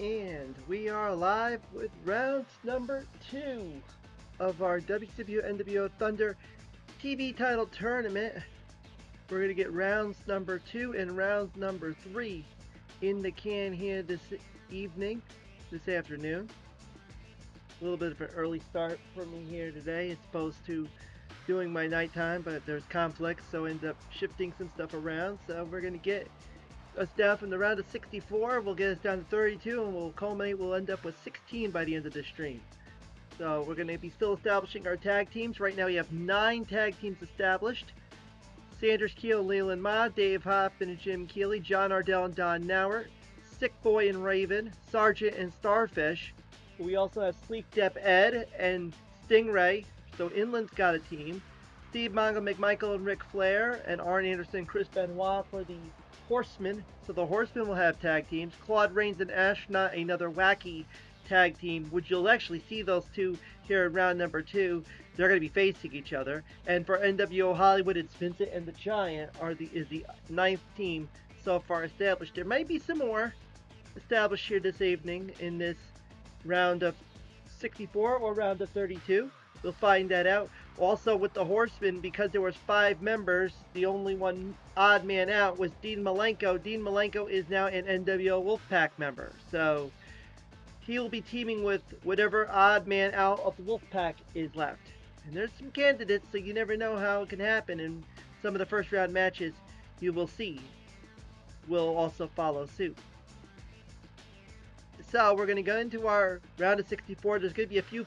And we are live with round number 2 of our WCW nWo Thunder TV title tournament. We're going to get rounds number 2 and rounds number 3 in the can here this afternoon. A little bit of an early start for me here today as opposed to doing my nighttime, but there's conflicts, so I end up shifting some stuff around. So we're going to get us down from the round of 64. We'll get us down to 32, and we'll end up with 16 by the end of the stream. So we're going to be still establishing our tag teams. Right now we have 9 tag teams established. Sanders Keel, Leland Ma, Dave Hoffman and Jim Keeley, John Ardell and Don Nauert, Sick Boy and Raven, Sergeant and Starfish. We also have Sleek Dep Ed and Stingray. So Inland's got a team. Steve Mongo McMichael and Ric Flair, and Arn Anderson and Chris Benoit for the Horsemen. So the Horsemen will have tag teams. Claude Rains and Astronaut, another wacky tag team, which you'll actually see those two here in round number 2. They're going to be facing each other. And for nWo Hollywood, it's Vincent and the Giant is the 9th team so far established. There may be some more established here this evening in this round of 64 or round of 32. We'll find that out. Also with the Horsemen, because there was 5 members, the only one odd man out was Dean Malenko. Dean Malenko is now an nWo Wolfpack member. So he will be teaming with whatever odd man out of the Wolfpack is left. And there's some candidates, so you never know how it can happen. And some of the first round matches you will see will also follow suit. So we're going to go into our round of 64. There's going to be a few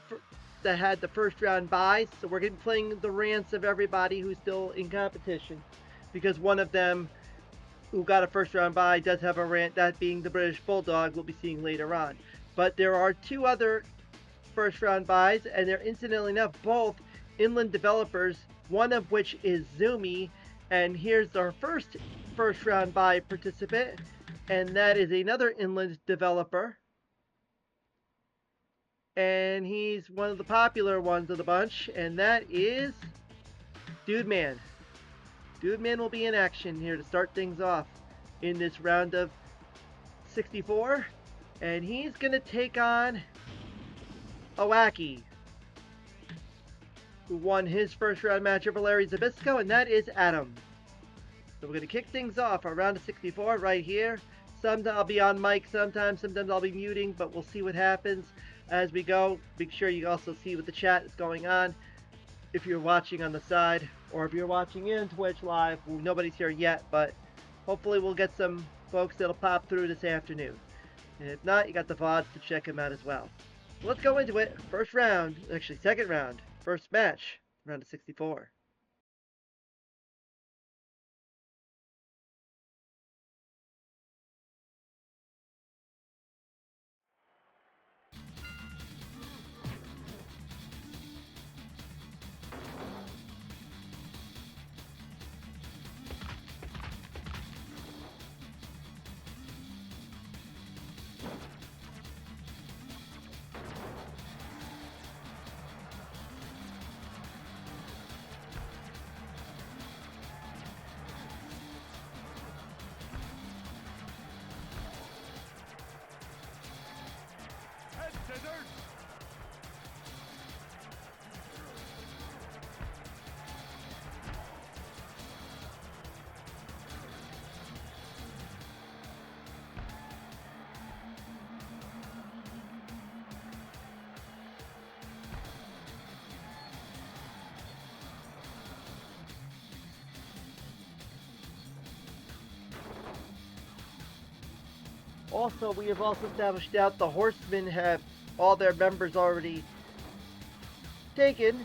that had the first round buys, so we're going to be playing the rants of everybody who's still in competition, because one of them who got a first round buy does have a rant, that being the British Bulldog, we'll be seeing later on. But there are 2 other first round buys, and they're incidentally enough both Inland developers, one of which is Zumi, and here's our first round buy participant, and that is another Inland developer. And he's one of the popular ones of the bunch, and that is Dude Man. Dude Man will be in action here to start things off in this round of 64, and he's going to take on Awaki, who won his first round match over Larry Zbyszko, and that is Adam. So we're going to kick things off our round of 64 right here. Sometimes I'll be on mic, sometimes I'll be muting, but we'll see what happens as we go. Make sure you also see what the chat is going on if you're watching on the side, or if you're watching in Twitch live. Well, nobody's here yet, but hopefully we'll get some folks that'll pop through this afternoon. And if not, you got the VODs to check them out as well. So let's go into it. First round, actually second round, first match, round of 64. Also, we have also established out the Horsemen have all their members already taken.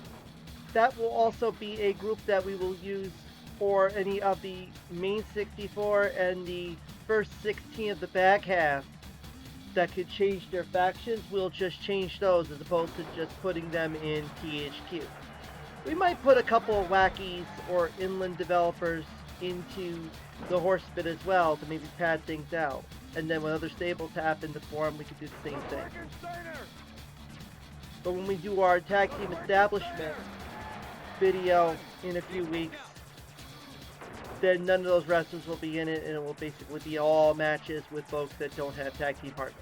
That will also be a group that we will use for any of the main 64 and the first 16 of the back half that could change their factions. We'll just change those as opposed to just putting them in THQ. We might put a couple of wackies or Inland developers into the Horsemen as well to maybe pad things out. And then when other stables happen to form, we could do the same thing. But when we do our tag team establishment video in a few weeks, then none of those wrestlers will be in it, and it will basically be all matches with folks that don't have tag team partners.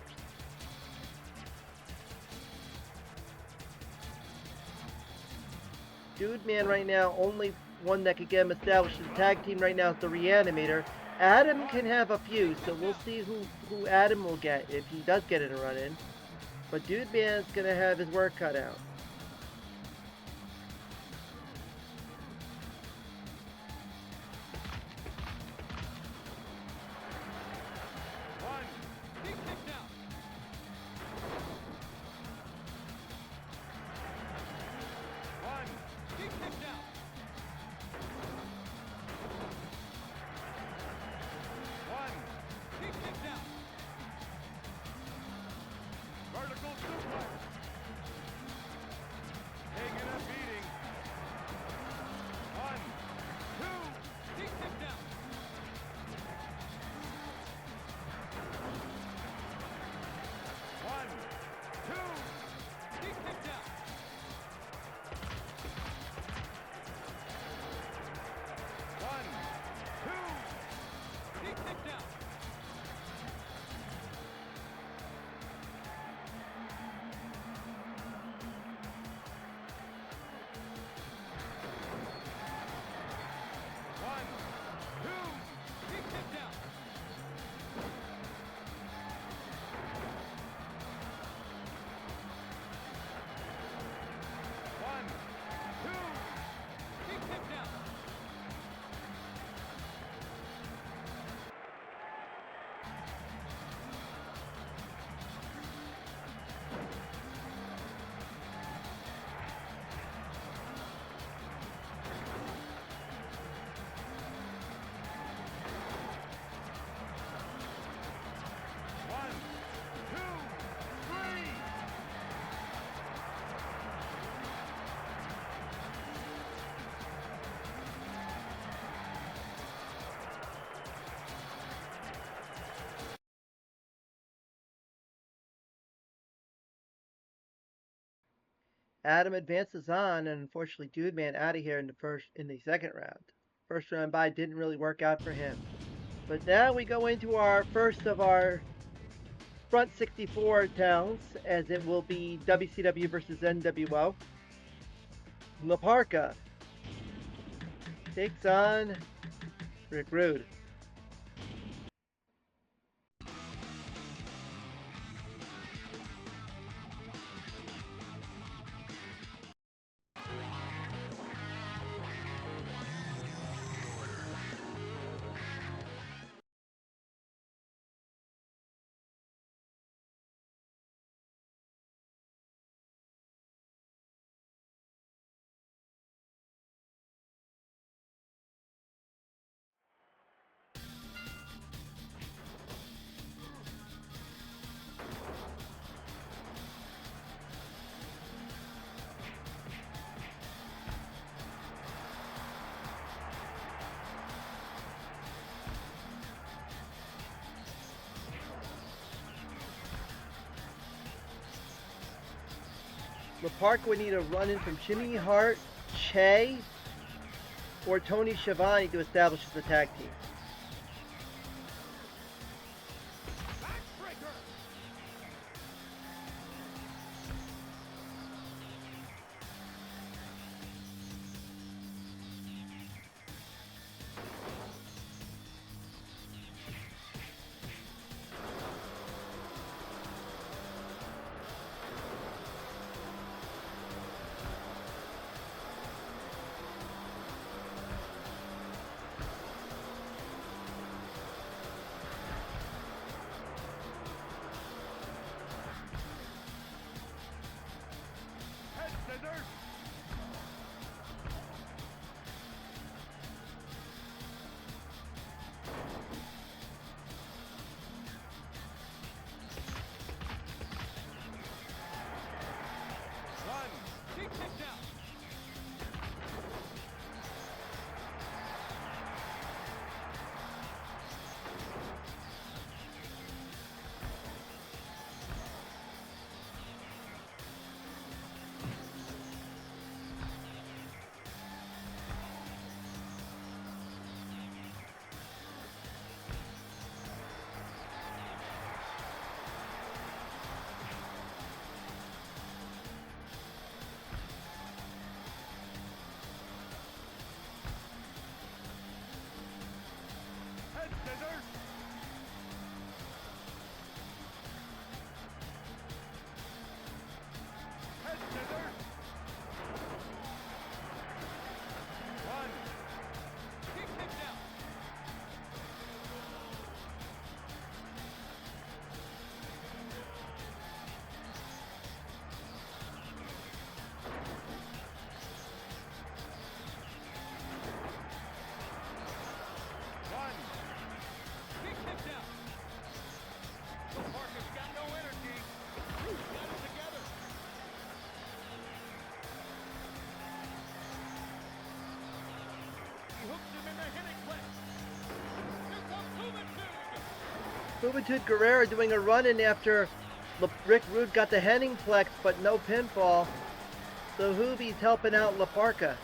Dude Man right now, only one that could get him established in the tag team right now is the Reanimator. Adam can have a few, so we'll see who Adam will get if he does get in a run-in. But Dude Man's gonna have his work cut out. Adam advances on, and unfortunately, Dude Man out of here in the second round. First round by didn't really work out for him. But now we go into our first of our front 64 towns, as it will be WCW versus nWo. La Parka takes on Rick Rude. La Parka would need a run in from Jimmy Hart, Che, or Tony Schiavone to establish as a tag team. Juventud Guerrero doing a run in after Rick Rude got the Henningplex, but no pinfall. So Juvi's helping out La Parca.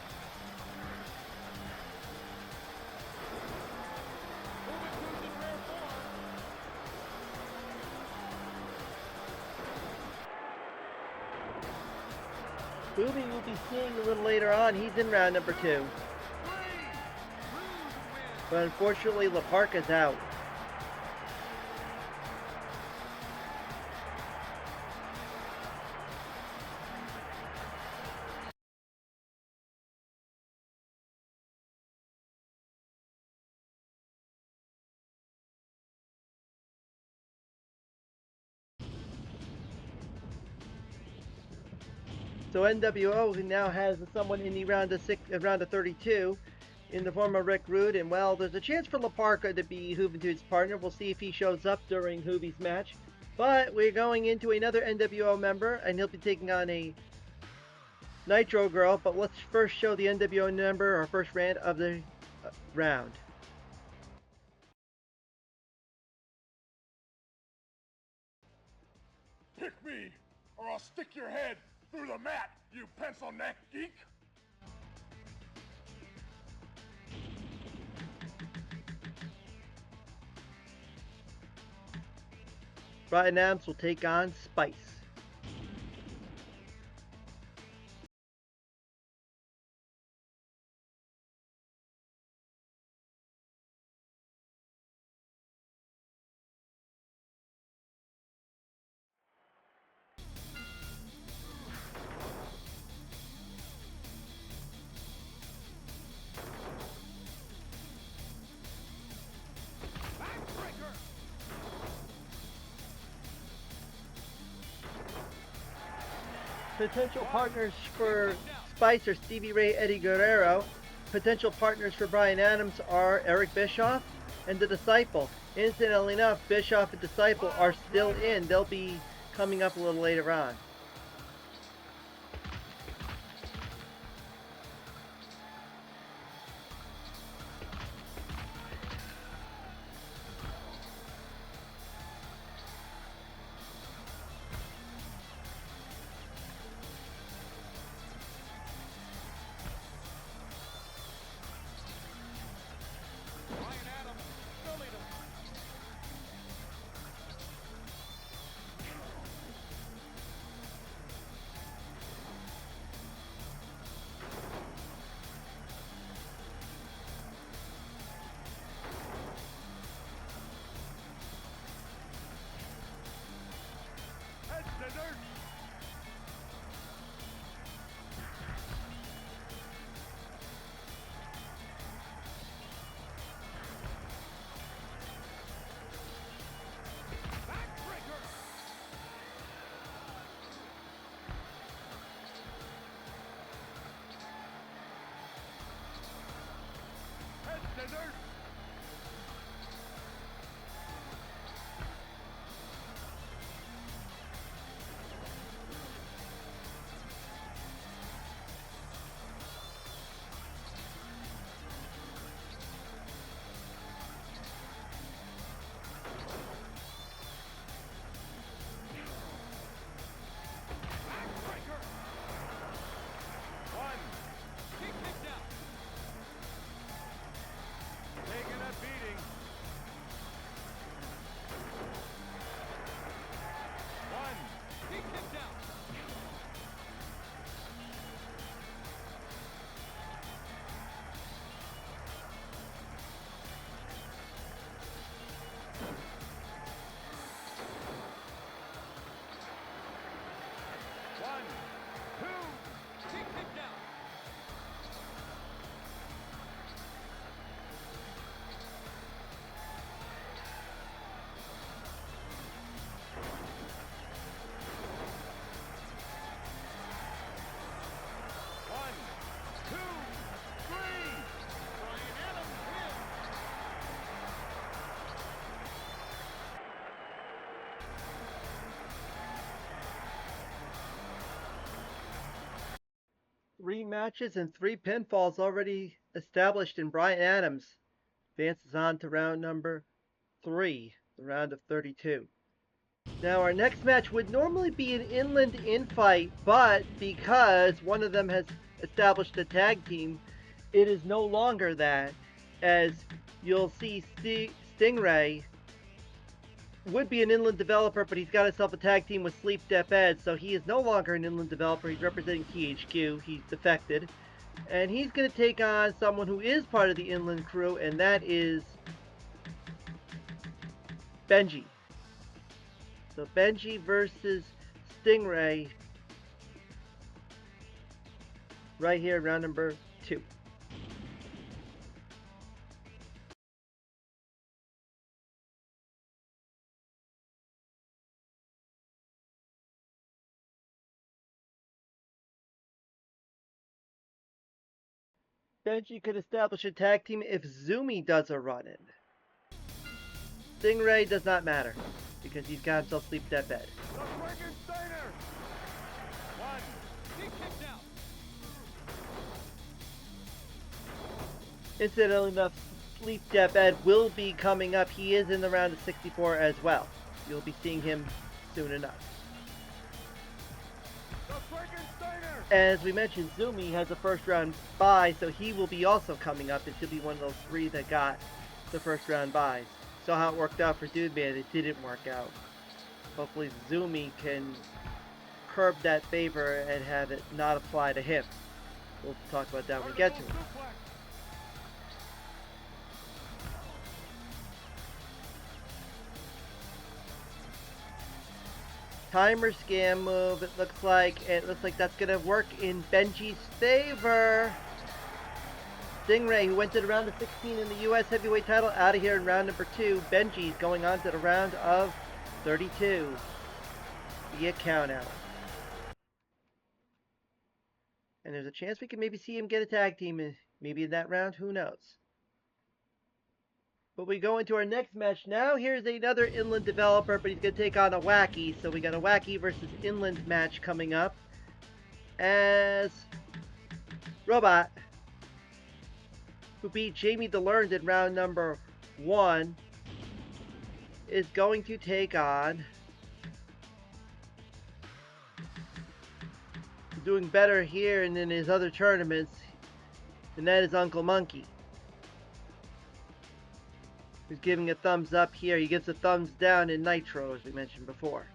Juvi will be seeing a little later on. He's in round number 2. But unfortunately, La Parca's out. So nWo now has someone in the round of 32 in the form of Rick Rude, and well, there's a chance for La Parca to be Juventud's partner. We'll see if he shows up during Juvi's match. But we're going into another nWo member, and he'll be taking on a Nitro girl. But let's first show the nWo member our first rant of the round. Pick me, or I'll stick your head through the mat, you pencil neck geek! Brian Adams will take on Spice. Potential partners for Spice are Stevie Ray, Eddie Guerrero. Potential partners for Brian Adams are Eric Bischoff and The Disciple. Incidentally enough, Bischoff and Disciple are still in. They'll be coming up a little later on. Three matches and 3 pinfalls already established, and Brian Adams advances on to round number 3. the round of 32. Now our next match would normally be an inland infight, but because one of them has established a tag team, it is no longer that, as you'll see Stingray would be an inland developer, but he's got himself a tag team with Sleep Deaf Ed, so he is no longer an inland developer. He's representing THQ. He's defected. And he's going to take on someone who is part of the inland crew, and that is Benji. So Benji versus Stingray right here, round number 2. Benji could establish a tag team if Zumi does a run-in. Stingray does not matter, because he's got himself Sleep Deaf Ed. The Frankensteiner! One. He kicked out. Incidentally enough, Sleep Deaf Ed will be coming up. He is in the round of 64 as well. You'll be seeing him soon enough. The Frankensteiner! As we mentioned, Zumi has a first round bye, so he will be also coming up. It should be one of those 3 that got the first round byes. So how it worked out for Dude Man, it didn't work out. Hopefully Zumi can curb that favor and have it not apply to him. We'll talk about that when we get to it. Timer scam move, it looks like that's gonna work in Benji's favor. Stingray, who went to the round of 16 in the US heavyweight title, out of here in round number 2. Benji's going on to the round of 32 via countout. And there's a chance we can maybe see him get a tag team maybe in that round, who knows. But we go into our next match now. Here's another inland developer, but he's going to take on a Wacky. So we got a Wacky versus inland match coming up. As Robot, who beat Jamie the Learned in round number 1, is going to take on, doing better here and in his other tournaments, and that is Uncle Monkey, who's giving a thumbs up here. He gives a thumbs down in Nitro, as we mentioned before.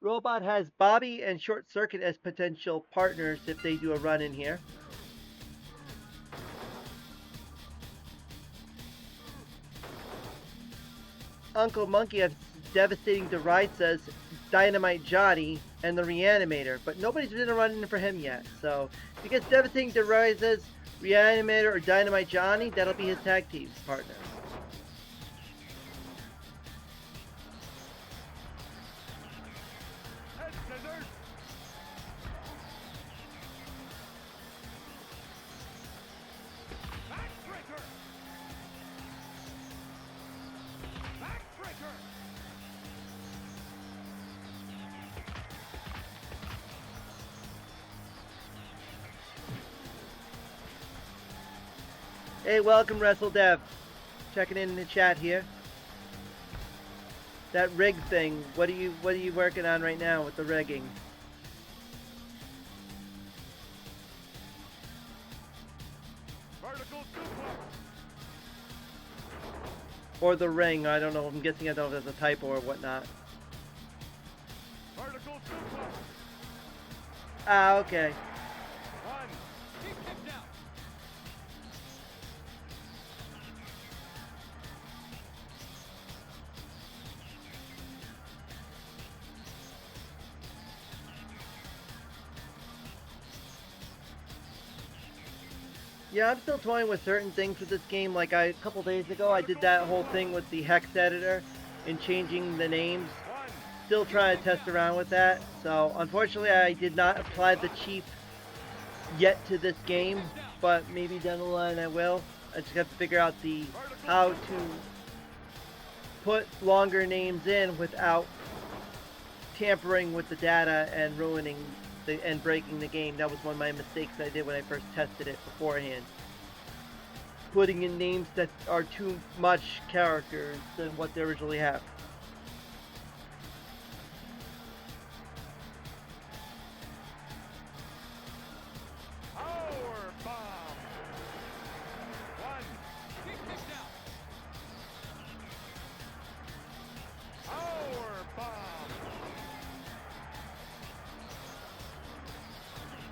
Robot has Bobby and Short Circuit as potential partners if they do a run in here. Uncle Monkey has Devastating Deride says Dynamite Johnny and the Reanimator, but nobody's been a run in for him yet. So if he gets Devastating Deride says Reanimator or Dynamite Johnny, that'll be his tag team partner. Hey, welcome WrestleDev. Checking in the chat here. That rig thing, what are you working on right now with the rigging? Vertical suplex. Or the ring, I don't know. I'm guessing I don't know if there's a typo or whatnot. Vertical suplex. Ah, okay. One. He kicked out. Yeah, I'm still toying with certain things with this game. Like a couple days ago, I did that whole thing with the hex editor and changing the names. Still trying to test around with that. So unfortunately, I did not apply the cheap yet to this game, but maybe down the line I will. I just have to figure out how to put longer names in without tampering with the data and ruining and breaking the game. That was one of my mistakes I did when I first tested it beforehand. Putting in names that are too much characters than what they originally have.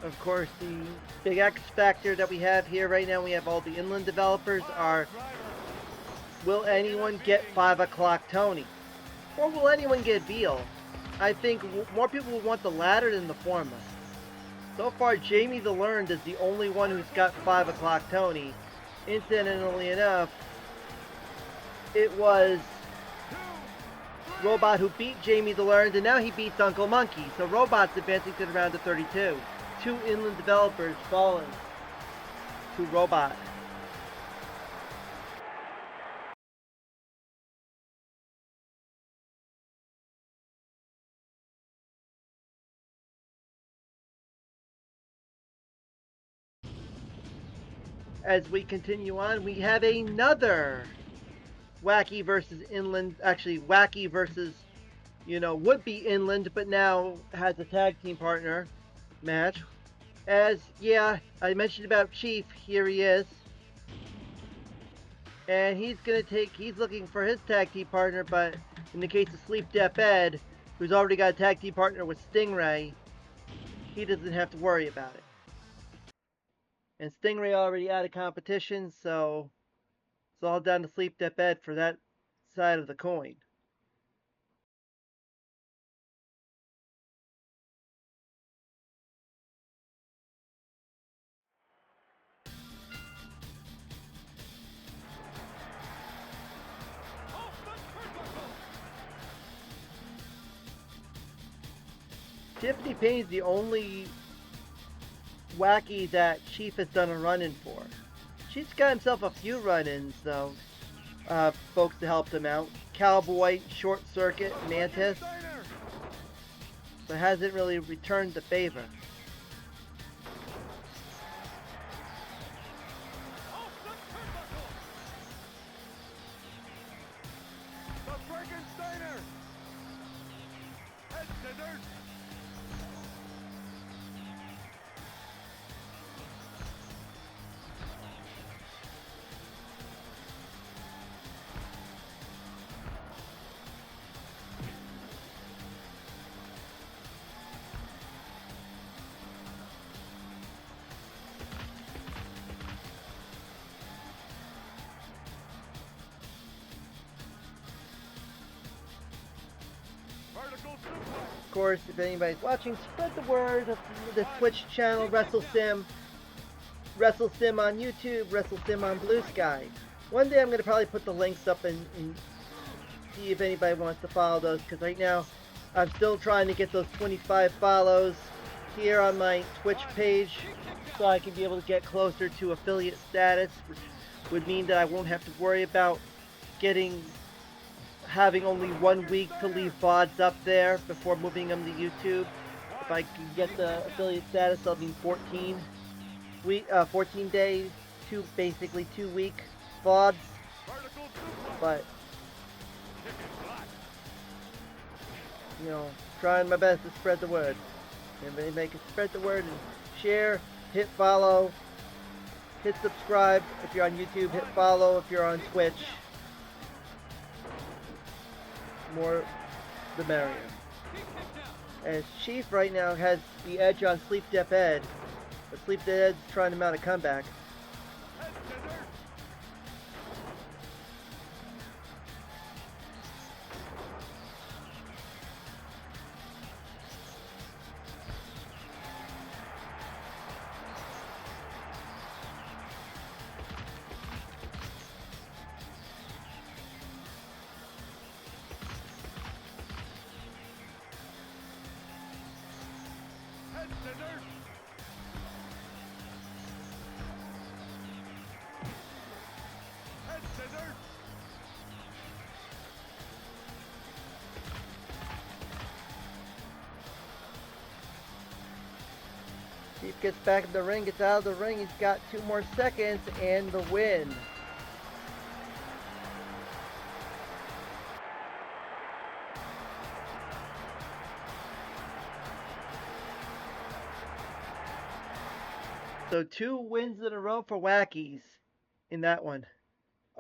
Of course, the big X factor that we have here right now, we have all the inland developers are, will anyone get 5 o'clock Tony? Or will anyone get Veal? I think more people will want the latter than the former. So far, Jamie the Learned is the only one who's got 5 o'clock Tony. Incidentally enough, it was Robot who beat Jamie the Learned, and now he beats Uncle Monkey. So Robot's advancing to the round of 32. 2 inland developers falling to Robot. As we continue on, we have another Wacky versus Inland, actually Wacky versus, would be Inland, but now has a tag team partner match. As, yeah, I mentioned about Chief, here he is. And he's looking for his tag team partner, but in the case of Sleep Deaf Ed, who's already got a tag team partner with Stingray, he doesn't have to worry about it. And Stingray already out of competition, so it's all down to Sleep Deaf Ed for that side of the coin. Tiffany Payne's the only Wacky that Chief has done a run-in for. Chief's got himself a few run-ins, though. Folks that helped him out. Cowboy, Short Circuit, Mantis. But hasn't really returned the favor. Of course, if anybody's watching, spread the word of the Twitch channel, WrestleSim. WrestleSim on YouTube, WrestleSim on Blue Sky. One day I'm going to probably put the links up and see if anybody wants to follow those, because right now I'm still trying to get those 25 follows here on my Twitch page so I can be able to get closer to affiliate status, which would mean that I won't have to worry about having only 1 week to leave VODs up there before moving them to YouTube. If I can get the affiliate status, that'll mean 14 days, basically 2 week VODs. But trying my best to spread the word. If anybody can spread the word and share, hit follow, hit subscribe if you're on YouTube, hit follow if you're on Twitch. More the merrier. As Chief right now has the edge on Sleep Deaf Ed, but Sleep Deaf Ed's trying to mount a comeback. Chief gets back in the ring, gets out of the ring. He's got 2 more seconds and the win. So 2 wins in a row for Wackies in that one.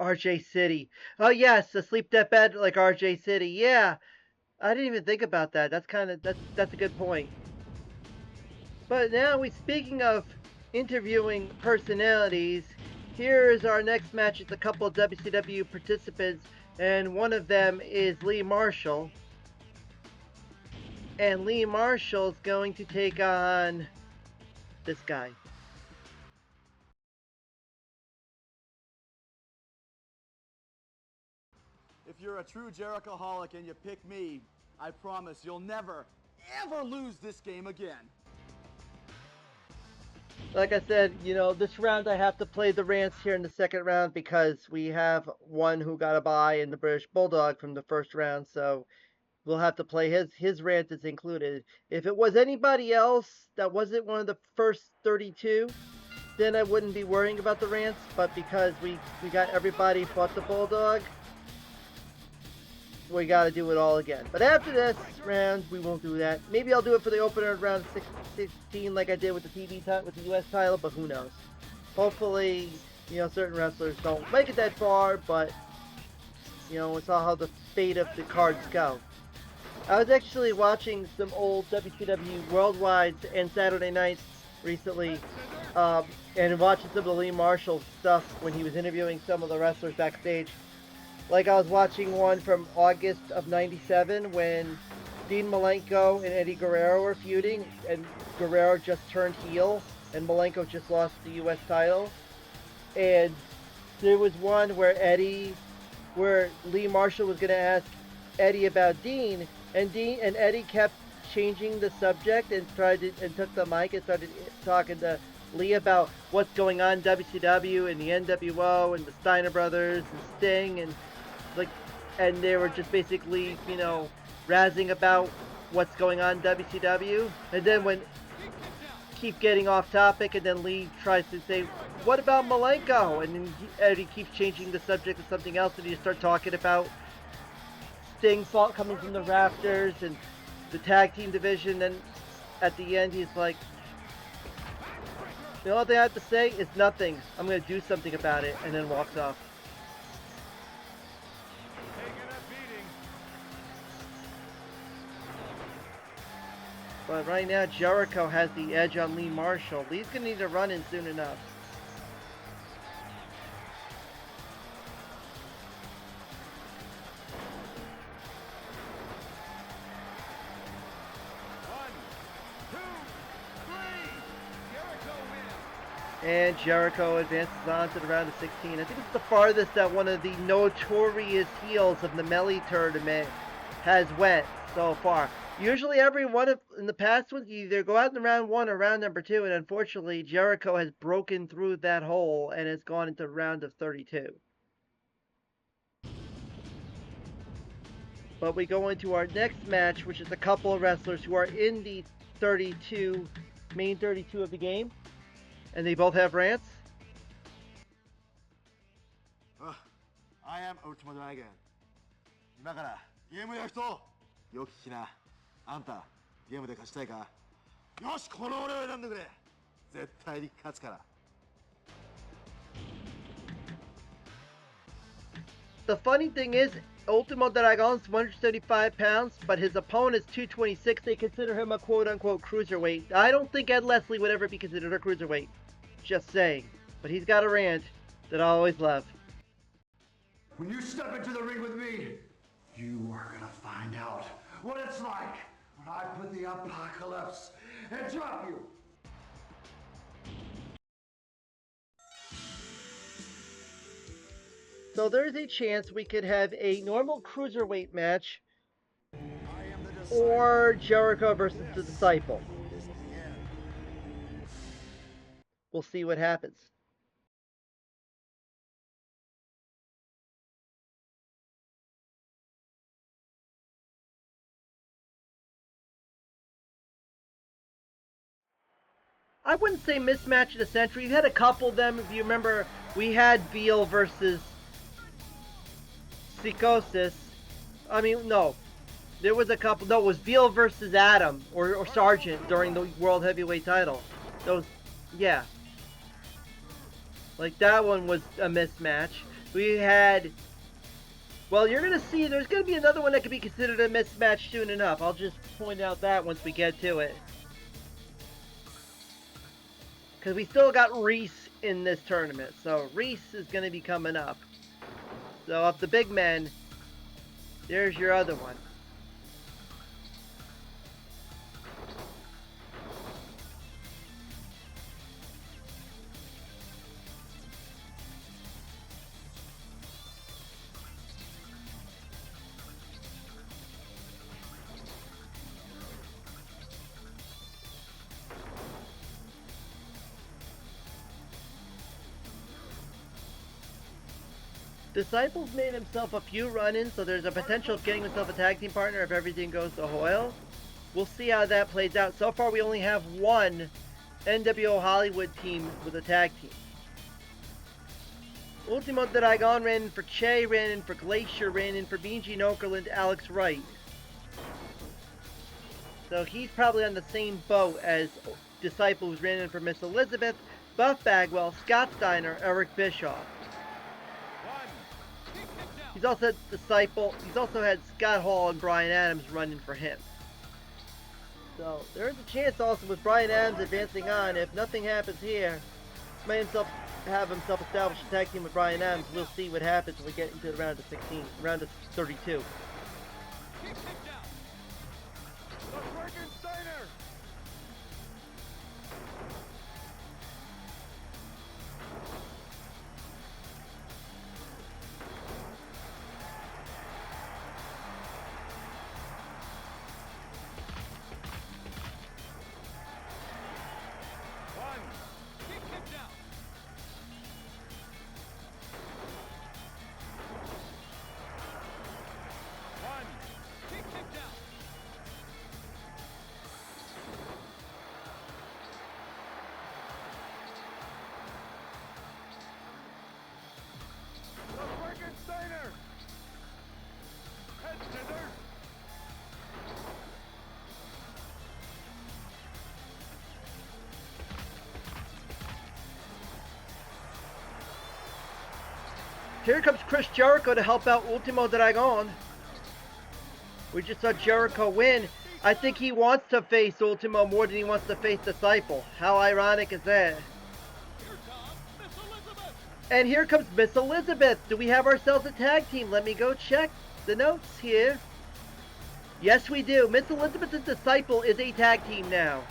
RJ City. Oh yes, a sleep deathbed like RJ City. Yeah, I didn't even think about that. That's a good point. But now we speaking of interviewing personalities, here is our next match. It's a couple of WCW participants, and one of them is Lee Marshall. And Lee Marshall's going to take on this guy. If you're a true Jerichoholic and you pick me, I promise you'll never, ever lose this game again. Like I said, this round I have to play the rants here in the second round because we have one who got a bye in the British Bulldog from the first round, so we'll have to play his rant is included. If it was anybody else that wasn't one of the first 32, then I wouldn't be worrying about the rants, but because we got everybody but the Bulldog, we got to do it all again. But after this round, we won't do that. Maybe I'll do it for the opener round 16 like I did with the TV title, with the US title, but who knows. Hopefully, certain wrestlers don't make it that far, but, it's all how the fate of the cards go. I was actually watching some old WCW Worldwides and Saturday Nights recently, and watching some of the Lee Marshall stuff when he was interviewing some of the wrestlers backstage. Like I was watching one from August of '97 when Dean Malenko and Eddie Guerrero were feuding, and Guerrero just turned heel, and Malenko just lost the U.S. title. And there was one where Lee Marshall was going to ask Eddie about Dean, and Eddie kept changing the subject and took the mic and started talking to Lee about what's going on in WCW and the nWo and the Steiner brothers and Sting and they were just basically razzing about what's going on in WCW. And then when keep getting off topic, and then Lee tries to say, "What about Malenko?" And then Eddie keeps changing the subject to something else, and you start talking about Sting fault coming from the rafters and the tag team division. And at the end, he's like, "The only thing I have to say is nothing. I'm going to do something about it," and then walks off. But right now, Jericho has the edge on Lee Marshall. Lee's going to need to run in soon enough. And Jericho advances on to the round of 16. I think it's the farthest that one of the notorious heels of the Melee tournament has went so far. Usually in the past ones, you either go out in round 1 or round number 2, and unfortunately Jericho has broken through that hole and has gone into round of 32. But we go into our next match, which is a couple of wrestlers who are in the main 32 of the game, and they both have rants. I am Ultimo Dragon. 今からゲームやる人よく聞きな。あんたゲームで勝ちたいか？よし、この俺を選んでくれ。絶対に勝つから。The funny thing is, Ultimo Dragon's 175 pounds, but his opponent's 226. They consider him a quote-unquote cruiserweight. I don't think Ed Leslie would ever be considered a cruiserweight. Just saying. But he's got a rant that I always love. When you step into the ring with me, you are gonna find out what it's like when I put the apocalypse and drop you. So there's a chance we could have a normal cruiserweight match or Jericho versus the Disciple. We'll see what happens. I wouldn't say mismatch of the century. You had a couple of them. If you remember, we had Veal versus Psychosis. I mean, no. There was a couple. No, it was Veal versus Adam or Sargent during the World Heavyweight title. Those, yeah. Like, that one was a mismatch. We had... Well, you're going to see there's going to be another one that could be considered a mismatch soon enough. I'll just point out that once we get to it. Because we still got Reese in this tournament. So Reese is going to be coming up. So of the big men, there's your other one. Disciples made himself a few run-ins, so there's a potential of getting himself a tag team partner if everything goes to Hoyle. We'll see how that plays out. So far, we only have one nWo Hollywood team with a tag team. Ultimo Dragon ran in for Che, ran in for Glacier, ran in for Benji Nokerland, Alex Wright. So he's probably on the same boat as Disciple, who's ran in for Miss Elizabeth, Buff Bagwell, Scott Steiner, Eric Bischoff. He's also had Disciple. He's also had Scott Hall and Brian Adams running for him. So there's a chance also with Brian Adams advancing on. If nothing happens here, he might have himself establish a tag team with Brian Adams. We'll see what happens when we get into the round of 16, round of 32. Here comes Chris Jericho to help out Ultimo Dragon. We just saw Jericho win. I think he wants to face Ultimo more than he wants to face Disciple. How ironic is that? And here comes Miss Elizabeth. Do we have ourselves a tag team? Let me go check the notes here. Yes, we do. Miss Elizabeth's Disciple is a tag team now.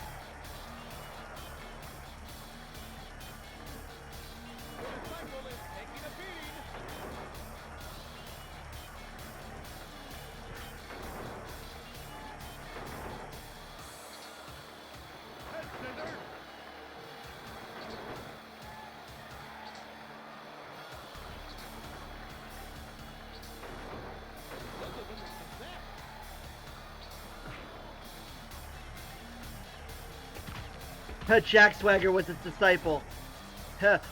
Jack Swagger was his Disciple.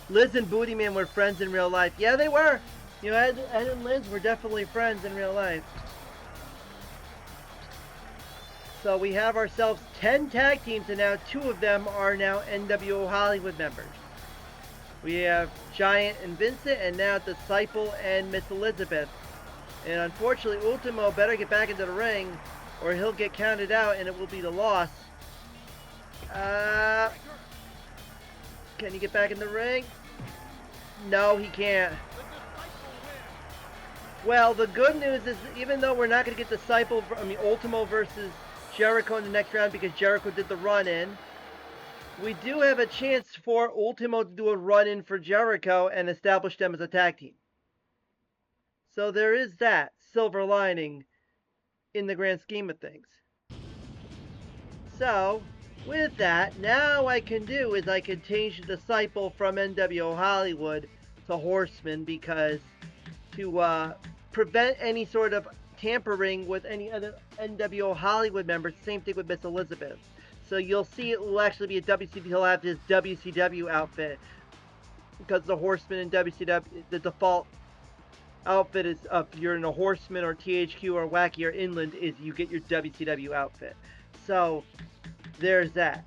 Liz and Booty Man were friends in real life. Yeah, they were. You know, Ed and Liz were definitely friends in real life. So we have ourselves 10 tag teams, and now 2 of them are now nWo Hollywood members. We have Giant and Vincent, and now Disciple and Miss Elizabeth. And unfortunately, Ultimo better get back into the ring, or he'll get counted out, and it will be the loss. Can he get back in the ring? No, he can't. Well, the good news is, even though we're not going to get Ultimo versus Jericho in the next round because Jericho did the run-in, we do have a chance for Ultimo to do a run-in for Jericho and establish them as a tag team. So there is that silver lining in the grand scheme of things. So, with that, now I can do is I can change the Disciple from nWo Hollywood to Horseman, because to prevent any sort of tampering with any other nWo Hollywood members, same thing with Miss Elizabeth. So you'll see it will actually be a WCW. He'll have his WCW outfit because the Horseman in WCW, the default outfit is if you're in a Horseman or THQ or Wacky or Inland is you get your WCW outfit. So there's that.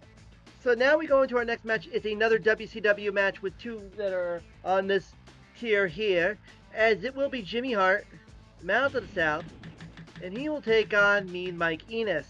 So now we go into our next match. It's another WCW match with two that are on this tier here, as it will be Jimmy Hart, Mouth of the South, and he will take on Mean Mike Enos.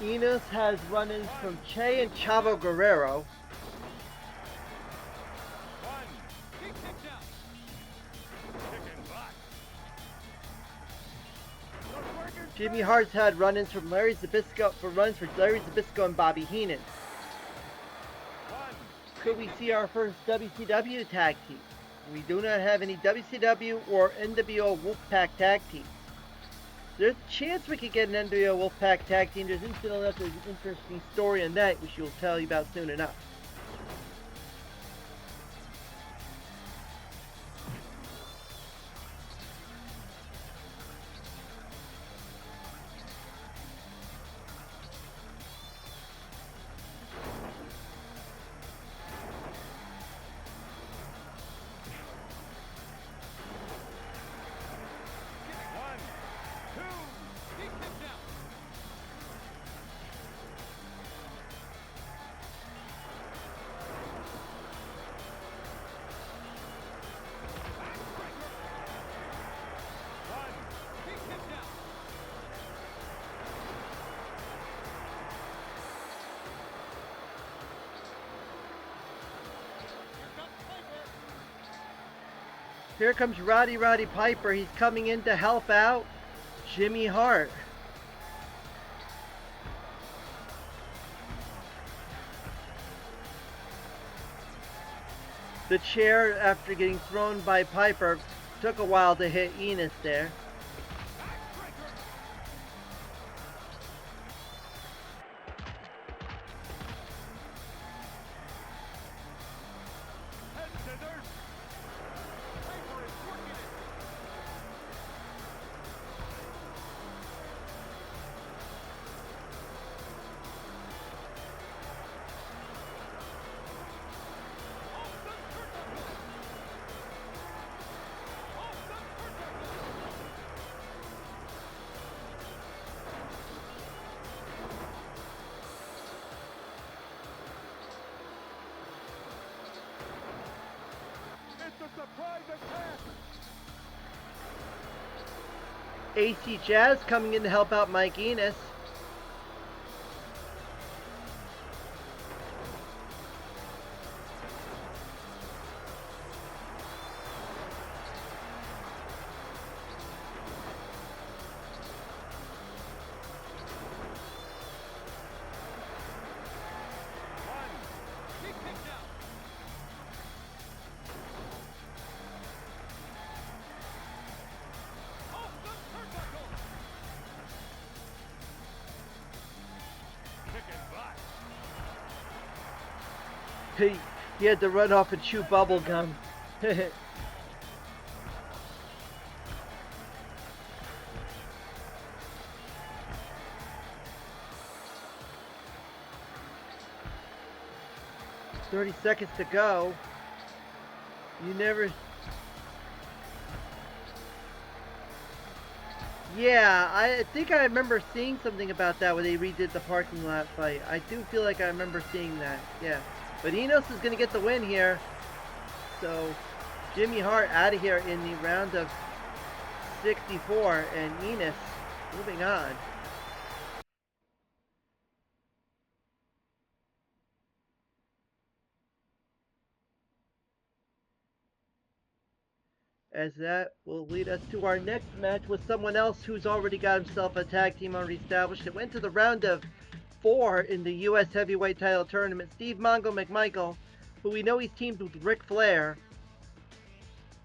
Enos has run-ins from Che and Chavo Guerrero. Jimmy Hart's had run-ins from Larry Zbyszko and Bobby Heenan. Could we see our first WCW tag team? We do not have any WCW or nWo Wolfpack tag teams. There's a chance we could get an nWo Wolfpack tag team. There's an interesting story on that, which we'll tell you about soon enough. Here comes Roddy Piper. He's coming in to help out Jimmy Hart. The chair, after getting thrown by Piper, took a while to hit Enos there. AC Jazz coming in to help out Mike Enos. He had to run off and chew bubble gum. 30 seconds to go. You never... Yeah, I think I remember seeing something about that when they redid the parking lot fight. I do feel like I remember seeing that, yeah. But Enos is going to get the win here. So, Jimmy Hart out of here in the round of 64, and Enos moving on. As that will lead us to our next match with someone else who's already got himself a tag team already established. It went to the round of 4 in the U.S. Heavyweight Title Tournament. Steve Mongo McMichael, who we know he's teamed with Ric Flair,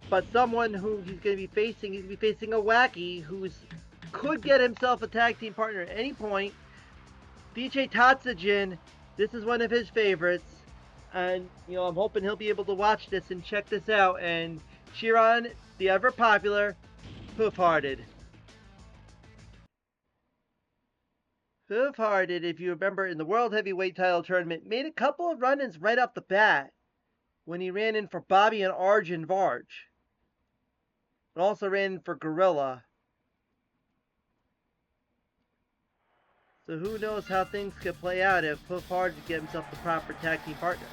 but someone who he's going to be facing a Wacky who's could get himself a tag team partner at any point. DJ Tatsujin, this is one of his favorites, and I'm hoping he'll be able to watch this and check this out and cheer on the ever popular Hoof-Hearted. Hoof-Hearted, if you remember, in the World Heavyweight Title Tournament, made a couple of run-ins right off the bat when he ran in for Bobby and Arjun Varj. And also ran in for Gorilla. So who knows how things could play out if Hoof-Hearted could get himself the proper tag team partner.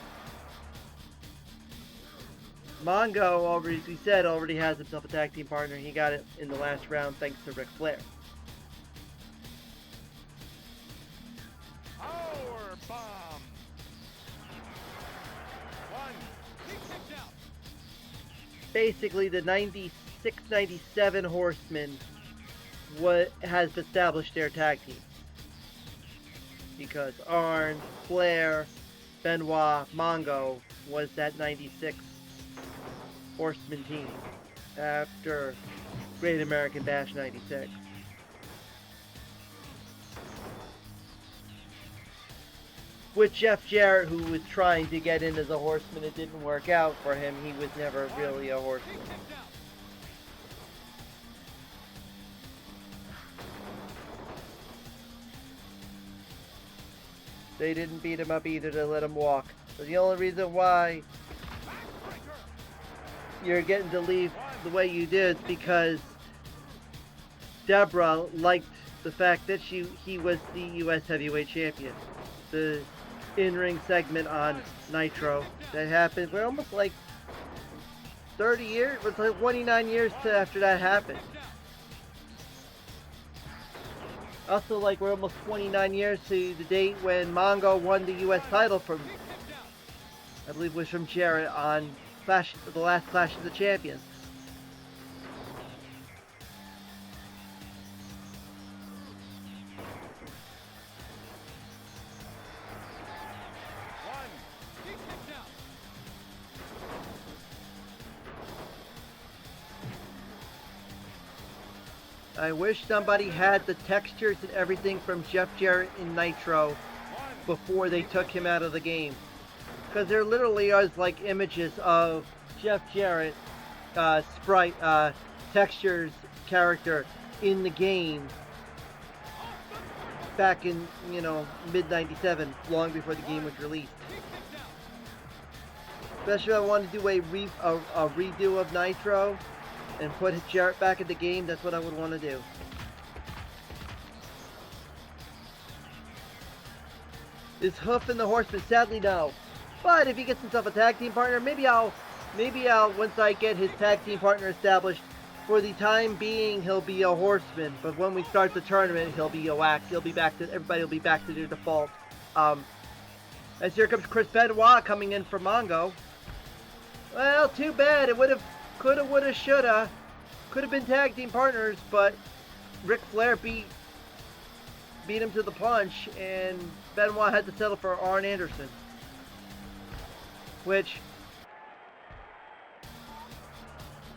Mongo, already, as we said, already has himself a tag team partner. He got it in the last round thanks to Ric Flair. Power bomb. One. Kicked out. Basically, the 96-97 Horsemen has established their tag team. Because Arn, Flair, Benoit, Mongo was that 96 Horseman team after Great American Bash 96. With Jeff Jarrett, who was trying to get in as a Horseman, it didn't work out for him. He was never really a Horseman. They didn't beat him up either to let him walk. But the only reason why you're getting to leave the way you did is because Deborah liked the fact that he was the U.S. Heavyweight Champion. The in-ring segment on Nitro that happened, we're almost like 30 years, it's like 29 years after that happened. Also, like, we're almost 29 years to the date when Mongo won the U.S. title from, I believe it was from Jarrett on the last Clash of the Champions. I wish somebody had the textures and everything from Jeff Jarrett in Nitro before they took him out of the game. Because there literally is like images of Jeff Jarrett sprite textures character in the game back in mid '97, long before the game was released. Especially if I want to do a redo of Nitro and put Jarrett back in the game, that's what I would want to do. Is Hoof and the Horseman? Sadly, no. But if he gets himself a tag team partner, maybe I'll once I get his tag team partner established, for the time being he'll be a Horseman. But when we start the tournament, he'll be a Wax. Everybody will be back to their default. As here comes Chris Benoit coming in for Mongo. Well, too bad. It coulda, woulda, shoulda. Could have been tag team partners, but Ric Flair beat him to the punch, and Benoit had to settle for Arn Anderson. Which,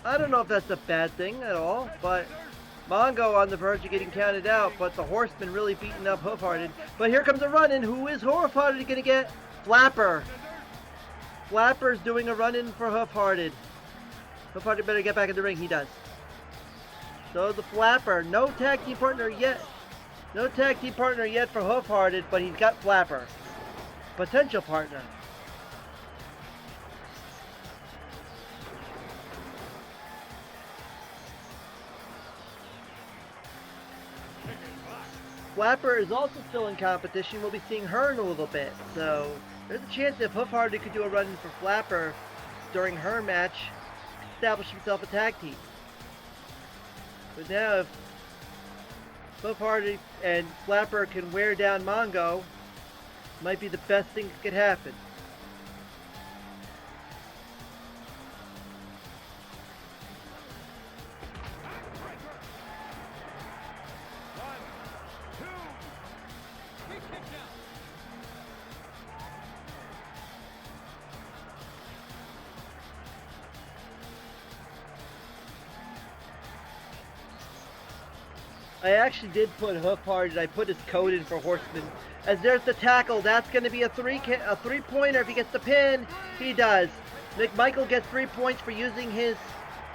I don't know if that's a bad thing at all, but Mongo on the verge of getting counted out, but the Horseman really beating up Hoof-Hearted. But here comes a run-in. Who is Hoof-Hearted going to get? Flapper. Flapper's doing a run-in for Hoof-Hearted. Hoof-Hearted better get back in the ring. He does. So the Flapper, no tag team partner yet. No tag team partner yet for Hoof-Hearted, but he's got Flapper. Potential partner. Flapper is also still in competition. We'll be seeing her in a little bit. So there's a chance if Hoof-Hearted could do a run-in for Flapper during her match, establish himself a tag team. But now if Hoof-Hearted and Flapper can wear down Mongo, might be the best thing that could happen. I actually did put Hoof-Hearted. I put his code in for Horseman. As there's the tackle, that's going to be a three-pointer. If he gets the pin, he does. McMichael gets 3 points for using his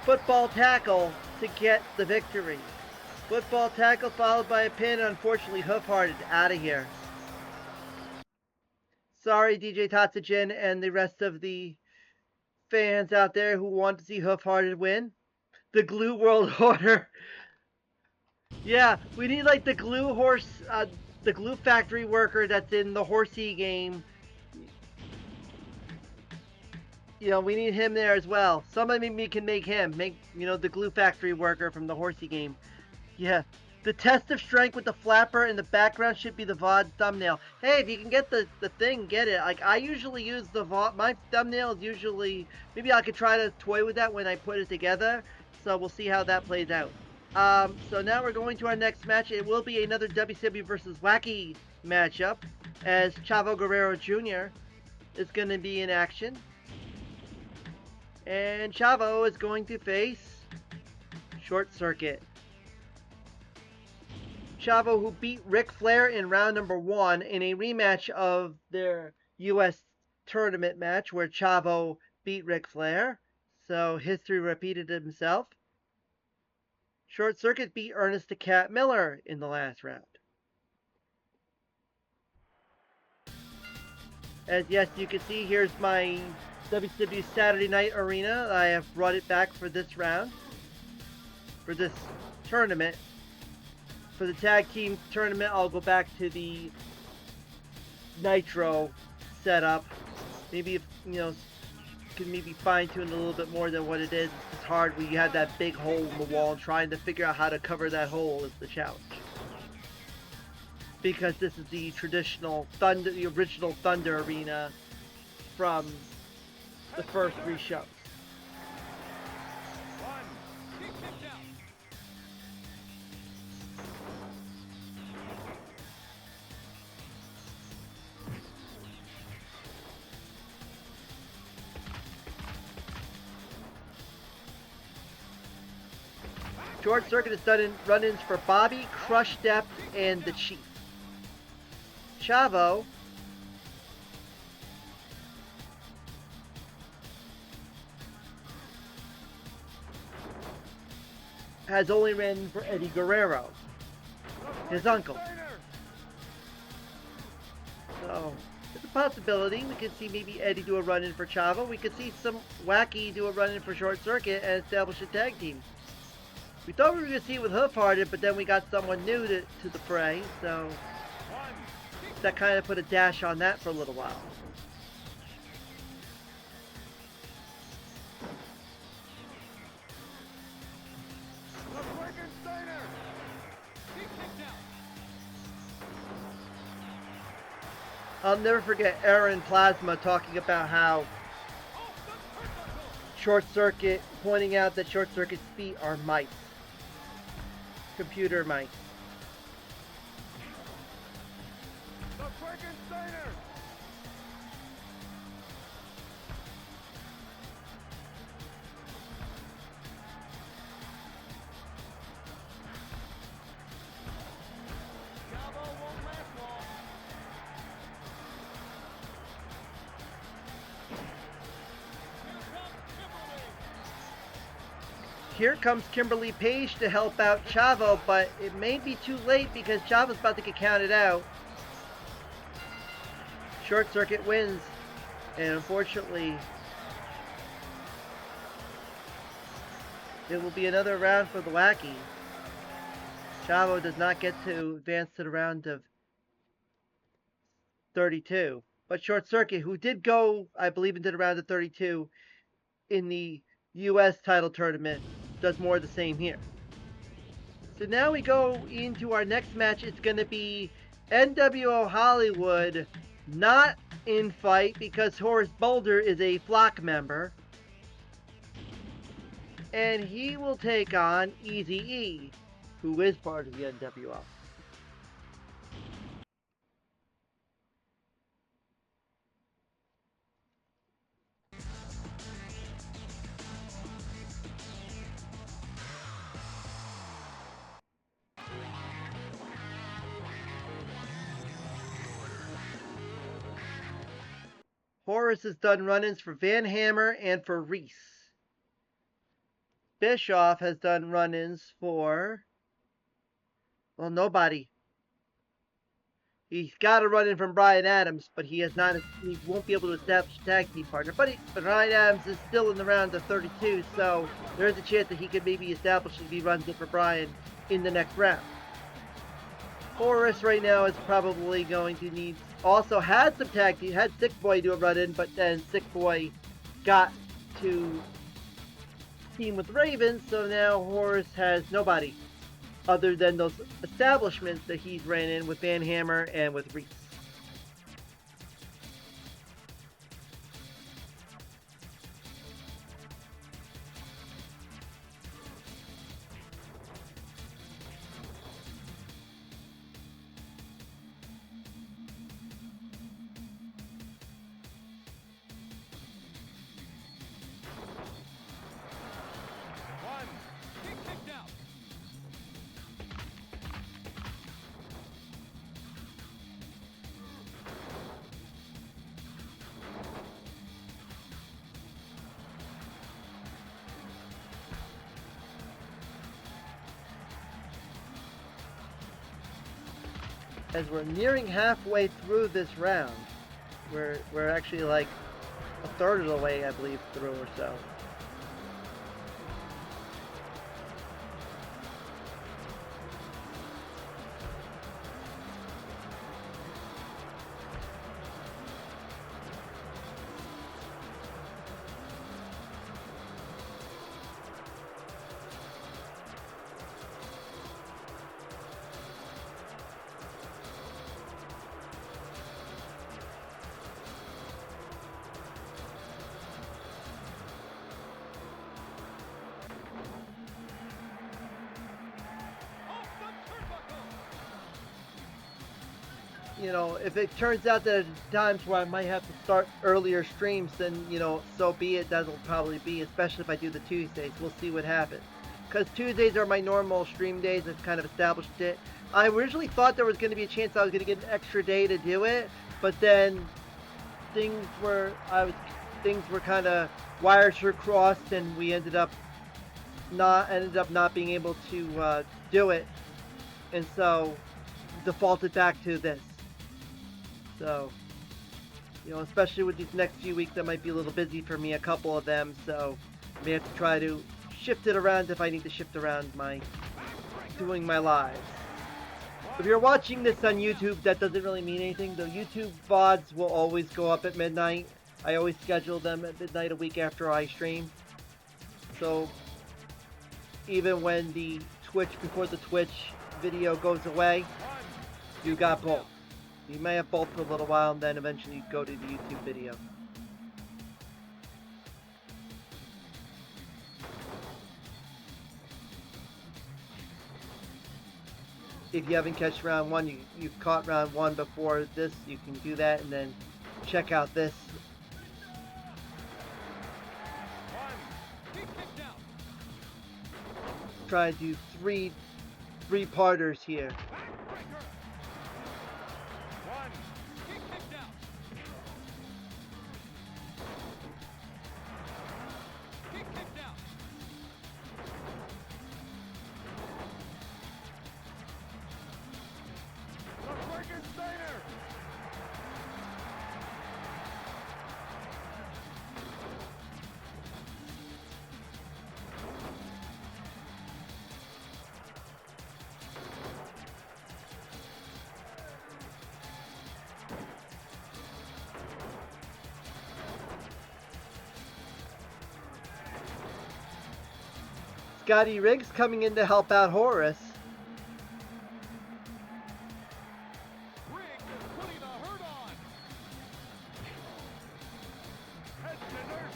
football tackle to get the victory. Football tackle followed by a pin. Unfortunately, Hoof-Hearted out of here. Sorry, DJ Tatsujin and the rest of the fans out there who want to see Hoof-Hearted win. The Glue World Order. Yeah, we need like the the glue factory worker that's in the Horsey game. You know, we need him there as well. Somebody can make him, the glue factory worker from the Horsey game. Yeah, the test of strength with the flapper in the background should be the VOD thumbnail. Hey, if you can get the thing, get it. Like, I usually use the VOD, my thumbnail is usually, maybe I could try to toy with that when I put it together. So we'll see how that plays out. So now we're going to our next match. It will be another WCW versus Wacky matchup, as Chavo Guerrero Jr. is going to be in action. And Chavo is going to face Short Circuit. Chavo, who beat Ric Flair in round number 1 in a rematch of their U.S. tournament match where Chavo beat Ric Flair. So history repeated himself. Short Circuit beat Ernest the Cat Miller in the last round. As yes, you can see, here's my WCW Saturday Night Arena. I have brought it back for this round, for this tournament. For the tag team tournament, I'll go back to the Nitro setup. Maybe, can maybe fine tune it a little bit more than what it is. It's hard when you have that big hole in the wall, and trying to figure out how to cover that hole is the challenge. Because this is the traditional Thunder, the original Thunder Arena from the first 3 shows. Short Circuit has done run-ins for Bobby, Crush Depth, and the Chief. Chavo has only ran for Eddie Guerrero, his uncle. So, it's a possibility. We could see maybe Eddie do a run-in for Chavo. We could see some Wacky do a run-in for Short Circuit and establish a tag team. We thought we were going to see it with Hoof-Hearted, but then we got someone new to the fray, so that kind of put a dash on that for a little while. I'll never forget Aaron Plasma talking about how Short Circuit, pointing out that Short Circuit's feet are mice. Computer mice. Here comes Kimberly Page to help out Chavo, but it may be too late because Chavo's about to get counted out. Short Circuit wins, and unfortunately, it will be another round for the Wacky. Chavo does not get to advance to the round of 32. But Short Circuit, who did go, I believe, into the round of 32 in the U.S. title tournament, does more of the same here. So now we go into our next match. It's going to be nWo Hollywood, not in fight because Horace Boulder is a flock member. And he will take on Eazy-E, who is part of the nWo. Horace has done run-ins for Van Hammer and for Reese. Bischoff has done run-ins for, well, nobody. He's got a run-in from Brian Adams, but he won't be able to establish a tag team partner. But Brian Adams is still in the round of 32, so there is a chance that he could maybe establish if he runs it for Brian in the next round. Horace right now is probably going to need. Also had some tag team, had Sick Boy do a run in, but then Sick Boy got to team with Raven, so now Horace has nobody other than those establishments that he's ran in with Van Hammer and with Reese. As we're nearing halfway through this round, we're actually like a third of the way, I believe, through or so. You know, if it turns out that there's times where I might have to start earlier streams, then, you know, so be it. That'll probably be, especially if I do the Tuesdays. We'll see what happens. Because Tuesdays are my normal stream days. I've kind of established it. I originally thought there was going to be a chance I was going to get an extra day to do it, but then things were kind of, wires were crossed, and we ended up not being able to do it, and so defaulted back to this. So, you know, especially with these next few weeks, that might be a little busy for me, a couple of them, so I may have to try to shift it around if I need to shift around doing my lives. If you're watching this on YouTube, that doesn't really mean anything. The YouTube VODs will always go up at midnight. I always schedule them at midnight a week after I stream. So, even when the before the Twitch video goes away, you got both. You may have both for a little while, and then eventually go to the YouTube video. If you haven't catch round one, you've caught round one before this, you can do that, and then check out this. Try to do three-parters here. Scotty Riggs coming in to help out Horace. Riggs is putting the hurt on. Head scissors.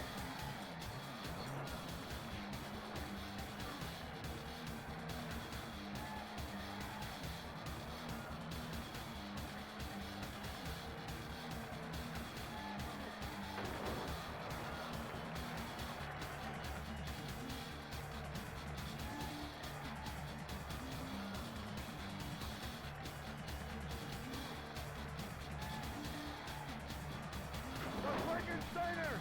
The Frankensteiner.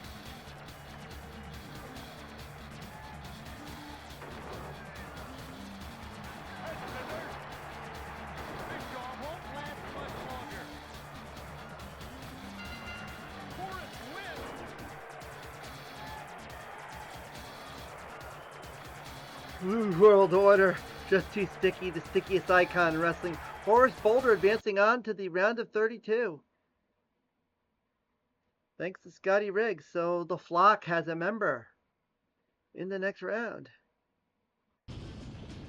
Head scissors. This job won't last much longer. Horace wins. New World Order. Just too sticky. The stickiest icon in wrestling. Horace Boulder advancing on to the round of 32. Thanks to Scotty Riggs. So the flock has a member in the next round.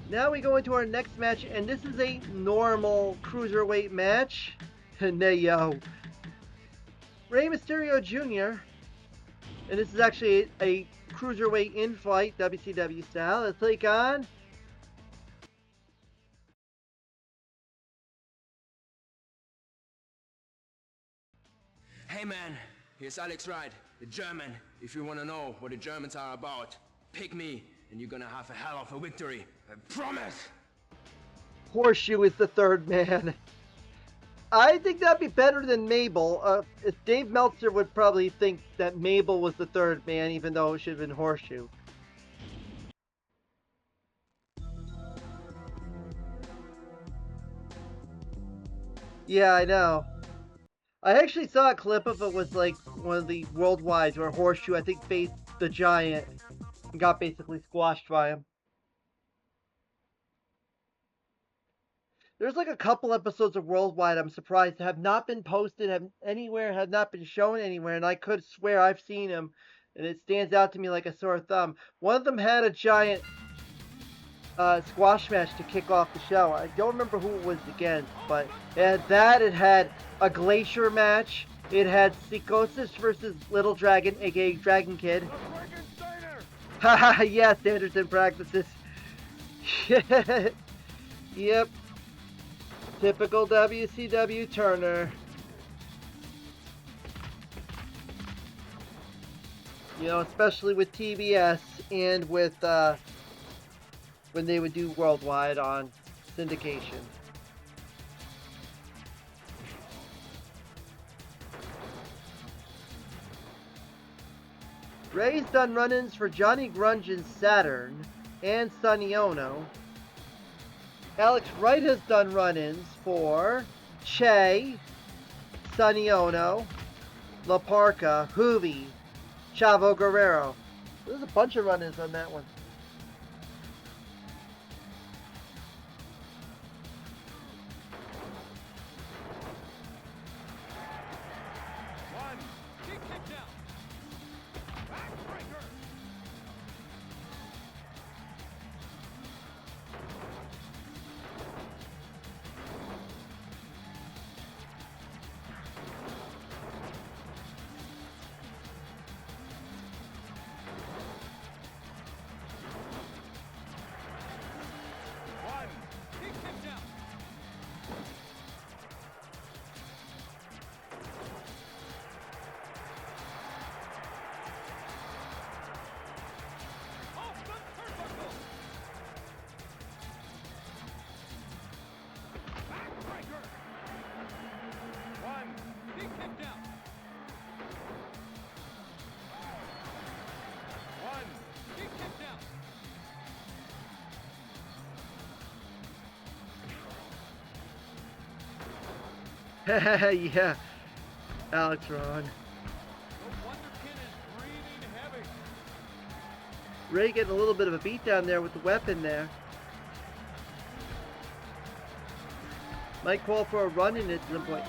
Now we go into our next match, and this is a normal cruiserweight match. nWo. Rey Mysterio Jr. And this is actually a cruiserweight in-flight WCW style. Let's take on Hey man, here's Alex Wright, the German. If you want to know what the Germans are about, pick me and you're gonna have a hell of a victory. I promise! Horseshoe is the third man. I think that'd be better than Mabel. If Dave Meltzer would probably think that Mabel was the third man, even though it should have been Horseshoe. Yeah, I know. I actually saw a clip of it was like one of the worldwides where Horseshoe, I think, faced the Giant and got basically squashed by him. There's like a couple episodes of Worldwide I'm surprised have not been posted anywhere, have not been shown anywhere, and I could swear I've seen them, and it stands out to me like a sore thumb. One of them had a Giant squash match to kick off the show. I don't remember who it was against, but it had that. It had a Glacier match. It had Psychosis versus Little Dragon, aka Dragon Kid. The Frankensteiner. Haha, yeah, Sanderson practices. Yep. Typical WCW Turner. You know, especially with TBS and with when they would do Worldwide on syndication. Ray's done run-ins for Johnny Grunge and Saturn and Sonny Ono. Alex Wright has done run-ins for Che, Sonny Ono, La Parka, Hoovy, Chavo Guerrero. There's a bunch of run-ins on that one. One. Deep kick down. Backbreaker. One. Deep kick down. Off the turnbuckle. Backbreaker. One. Deep kick down. One. Deep kick down. Yeah, Alex Ron. The Wonderkid is breathing heavy. Ray getting a little bit of a beat down there with the weapon there. Might call for a run-in at some point.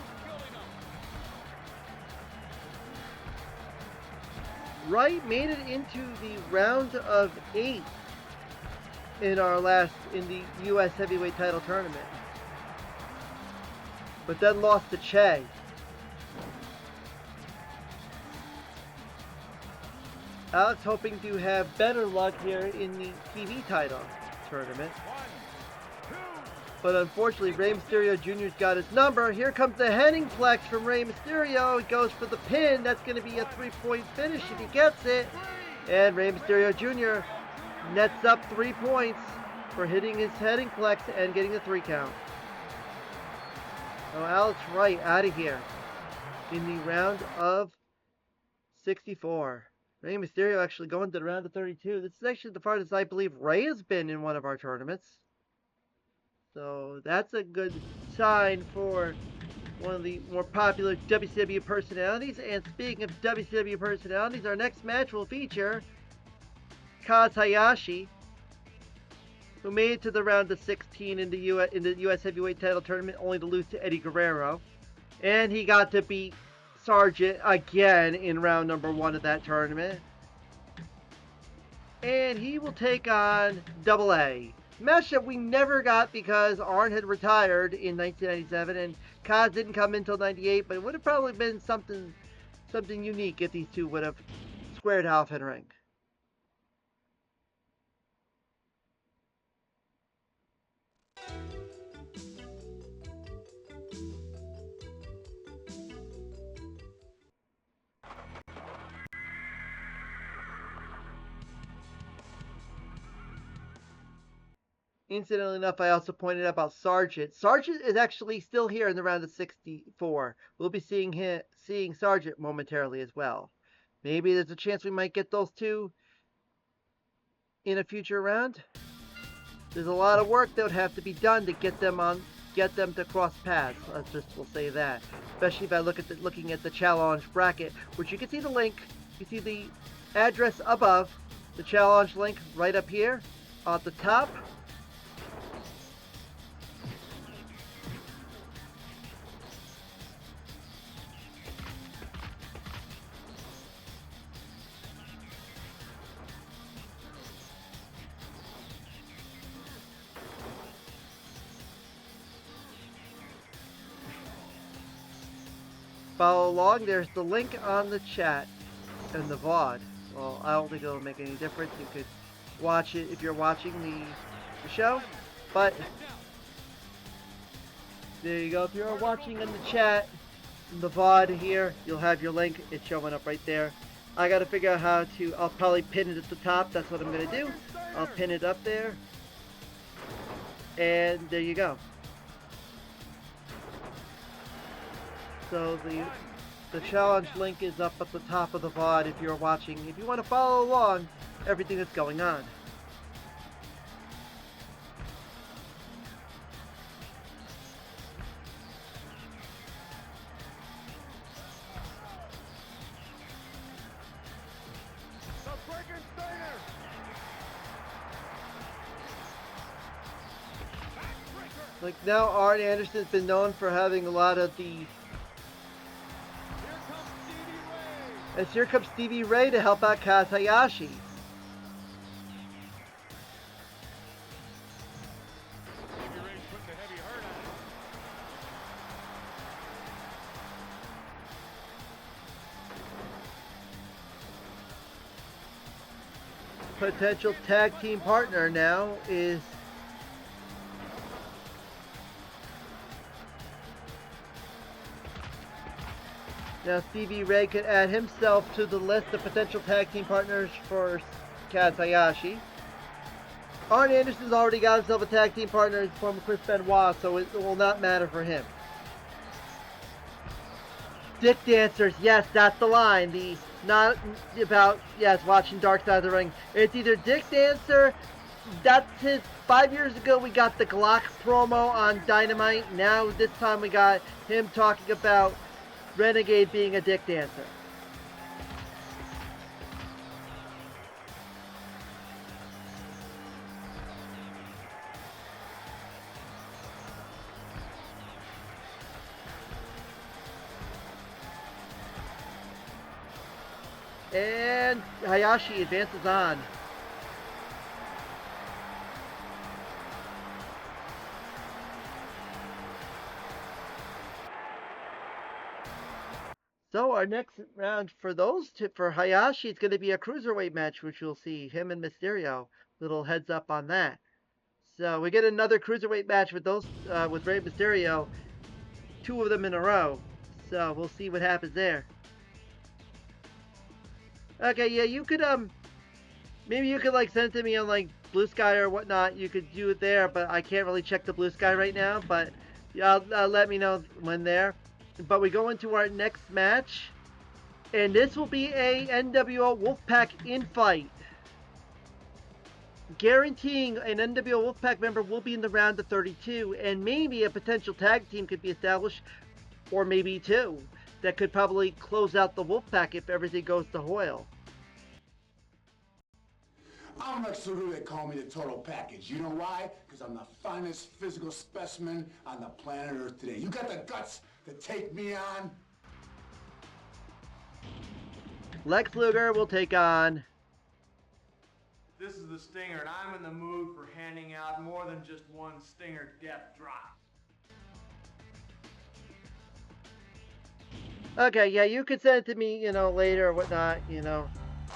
Wright made it into the round of 8 in the U.S. heavyweight title tournament, but then lost to Che. Alex hoping to have better luck here in the TV title tournament. But unfortunately, Rey Mysterio Jr.'s got his number. Here comes the Henningplex from Rey Mysterio. He goes for the pin. That's going to be a 3-point finish if he gets it. And Rey Mysterio Jr. nets up 3 points for hitting his Henningplex and getting the 3 count. So Alex Wright out of here in the round of 64. Rey Mysterio actually going to the round of 32. This is actually the farthest I believe Rey has been in one of our tournaments. So that's a good sign for one of the more popular WCW personalities. And speaking of WCW personalities, our next match will feature Kaz Hayashi, who made it to the round of 16 in the US Heavyweight Title Tournament, only to lose to Eddie Guerrero. And he got to beat Sargent again in round number 1 of that tournament. And he will take on Double A. Match that we never got because Arn had retired in 1997 and Kaz didn't come in until 98, but it would have probably been something unique if these two would have squared off in ring. Incidentally enough, I also pointed out about Sargent. Sargent is actually still here in the round of 64. We'll be seeing Sargent momentarily as well. Maybe there's a chance we might get those two in a future round. There's a lot of work that would have to be done to get them to cross paths. We'll say that. Especially if I looking at the challenge bracket, which you can see the link. You see the address above, the challenge link right up here at the top. Follow along. There's the link on the chat and the VOD. Well, I don't think it'll make any difference. You could watch it if you're watching the show. But there you go. If you're watching in the chat, in the VOD here, you'll have your link. It's showing up right there. I got to figure out how to. I'll probably pin it at the top. That's what I'm going to do. I'll pin it up there. And there you go. So the challenge link is up at the top of the VOD if you're watching. If you want to follow along everything that's going on. Like now, Arn Anderson's been known for having a lot of the. As here comes Stevie Ray to help out Kaz Hayashi. Potential tag team partner now is now Stevie Ray could add himself to the list of potential tag team partners for Kaz Hayashi. Arn Anderson's already got himself a tag team partner from Chris Benoit, so it will not matter for him. Dick dancers, yes, that's the line. The not about watching Dark Side of the Ring. It's either Dick Dancer. That's his. 5 years ago we got the Glock promo on Dynamite. Now this time we got him talking about Renegade being a dick dancer. And Hayashi advances on. So our next round for for Hayashi, it's going to be a cruiserweight match, which you'll see him and Mysterio. Little heads up on that. So we get another cruiserweight match with with Rey Mysterio, two of them in a row. So we'll see what happens there. Okay, yeah, you could maybe you could like send it to me on like Blue Sky or whatnot. You could do it there, but I can't really check the Blue Sky right now. But yeah, let me know when there. But we go into our next match, and this will be a nWo Wolfpack infight. Guaranteeing an nWo Wolfpack member will be in the round of 32, and maybe a potential tag team could be established, or maybe two, that could probably close out the Wolfpack if everything goes to Hoyle. I'm Lex Luger. They call me the total package. You know why? Because I'm the finest physical specimen on the planet Earth today. You got the guts to take me on? Lex Luger will take on... This is the Stinger, and I'm in the mood for handing out more than just one Stinger death drop. Okay, yeah, you could send it to me, later or whatnot,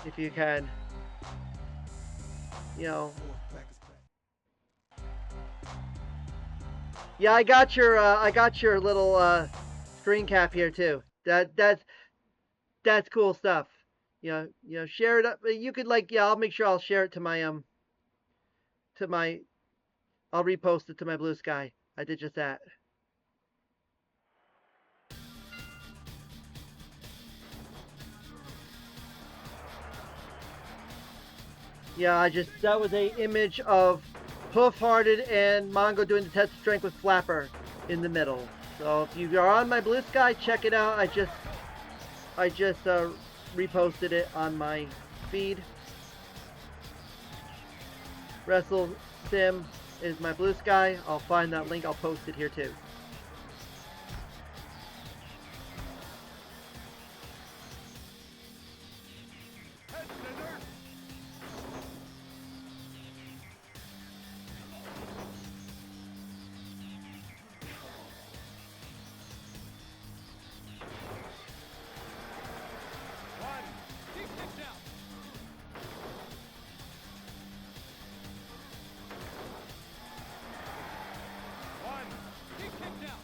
if you can. Yeah, I got your little screen cap here too. That's cool stuff. Share it up. You could I'll make sure I'll share it to my I'll repost it to my Blue Sky. I did just that. Yeah, that was a image of Hoof-Hearted and Mongo doing the test of strength with Flapper in the middle. So if you are on my Blue Sky, check it out. I just reposted it on my feed. WrestleSim is my Blue Sky. I'll find that link. I'll post it here too.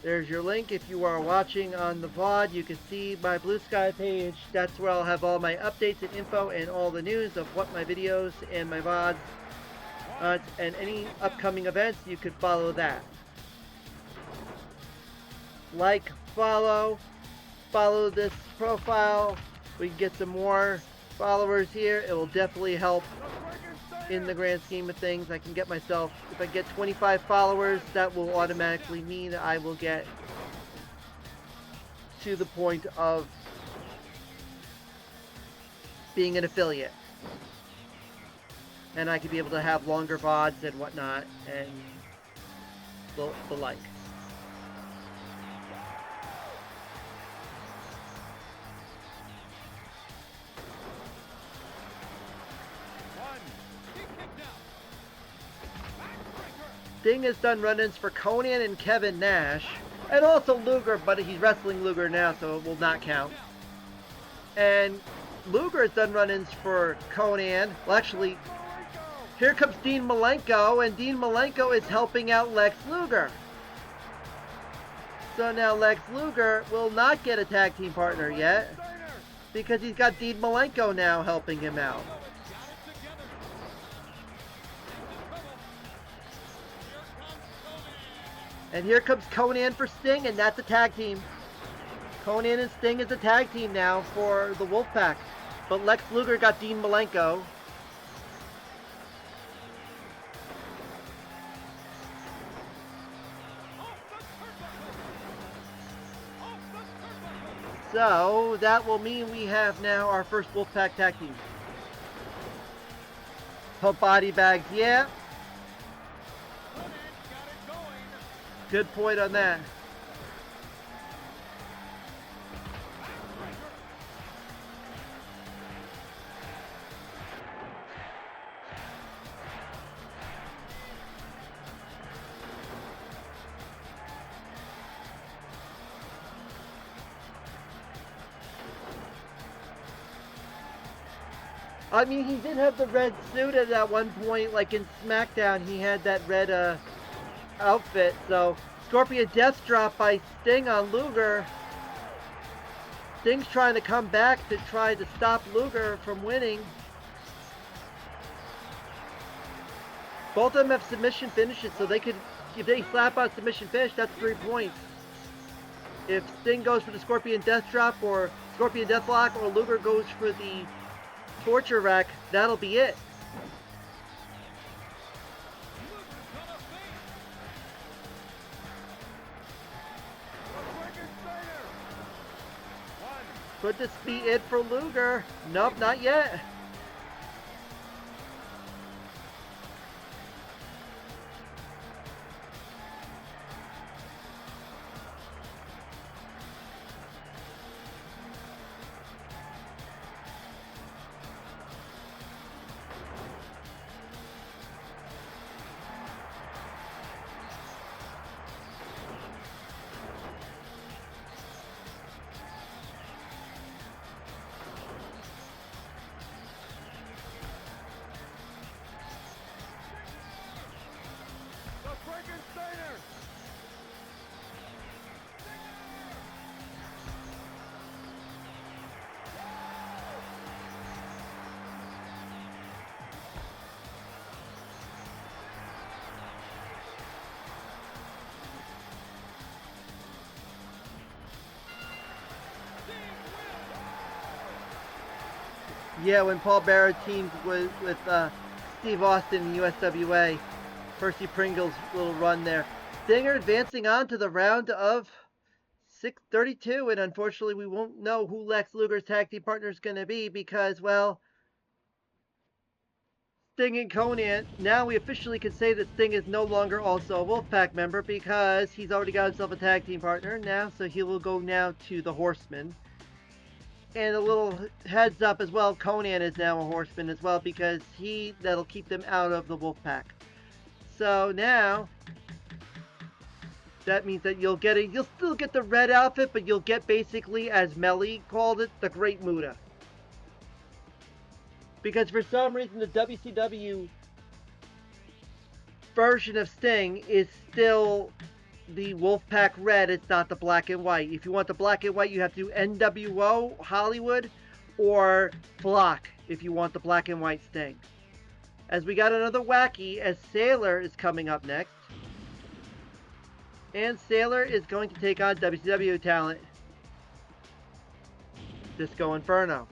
There's your link. If you are watching on the VOD, you can see my Blue Sky page. That's where I'll have all my updates and info and all the news of what my videos and my VODs and any upcoming events. You could follow that. Like, follow this profile. We can get some more followers here. It will definitely help in the grand scheme of things. I can get myself, if I get 25 followers, that will automatically mean that I will get to the point of being an affiliate. And I could be able to have longer VODs and whatnot, and the like. Sting has done run-ins for Conan and Kevin Nash, and also Luger, but he's wrestling Luger now, so it will not count. And Luger has done run-ins for Conan. Well, actually, here comes Dean Malenko, and Dean Malenko is helping out Lex Luger. So now Lex Luger will not get a tag team partner yet, because he's got Dean Malenko now helping him out. And here comes Conan for Sting, and that's a tag team. Conan and Sting is a tag team now for the Wolfpack. But Lex Luger got Dean Malenko. So that will mean we have now our first Wolfpack tag team. Pump body bags, yeah. Good point on that. I mean, he did have the red suit at that one point, like in SmackDown, he had that red outfit. So Scorpion Death Drop by Sting on Luger. Sting's trying to come back to try to stop Luger from winning. Both of them have submission finishes, so they could, if they slap on submission finish, that's 3 points. If Sting goes for the Scorpion Death Drop or Scorpion Deathlock, or Luger goes for the Torture Rack, that'll be it. Could this be it for Luger? Nope, not yet. Yeah, when Paul Bearer teamed with Steve Austin in USWA, Percy Pringle's little run there. Stinger advancing on to the round of 632, and unfortunately we won't know who Lex Luger's tag team partner is going to be because, well, Sting and Conan, now we officially can say that Sting is no longer also a Wolfpack member because he's already got himself a tag team partner now, so he will go now to the Horsemen. And a little heads up as well, Conan is now a Horseman as well because that'll keep them out of the Wolfpack. So now, that means that you'll still get the red outfit, but you'll get basically, as Melly called it, the Great Muta. Because for some reason the WCW version of Sting is still the Wolfpack red, it's not the black and white. If you want the black and white, you have to do nWo Hollywood or Flock if you want the black and white Sting. As we got another wacky, as Sailor is coming up next. And Sailor is going to take on WCW talent Disco Inferno.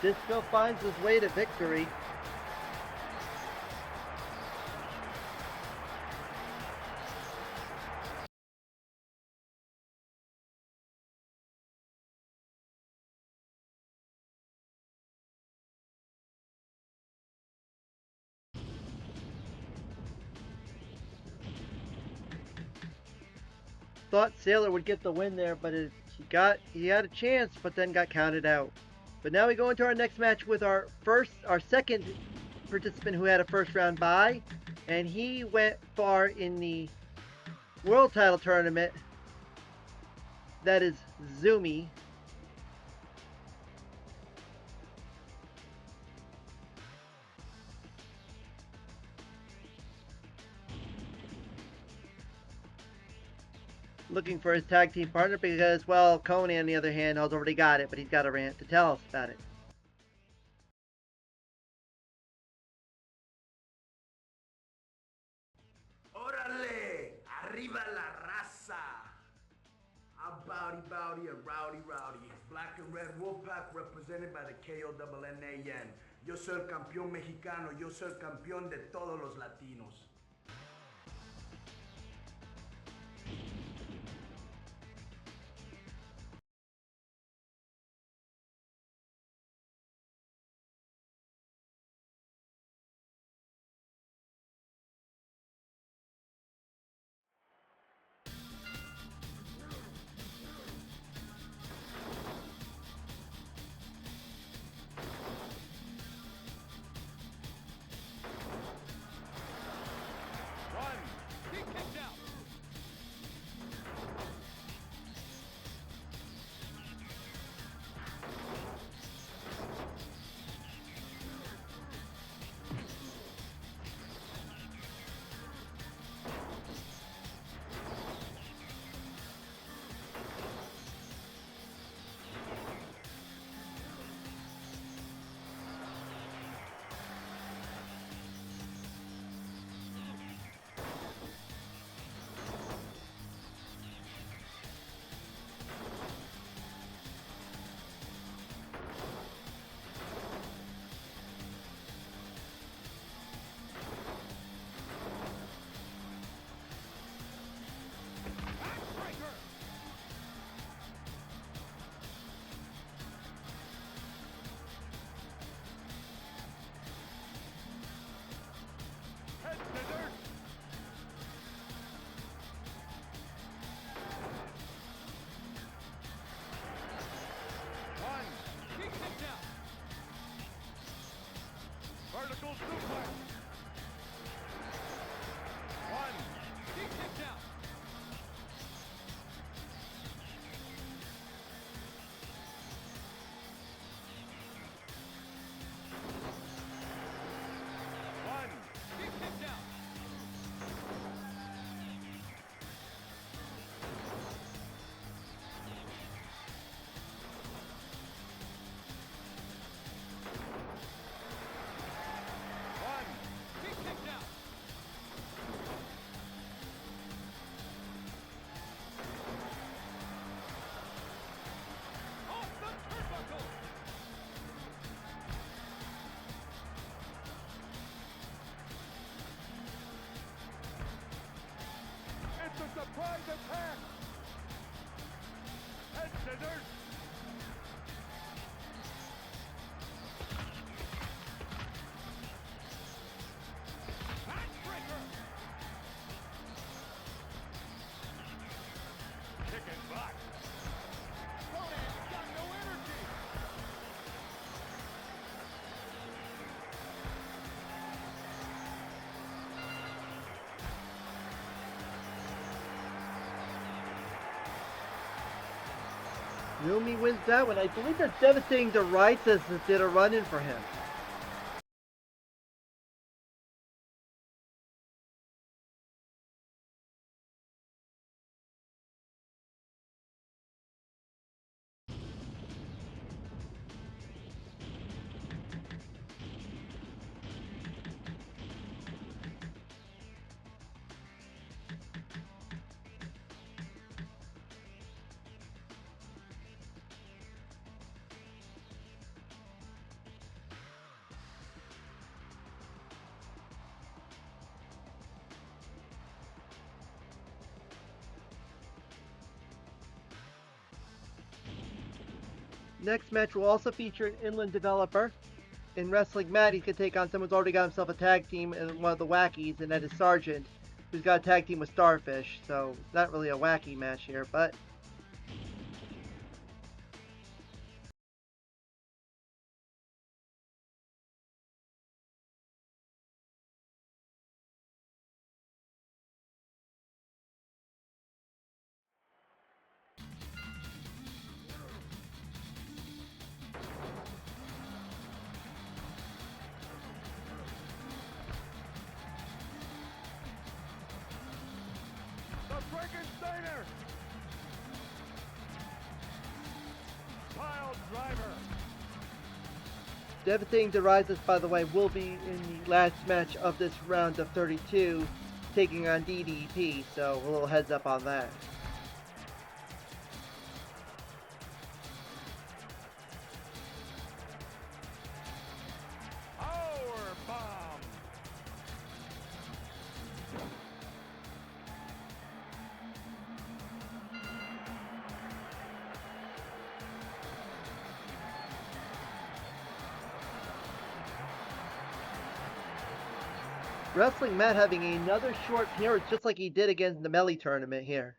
Disco finds his way to victory. Thought Sailor would get the win there, but he had a chance, but then got counted out. But now we go into our next match with our second participant who had a first round bye, and he went far in the world title tournament. That is Zumi. Looking for his tag team partner because, well, Coney on the other hand has already got it, but he's got a rant to tell us about it. Orale, arriba la raza. Bowdy and rowdy. Black and red Wolfpack represented by the KONNAN. Yo soy el campeón mexicano, yo soy el campeón de todos los latinos. Vertical suplex. One. He kicked out. One. He kicked out. One. He kicked out. Off the turnbuckle. It's a surprise attack. Head scissors. Backbreaker. Chicken box. Conan's got no energy. Zumi wins that one. I believe that's devastating to Rights as it did a run-in for him. Next match will also feature an inland developer. In Wrestling Matt, he could take on someone who's already got himself a tag team in one of the wackies, and that is Sargent, who's got a tag team with Starfish. So it's not really a wacky match here, but The Frankensteiner! Pile driver! Devastating Derisers, by the way, will be in the last match of this round of 32, taking on DDP, so a little heads up on that. Power bomb! Wrestling Matt having another short appearance just like he did against the Melly tournament here.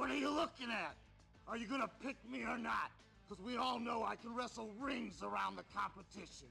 What are you looking at? Are you gonna pick me or not? Because we all know I can wrestle rings around the competition.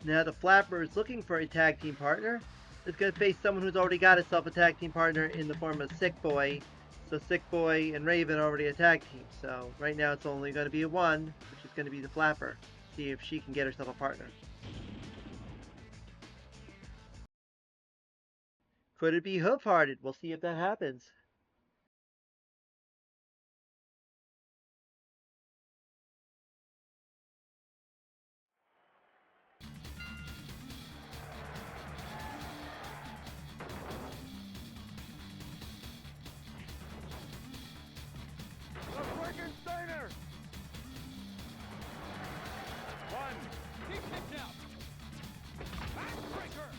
Now the Flapper is looking for a tag team partner. Is going to face someone who's already got himself a tag team partner in the form of Sick Boy. So Sick Boy and Raven are already a tag team. So right now it's only going to be a one, which is going to be the Flapper. See if she can get herself a partner. Could it be Hoof-Hearted? We'll see if that happens. The Frankensteiner! One. He kicked out. Backbreaker!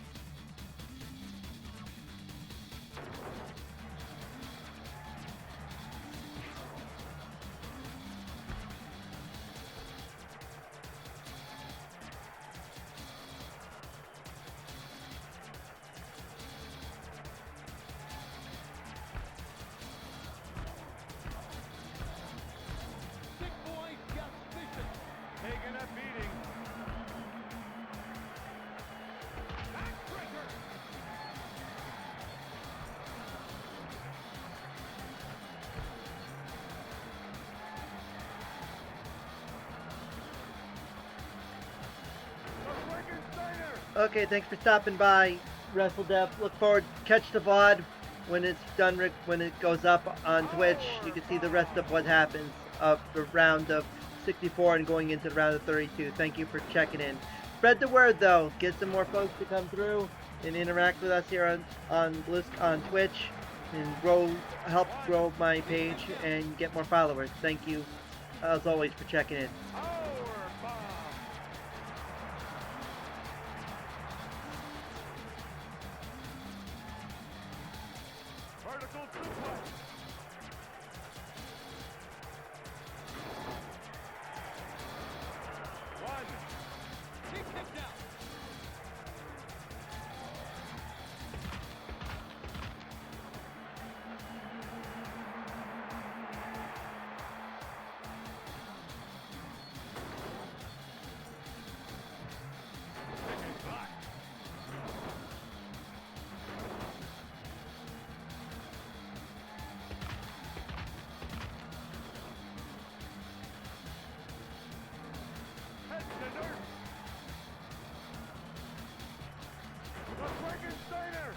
Sick Boy gets vision. Taking a beating. Backbreaker! The Frankensteiner! Okay, thanks for stopping by, WrestleDev. Look forward, catch the VOD when it's done, when it goes up on Twitch. You can see the rest of what happens of the round of 64 and going into the round of 32. Thank you for checking in. Spread the word though. Get some more folks to come through and interact with us here on Twitch and help grow my page and get more followers. Thank you as always for checking in. Powerbomb! Vertical suplex. One. He kicked out. Kicking back. Head to dirt. The Frankensteiner.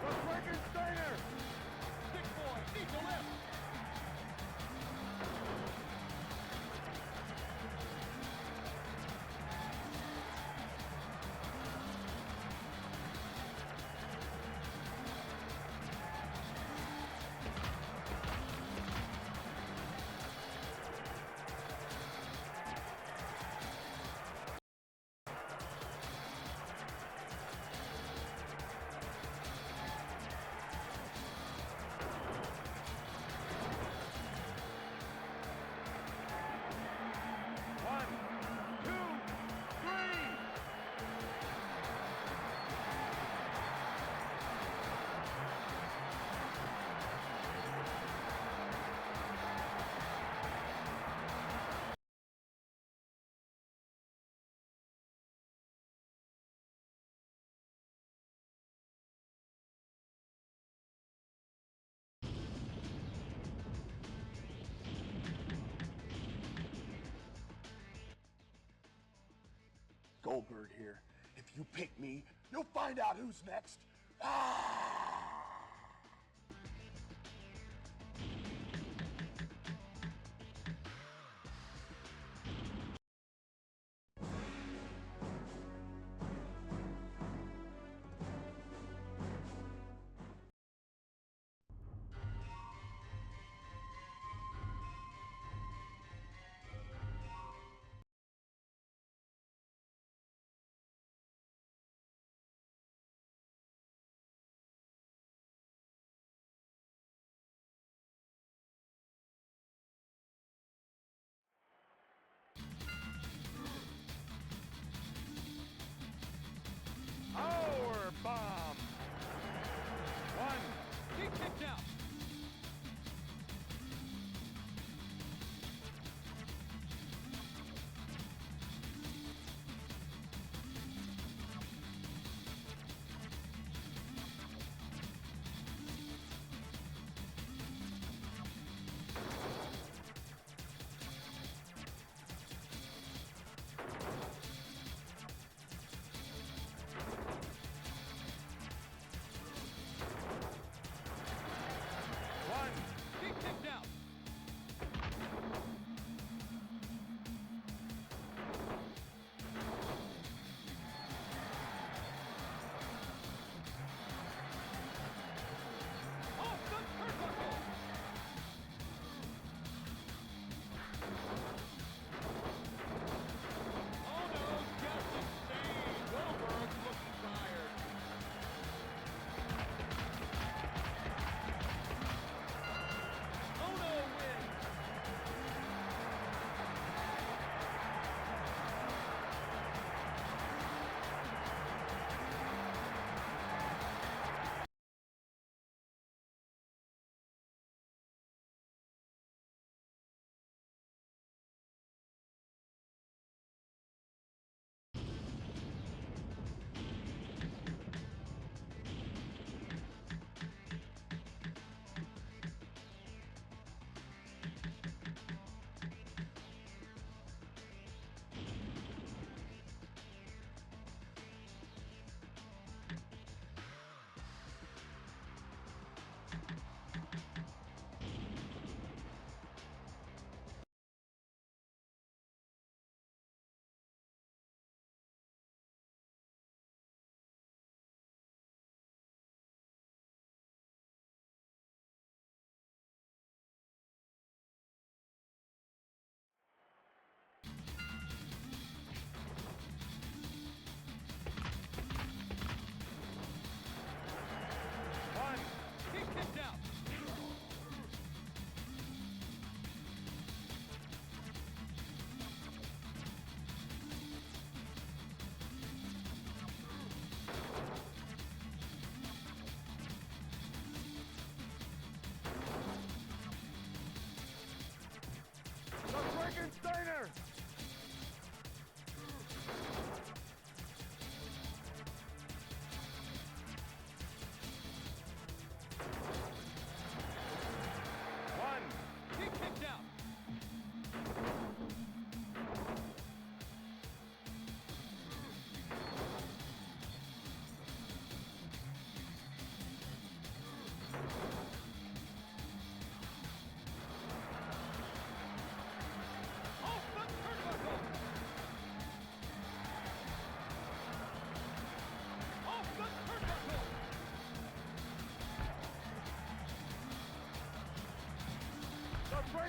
The Frankensteiner. Sick Boy needs a lift. Goldberg here. If you pick me, you'll find out who's next. Ah!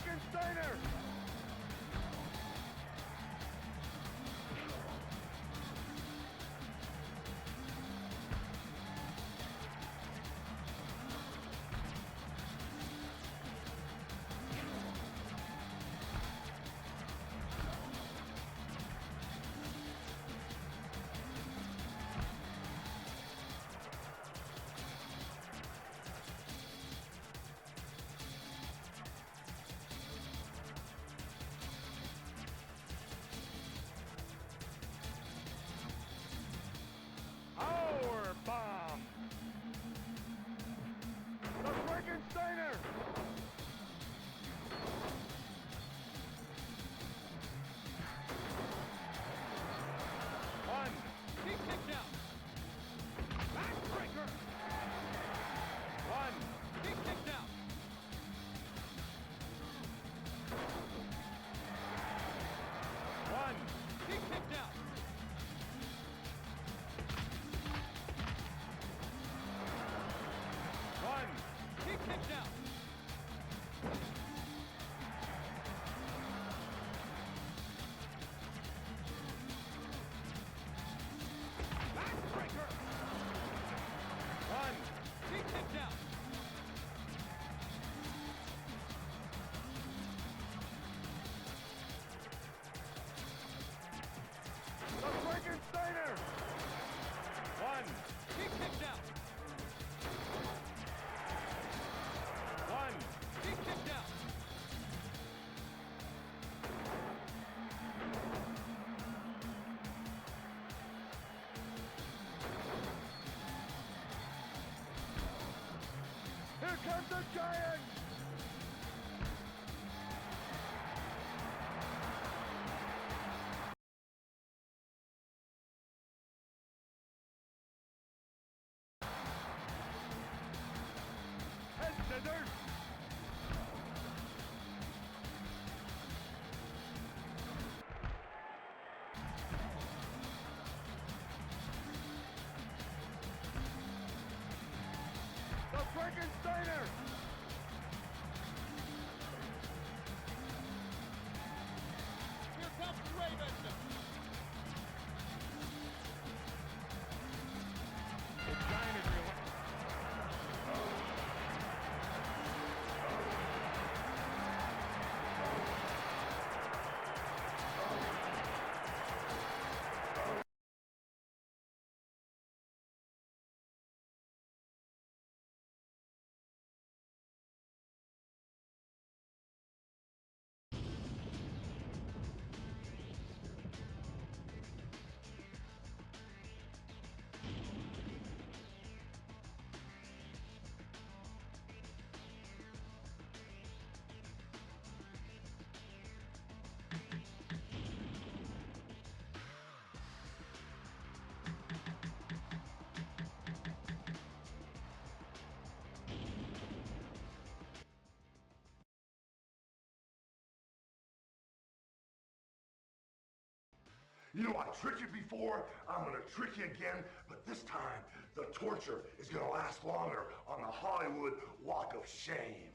Frankensteiner! Power bomb! The Frankensteiner! One. He kicked out. Backbreaker. One. He kicked out. One. He kicked out. One. He kicked out. Backbreaker. One. He kicked out. The Frankensteiner. One. He kicked out. One. He kicked out. Here comes the giant! And scissors! The Frankensteiner! Here comes Raven! The giant is You know, I tricked you before, I'm gonna trick you again, but this time, the torture is gonna last longer on the Hollywood Walk of Shame.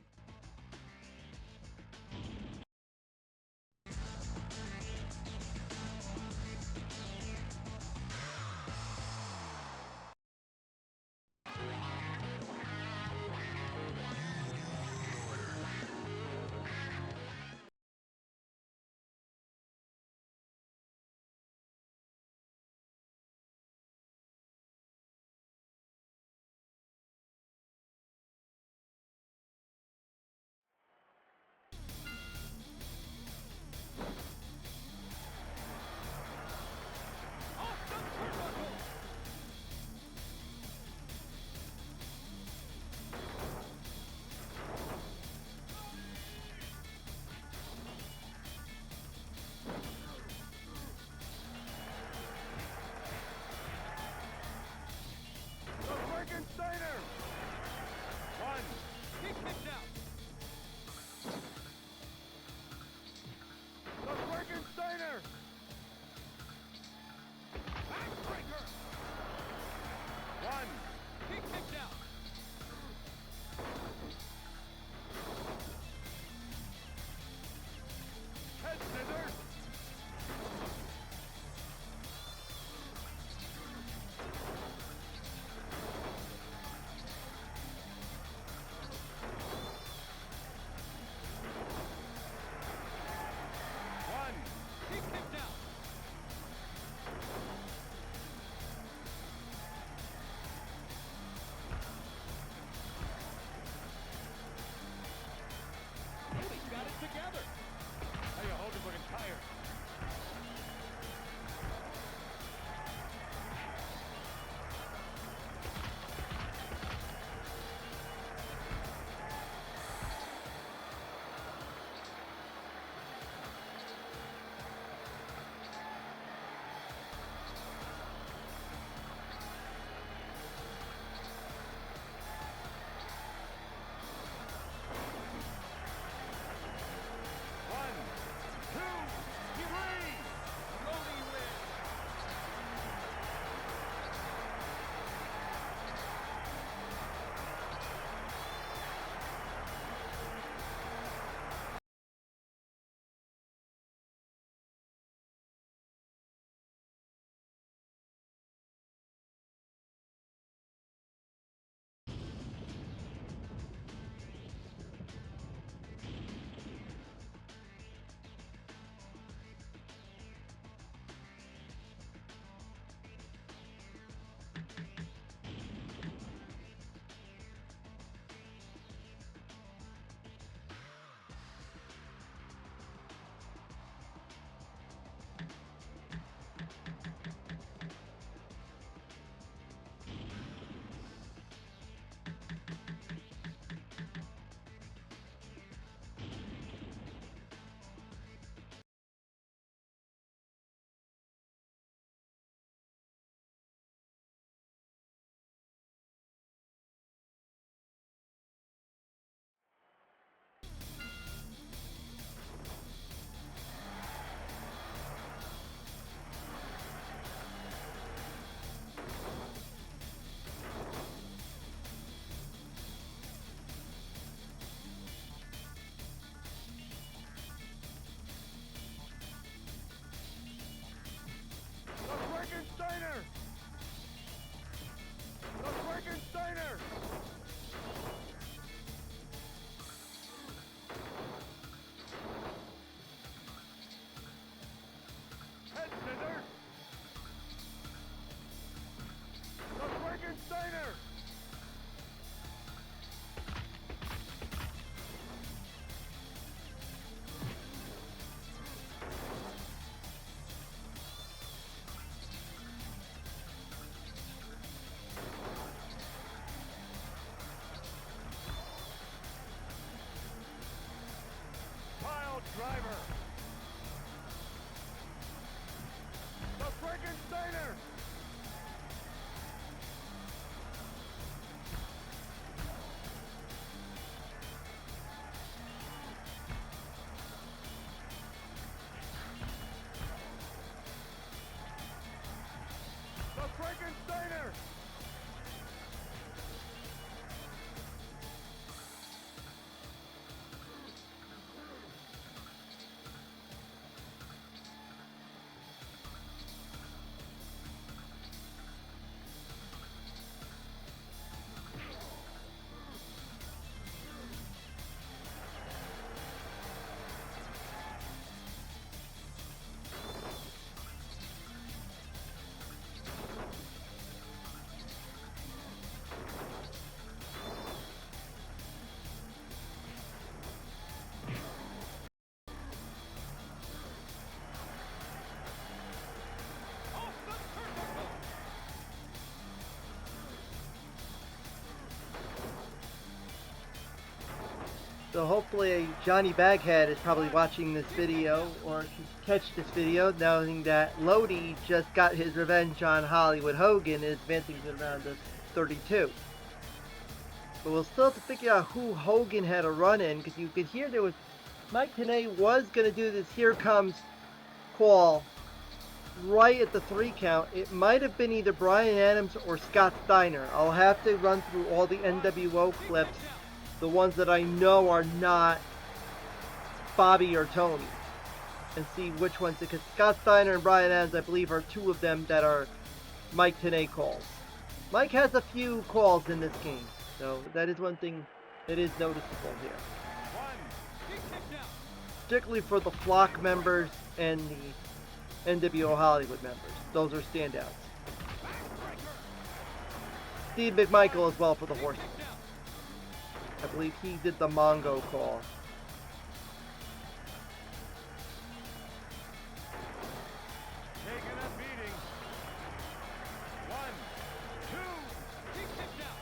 Frankensteiner! So hopefully Johnny Baghead is probably watching this video, or he's catch this video, knowing that Lodi just got his revenge on Hollywood Hogan and is advancing to the round of 32. But we'll still have to figure out who Hogan had a run in, because you could hear there was Mike Tenay was going to do this "Here Comes" call right at the 3 count. It might have been either Brian Adams or Scott Steiner. I'll have to run through all the nWo clips, the ones that I know are not Bobby or Tony, and see which ones, because Scott Steiner and Brian Adams, I believe, are two of them that are Mike Tenay calls. Mike has a few calls in this game, so that is one thing that is noticeable here. Particularly for the Flock members and the nWo Hollywood members. Those are standouts. Steve McMichael as well for the Horsemen. I believe he did the Mongo call. Taking a beating. 1, 2, he kicked out.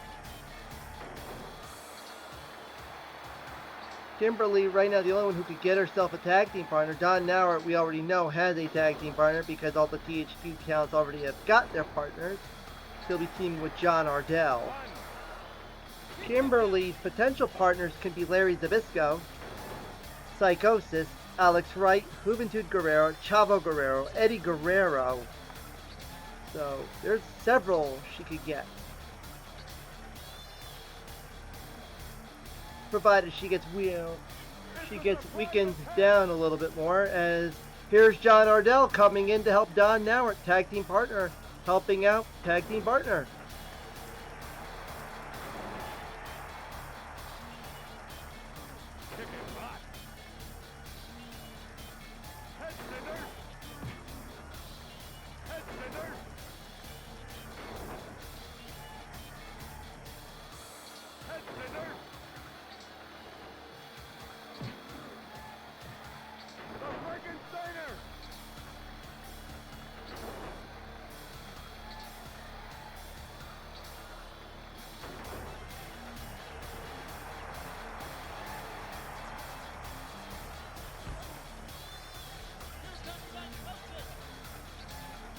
Kimberly, right now, the only one who could get herself a tag team partner. Don Nauert, we already know, has a tag team partner because all the THQ counts already have got their partners. She'll be teaming with John Ardell. Kimberly's potential partners can be Larry Zbyszko, Psychosis, Alex Wright, Juventud Guerrero, Chavo Guerrero, Eddie Guerrero. So there's several she could get, provided she gets weakened down a little bit more. As here's John Ardell coming in to help Don Nauert, tag team partner, helping out tag team partner.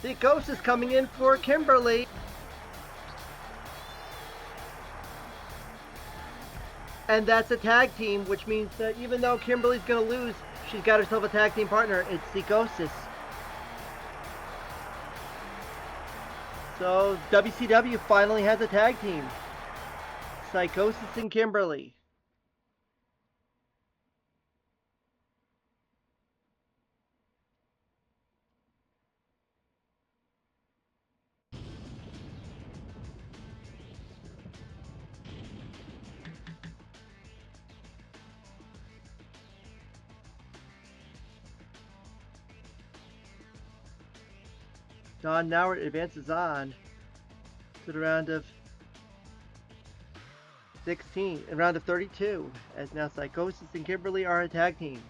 The Ghost is coming in for Kimberly. And that's a tag team, which means that even though Kimberly's going to lose, she's got herself a tag team partner. It's Psychosis. So WCW finally has a tag team. Psychosis and Kimberly. Don Nauert advances on to the round of 16, round of 32, as now Psychosis and Kimberly are a tag team.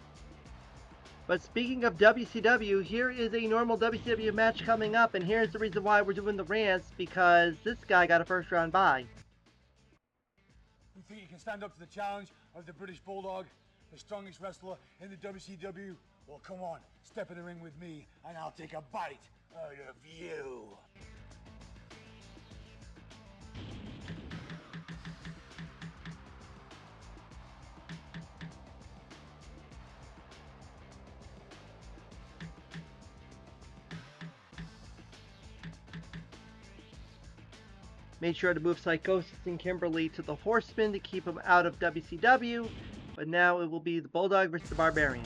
But speaking of WCW, here is a normal WCW match coming up, and here's the reason why we're doing the rants, because this guy got a first round bye. You think you can stand up to the challenge of the British Bulldog, the strongest wrestler in the WCW? Well, come on, step in the ring with me, and I'll take a bite out of you. Made sure to move Psychosis and Kimberly to the Horsemen to keep them out of WCW, but now it will be the Bulldog versus the Barbarian.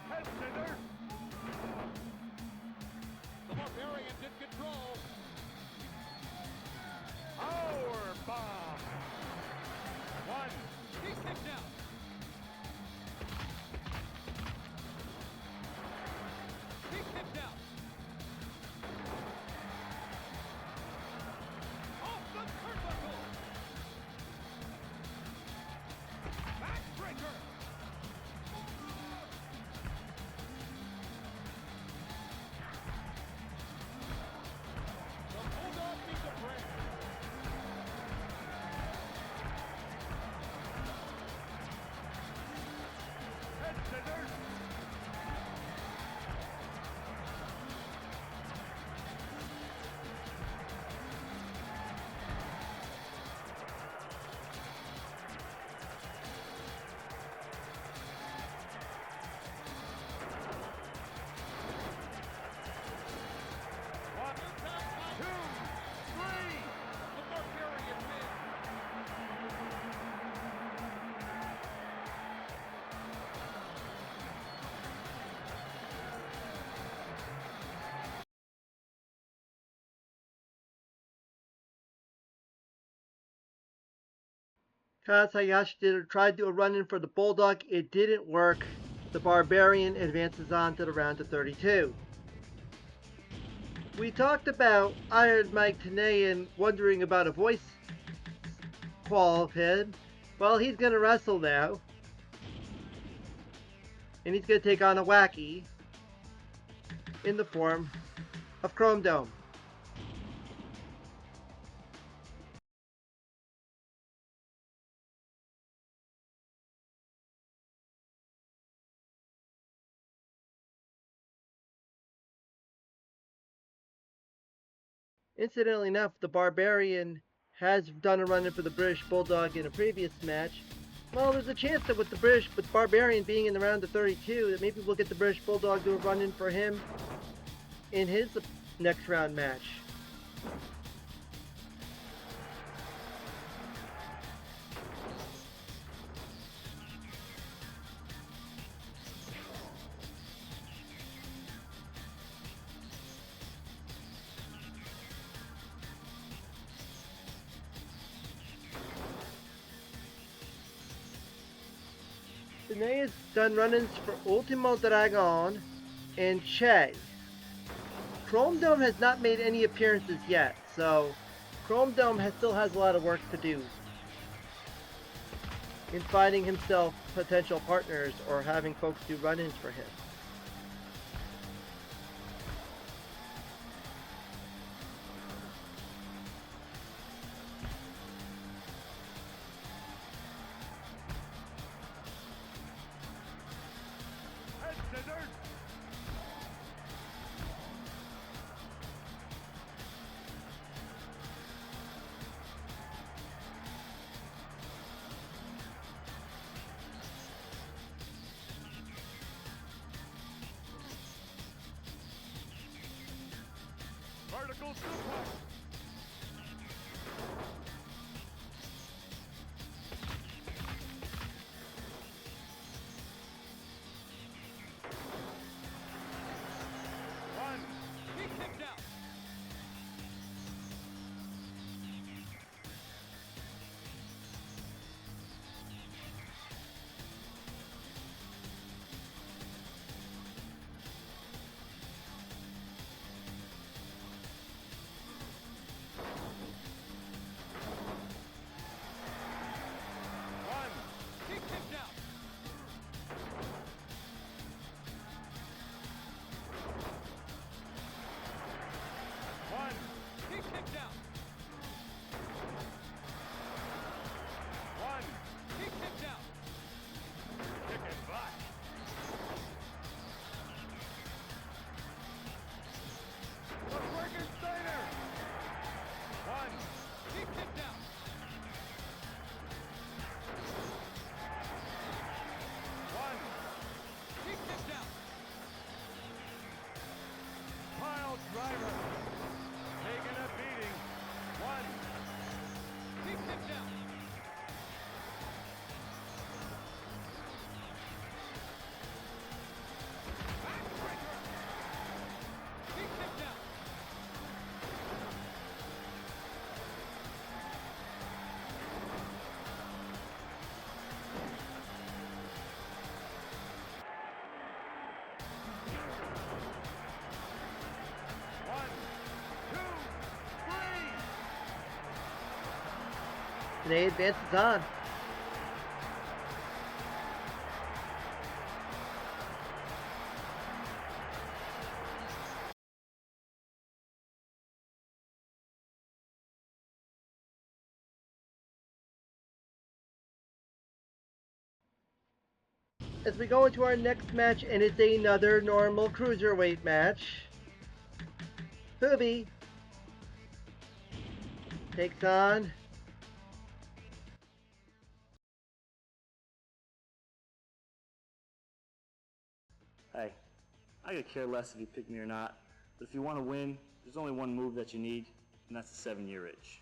Head scissors. The Barbarian's in control. Power bomb. One. He's kicked out. He's kicked out. Off the turnbuckle. Backbreaker. The Bulldog needs a break. Head scissors. One, two, three. The Barbarian wins. Kaz Hayashi tried to do a run in for the Bulldog. It didn't work. The Barbarian advances on to the round of 32. We talked about Iron Mike Tenay wondering about a voice qual of him. Well, he's going to wrestle now. And he's going to take on a Wacky in the form of Chrome Dome. Incidentally enough, the Barbarian has done a run-in for the British Bulldog in a previous match. Well, there's a chance that with Barbarian being in the round of 32, that maybe we'll get the British Bulldog do a run-in for him in his next round match. Tenay has done run-ins for Ultimo Dragon and Che. Chrome Dome has not made any appearances yet, so Chrome Dome still has a lot of work to do in finding himself potential partners or having folks do run-ins for him. Head scissors. Vertical suplex. They advances on. As we go into our next match, and it's another normal cruiserweight match. Hoobie takes on Hey, I could care less if you pick me or not, but if you want to win, there's only one move that you need, and that's the 7-year itch.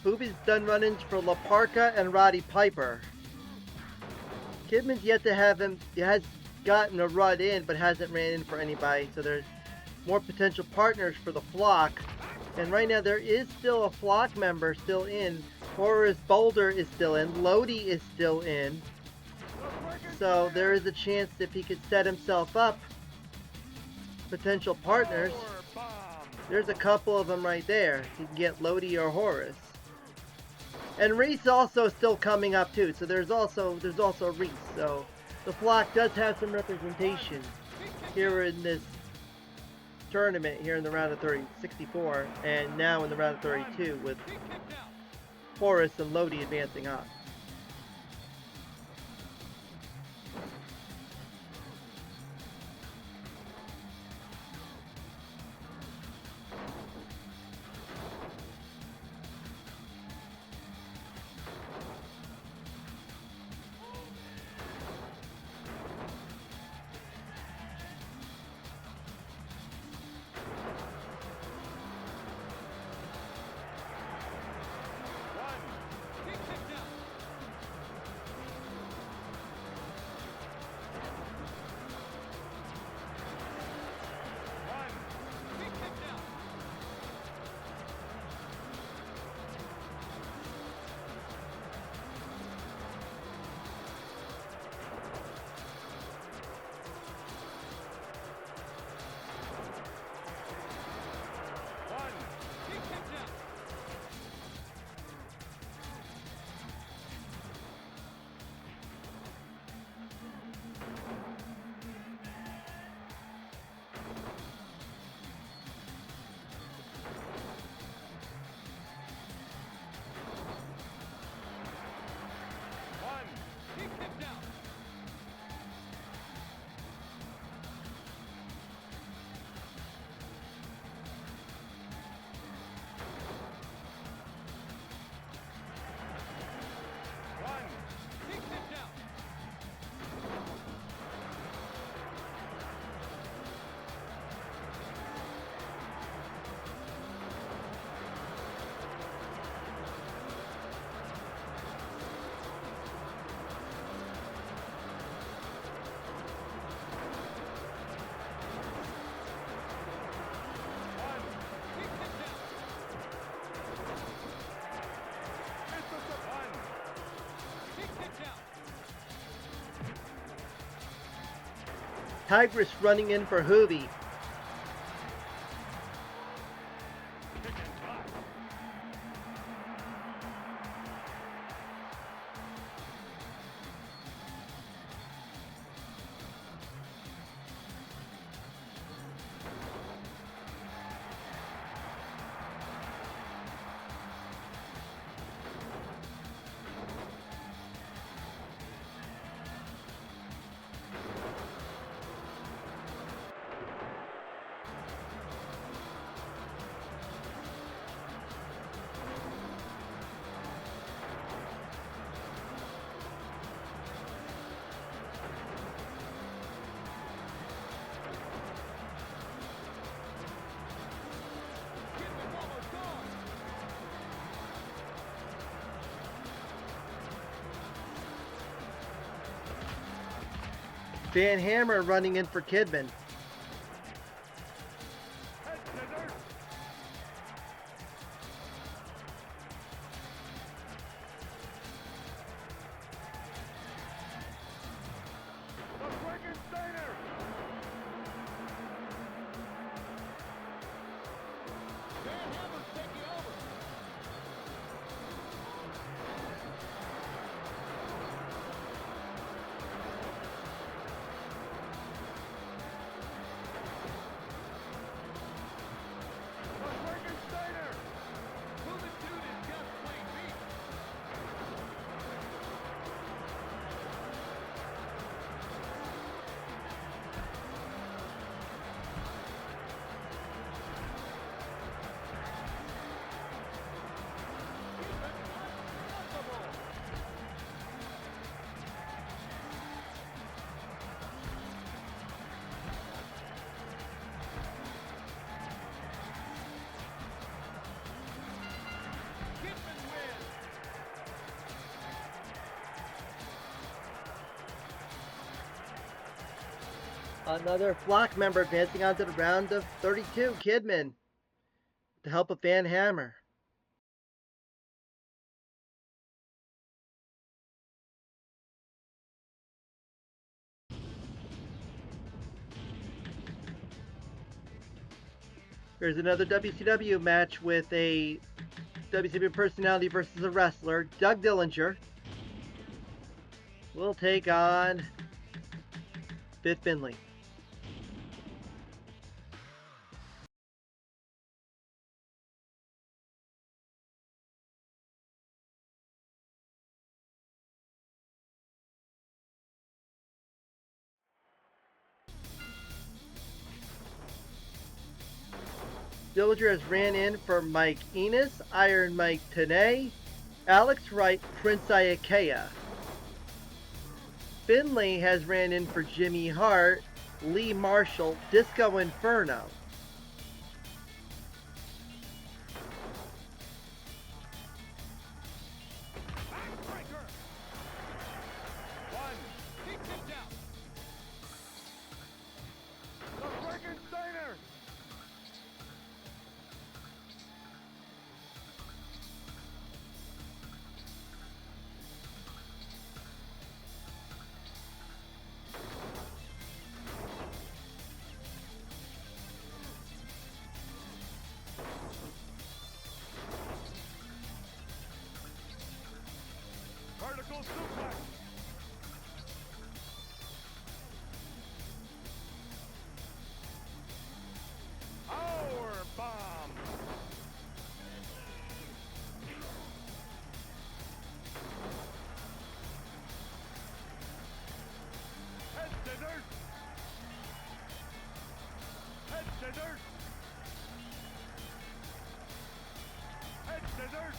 Hoobie's done run-ins for La Parka and Roddy Piper. Kidman's yet to have him. He has gotten a run in, but hasn't ran in for anybody. So there's more potential partners for the flock. And right now there is still a flock member still in. Horace Boulder is still in. Lodi is still in. So there is a chance if he could set himself up, potential partners. There's a couple of them right there. He can get Lodi or Horace. And Reese also still coming up too. So there's also Reese. So the flock does have some representation here in this tournament here in the round of 64 and now in the round of 32 with Horace and Lodi advancing on. Tigress running in for Hoobie. Van Hammer running in for Kidman. Head to dirt. The Frankensteiner. Van Hammer's taking over. The Frankensteiner. Who the dude is just plain beat. He's unstoppable. Kidman wins. Another flock member advancing on to the round of 32, Kidman, with the help of Van Hammer. Here's another WCW match with a WCW personality versus a wrestler. Doug Dillinger will take on Fit Finlay. Dillinger has ran in for Mike Enos, Iron Mike Tenay, Alex Wright, Prince Iakea. Finlay has ran in for Jimmy Hart, Lee Marshall, Disco Inferno. Backbreaker. One. He kicked out. The Frankensteiner. Vertical suplex. Power bomb. Head to dirt. Head to dirt. Head to dirt.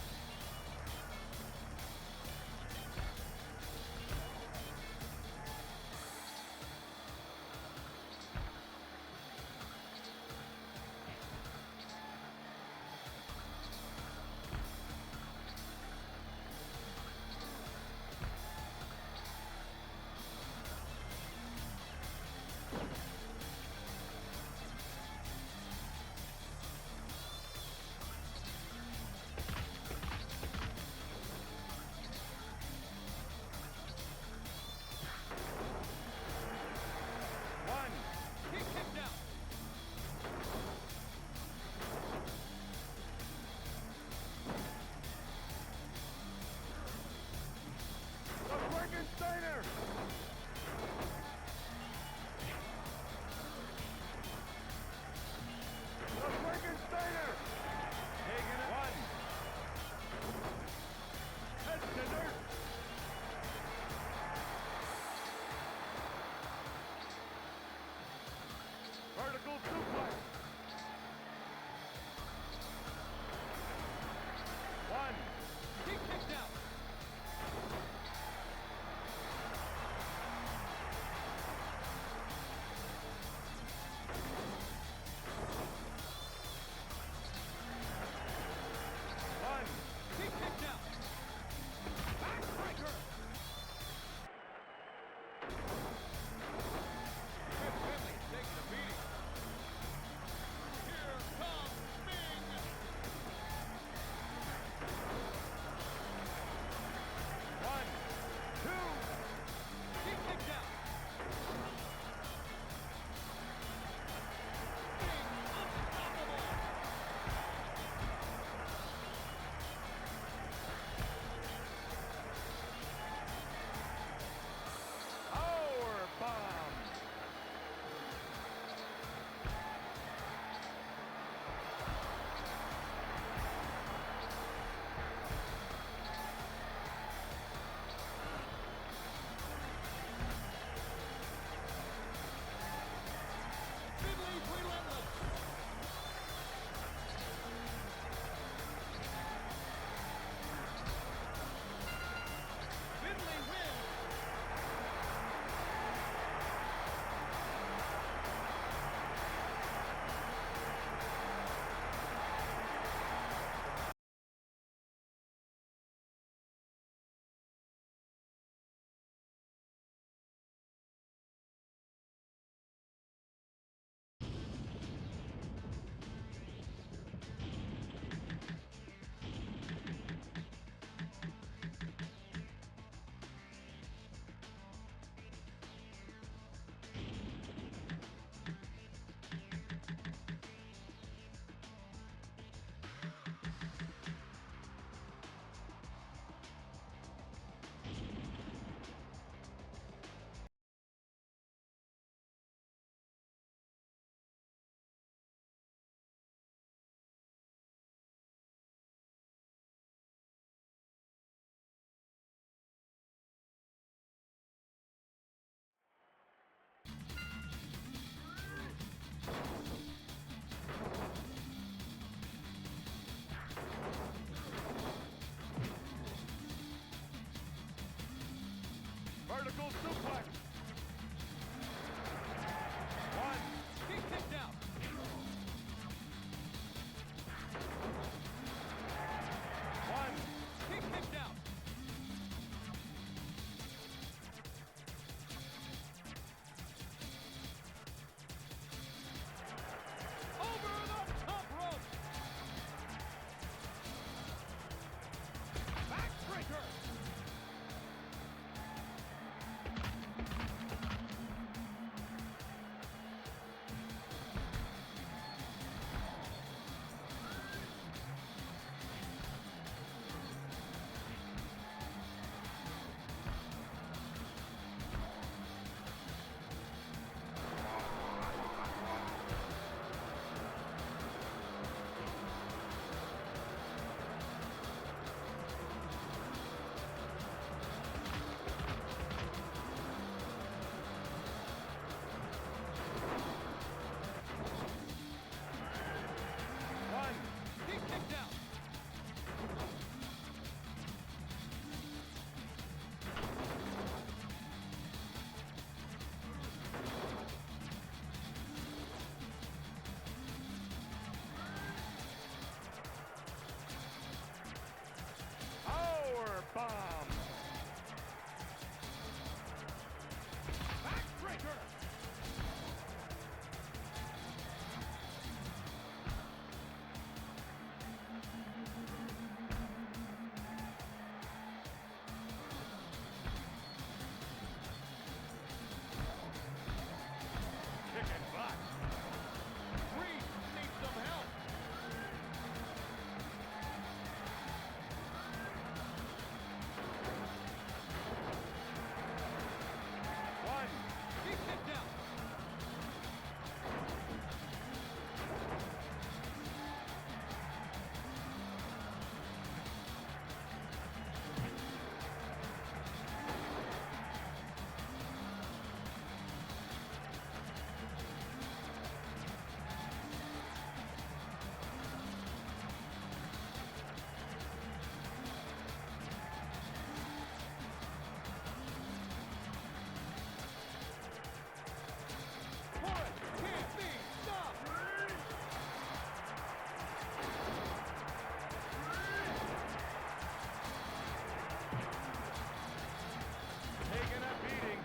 Vertical suplex. One. He's kicked out. One. He's kicked out. Over the top rope. Backbreaker. One. He's kicked out. Power bomb. Backbreaker. Chicken butt. Reese needs some help. One. He's kicked out. One. Can't be stopped. Taking a beating.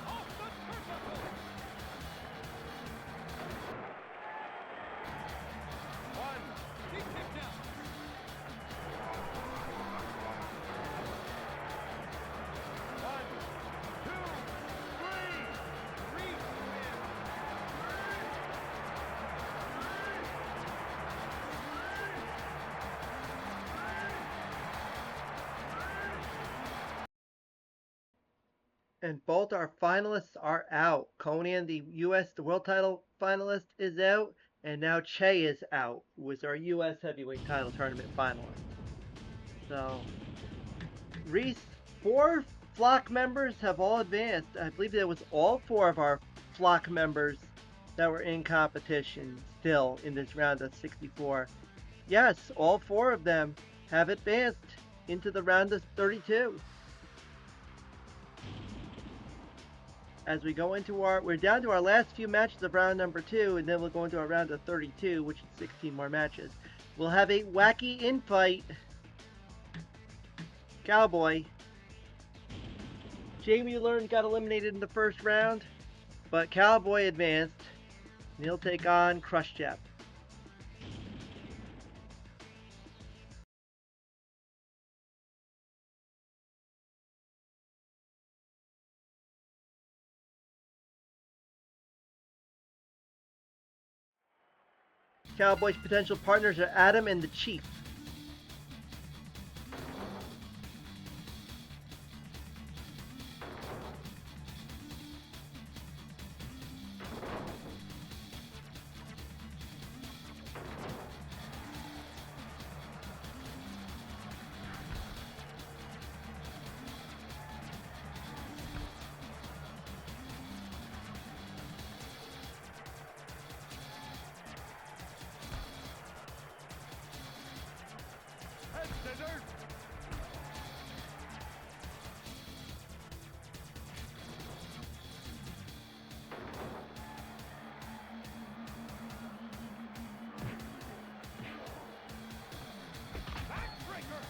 Off the turnbuckle. One. He's kicked out. One, two, three. Reese wins. And both our finalists are out. Conan, the the world title finalist, is out, and now Che is out, who was our US heavyweight title tournament finalist. So, Reese, 4 flock members have all advanced. I believe there was all 4 of our flock members that were in competition still in this round of 64. Yes, all 4 of them have advanced into the round of 32. As we go into we're down to our last few matches of round number 2, and then we'll go into our round of 32, which is 16 more matches. We'll have a wacky infight. Cowboy. Jamie Lern got eliminated in the first round, but Cowboy advanced, and he'll take on Khrushchev. Cowboy's potential partners are Adam and the Chief. scissors. Backbreaker.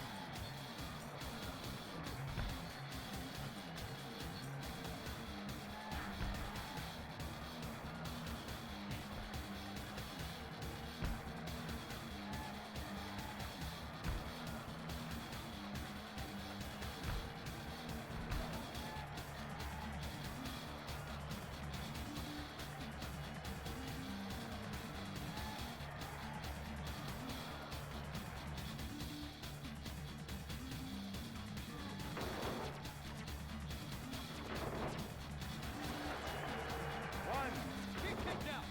One. Keep kicked out.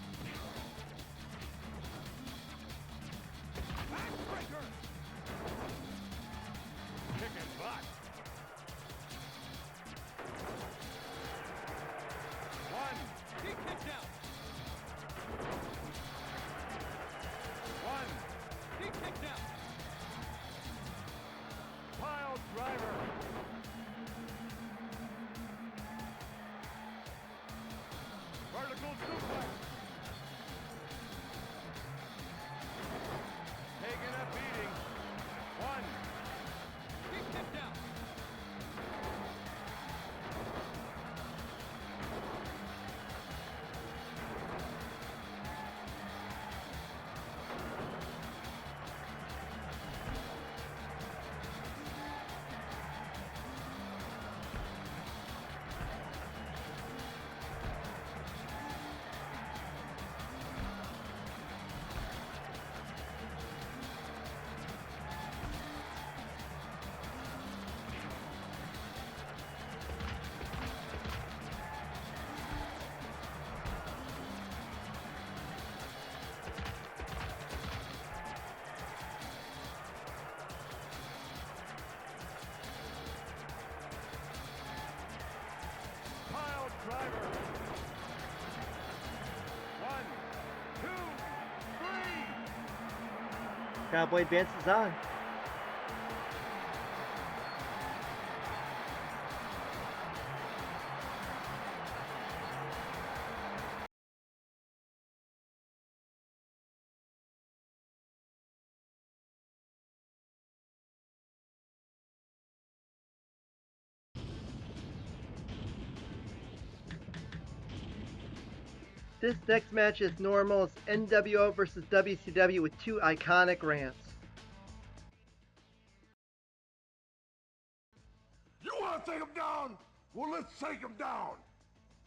Backbreaker. Kicking butt. One. Keep kicked out. One. Keep kicked out. Pile driver. Vertical suplex. Taking a beating. One. Keep kicked out. Pile driver. One, two, three. Cowboy advances on. This next match is normal. It's nWo versus WCW with two iconic rants. You want to take him down? Well, let's take him down.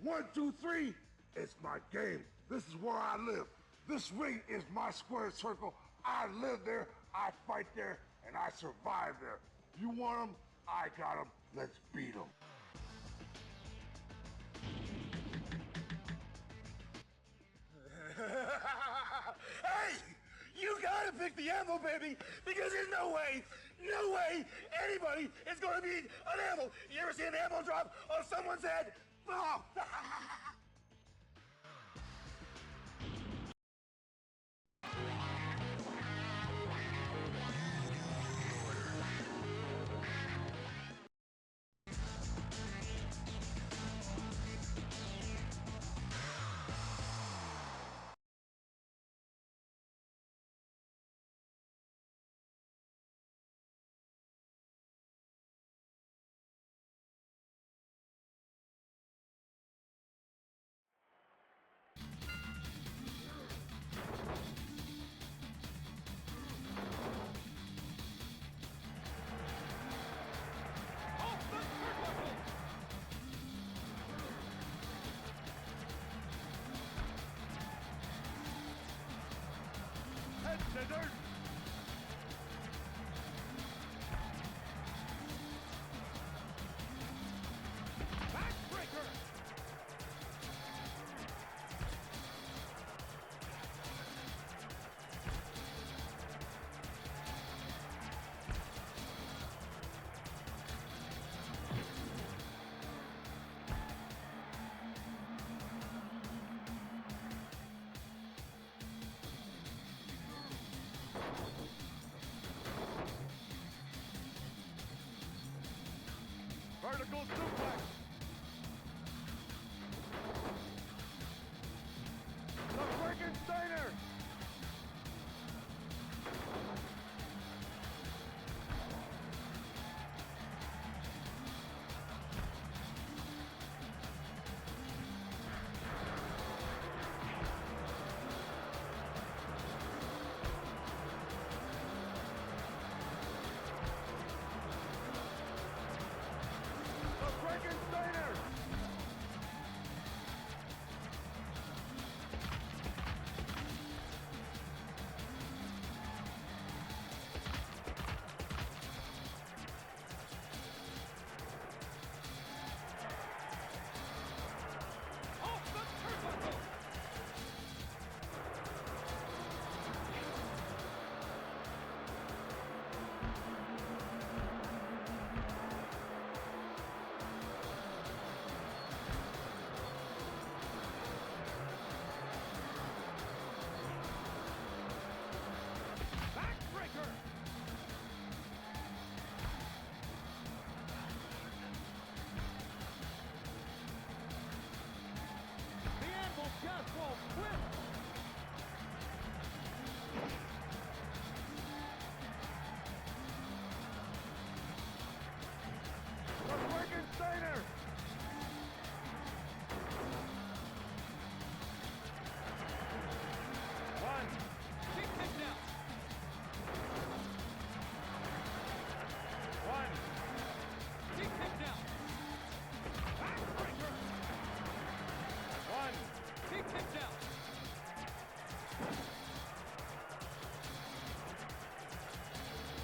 1, 2, 3. It's my game. This is where I live. This ring is my square circle. I live there, I fight there, and I survive there. You want him? I got him. Let's beat him. Hey! You gotta pick the ammo, baby, because there's no way anybody is gonna beat an ammo. You ever see an ammo drop on someone's head? Oh. Scissors. Backbreaker.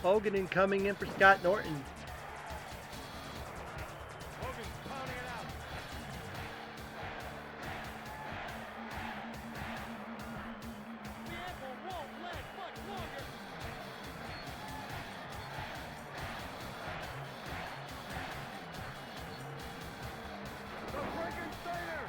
Hogan and coming in for Scott Norton. Hogan's pounding it out. The ankle won't last much longer. The Frankensteiner.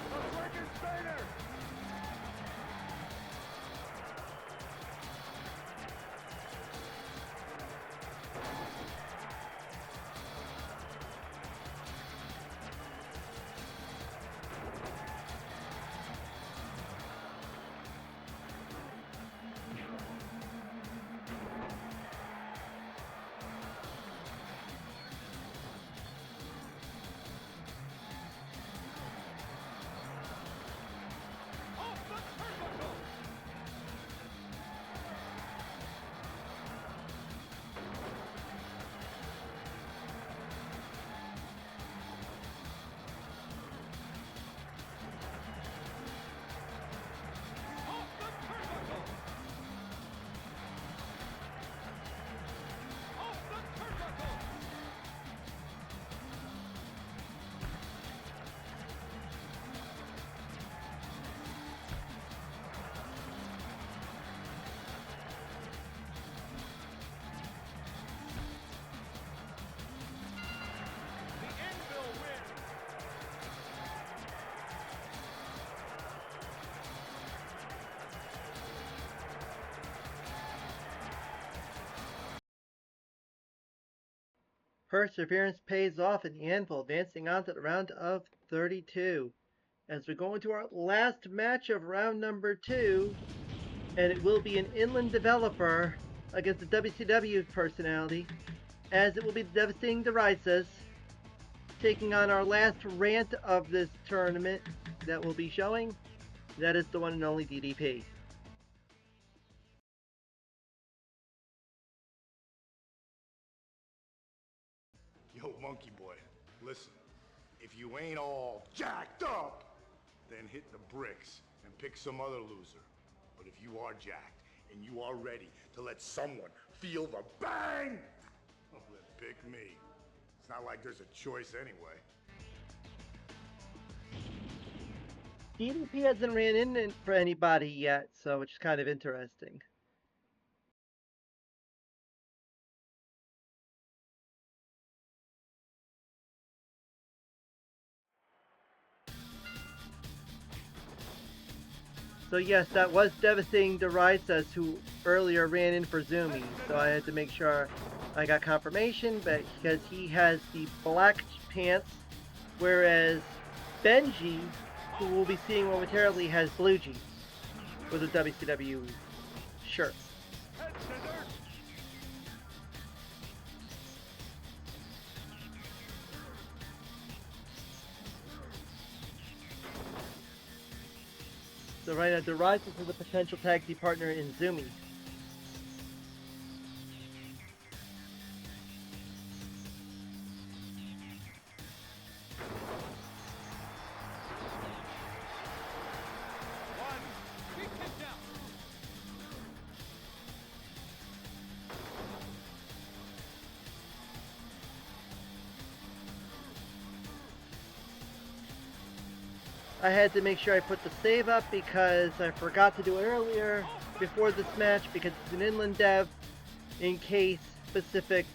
The Frankensteiner. Off the turnbuckle. Off the turnbuckle. Off the turnbuckle. The nWo win. Perseverance pays off in Anvil, advancing on to the round of 32. As we go into our last match of round number 2, and it will be an inland developer against the WCW personality, as it will be the Devastating Derisas taking on our last rant of this tournament that we'll be showing. That is the one and only DDP. Yo, monkey boy, listen. If you ain't all jacked up, then hit the bricks and pick some other loser. But if you are jacked and you are ready to let someone feel the bang, well, then pick me. It's not like there's a choice anyway. DDP hasn't ran in for anybody yet, so which is kind of interesting. So yes, that was Devastating Derisas who earlier ran in for Zumi, so I had to make sure I got confirmation, but because he has the black pants, whereas Benji, who we'll be seeing momentarily, has blue jeans with a WCW shirt. Head scissors. So right now, Derisas is a potential tag team partner in Zumi. One. Big kick out. I had to make sure I put the save up because I forgot to do it earlier before this match because it's an inland dev in case specific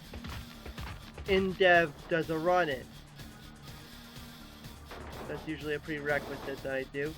in-dev does a run-in. That's usually a prerequisite that I do.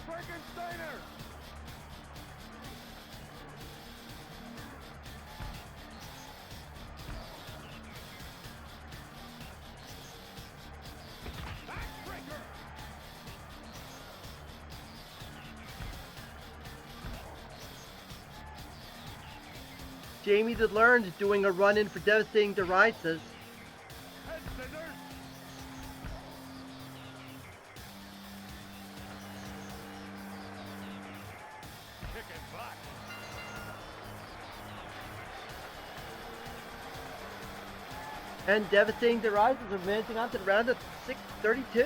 Frankensteiner! Backbreaker! Jamie the Learned doing a run-in for Devastating Devices. Head scissors! Kicking butt! And Devastating Devices are advancing on to the round of 632.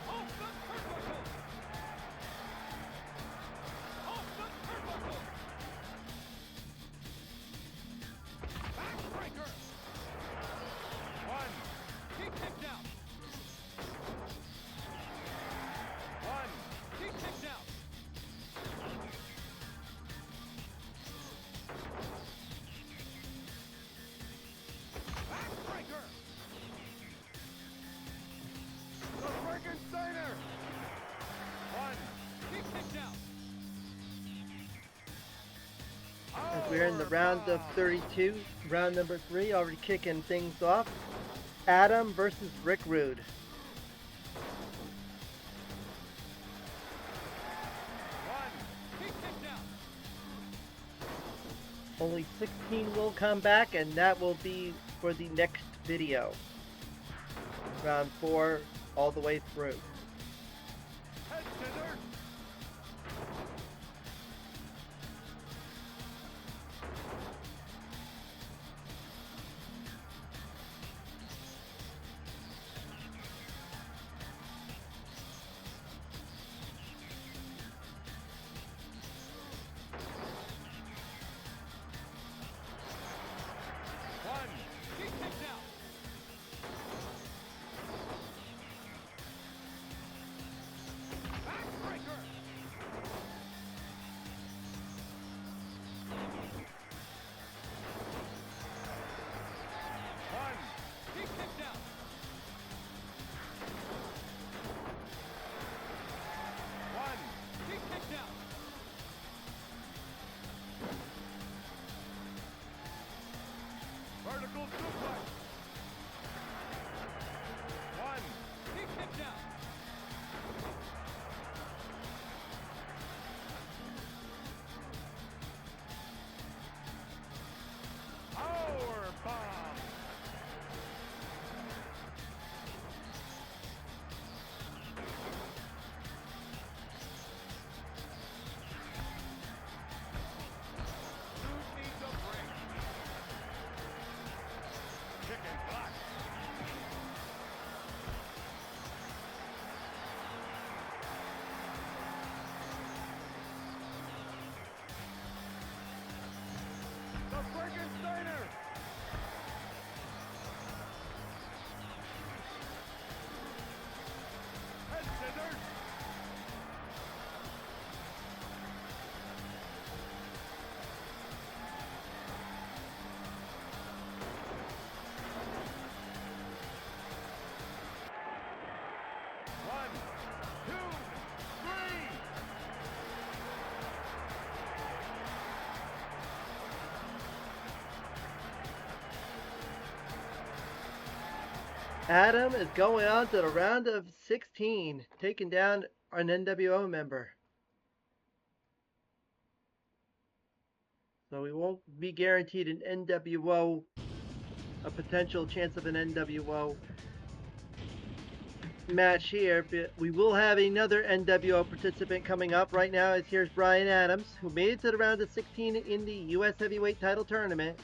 Off the turnbuckle! Off the turnbuckle! Backbreaker! One. Keep kicked out. One. Keep kicked out. Backbreaker! The Frankensteiner! One. Keep kicked out. As we're in the round of 32, round number 3, already kicking things off. Adam versus Rick Rude. One. Keep kicked out. Only 16 will come back, and that will be for the next video. Round 4, all the way through. Head scissors. One. Keep kicked out. Backbreaker. One. Keep kicked out. One. Keep kicked out. Vertical suplex. One. Keep kicked out. Power bomb. Rude needs a break. Adam is going on to the round of 16, taking down an nWo member. So we won't be guaranteed an nWo, a potential chance of an nWo match here, but we will have another nWo participant coming up. Right now, here's Brian Adams, who made it to the round of 16 in the U.S. Heavyweight Title Tournament.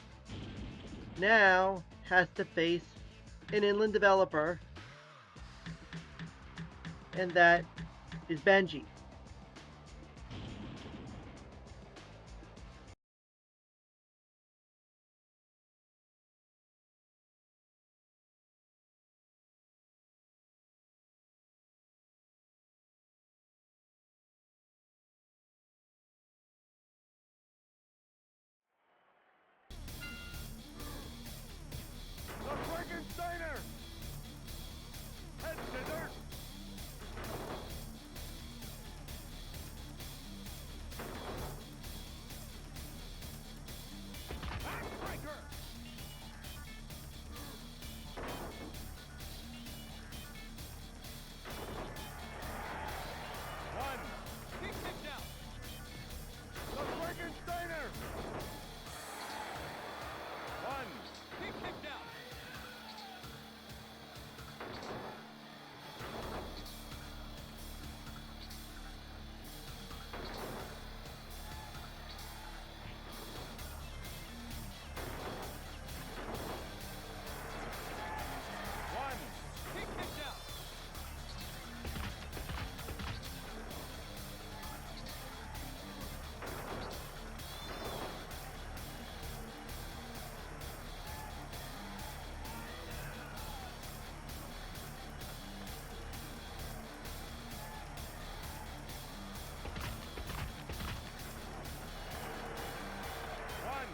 Now has to face an inland developer, and that is Benji. The Frankensteiner! Head scissors! Backbreaker! One. He kicked out. The Frankensteiner! One. He kicked out. One. He kicked out. One.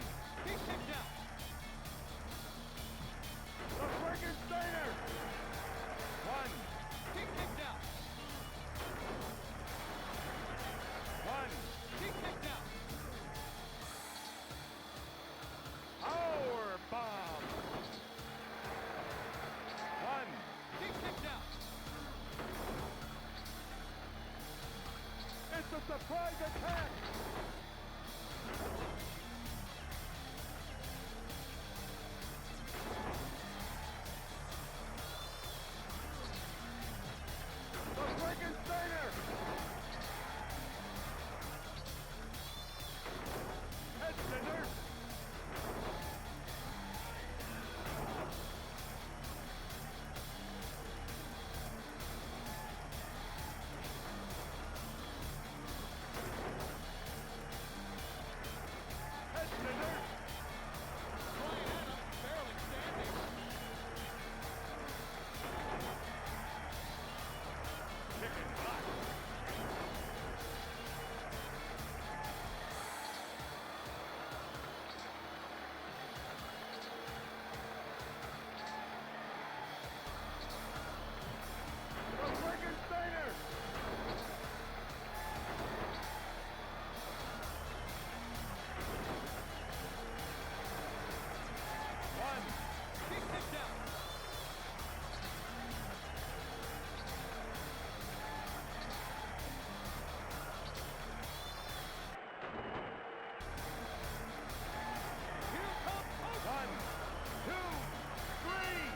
He kicked out. The Frankensteiner! One. He kicked out. One. He kicked out. Power bomb. One. He kicked out. It's a surprise attack. The Frankensteiner! Head scissors! Head scissors! Brian Adams barely standing. Kicking hot. The Frankensteiner! One. He kicked out. Here comes Hogan. One, two, three.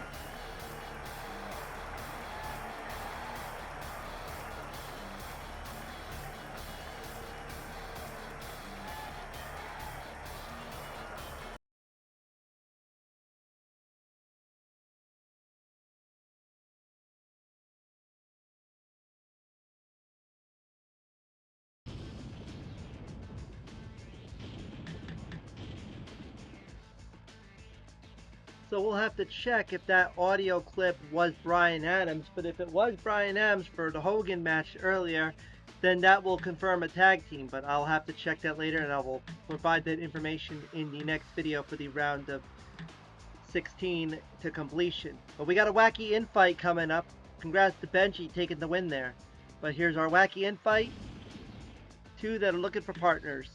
So we'll have to check if that audio clip was Brian Adams, but if it was Brian Adams for the Hogan match earlier, then that will confirm a tag team, but I'll have to check that later and I will provide that information in the next video for the round of 16 to completion. But we got a wacky infight coming up. Congrats to Benji taking the win there. But here's our wacky infight. Two that are looking for partners.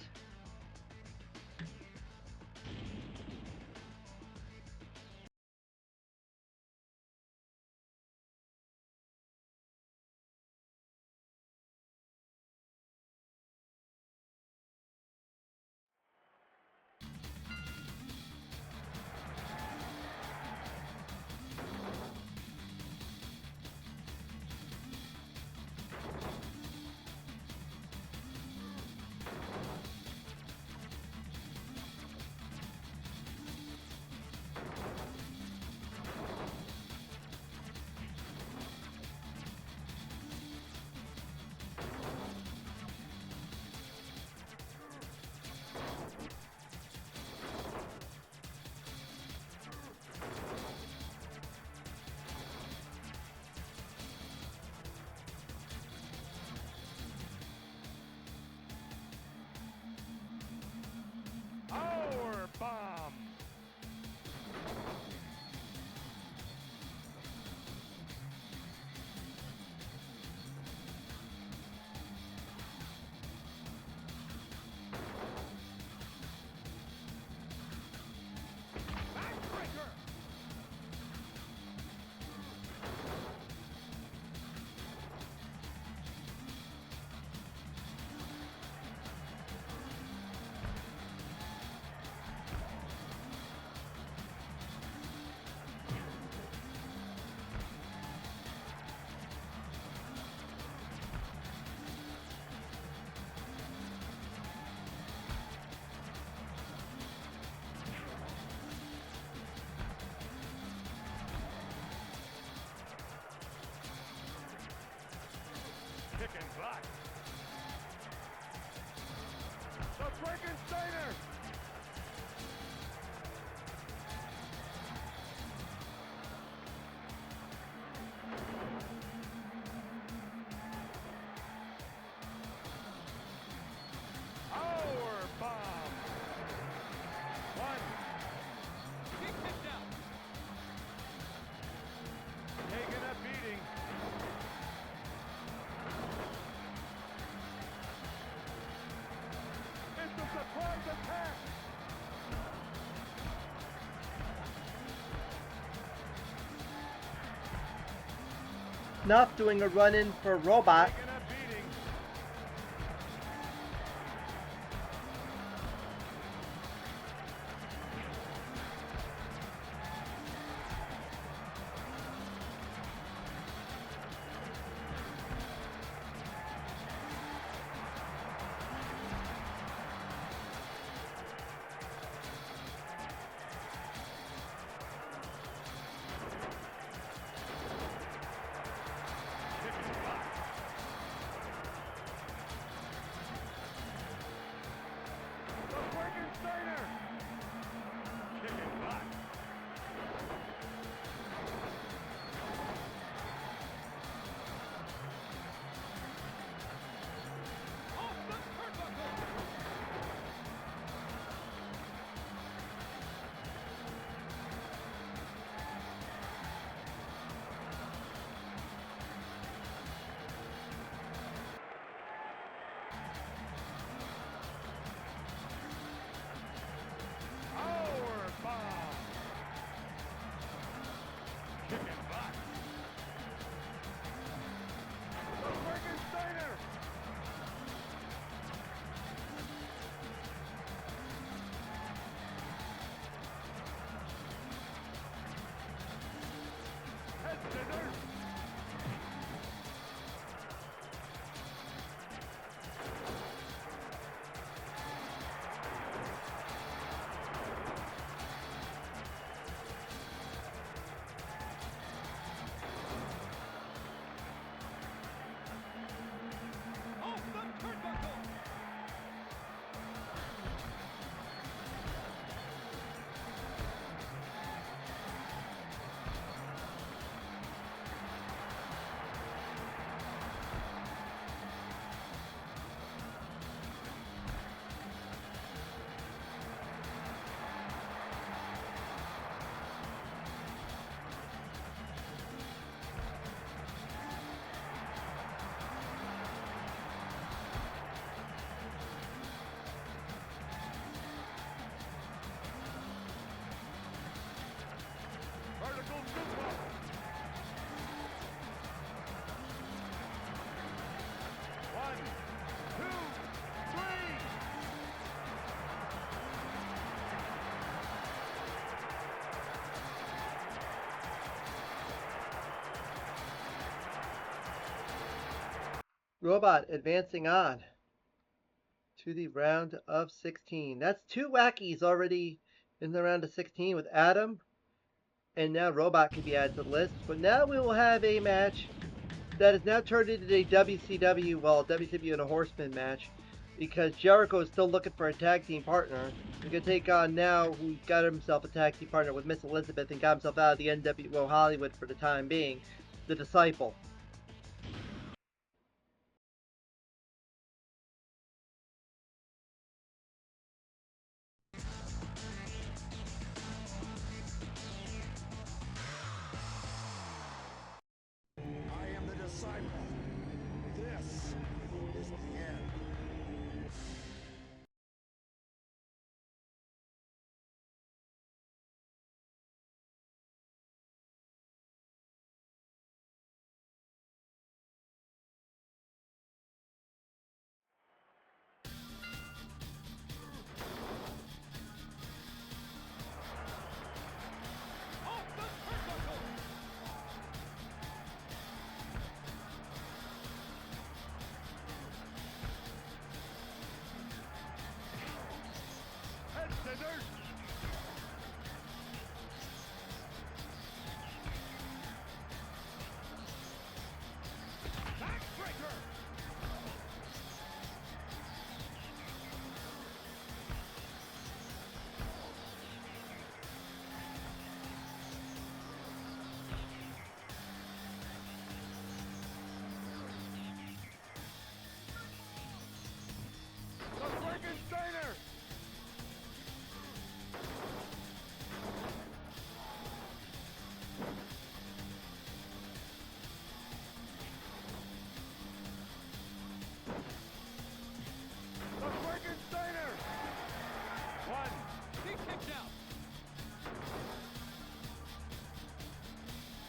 Snuff doing a run-in for Robot. Taking a beating. The Frankensteiner. Kicking back. Off the turnbuckle. Power bomb. Kicking back. The Frankensteiner. Head scissors. Off the turnbuckle. Vertical suplex. One, two, three. Robot advancing on to the round of 16. That's two wackies already in the round of 16 with Adam, and now Robot can be added to the list. But now we will have a match that is now turned into a WCW, well, WCW and a Horseman match, because Jericho is still looking for a tag team partner. He's going to take on now who got himself a tag team partner with Miss Elizabeth and got himself out of the nWo Hollywood for the time being, the Disciple. I am the disciple. This is the end.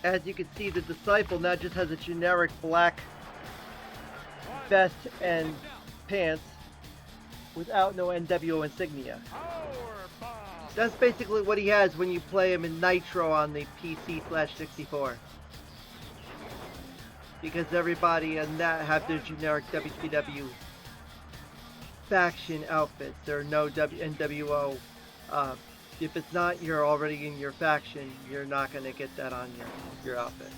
As you can see, the Disciple now just has a generic black vest and pants without no nWo insignia. That's basically what he has when you play him in Nitro on the PC/64. Because everybody in that have their generic WCW faction outfits. There are no nWo. If it's not you're already in your faction, you're not going to get that on your outfit.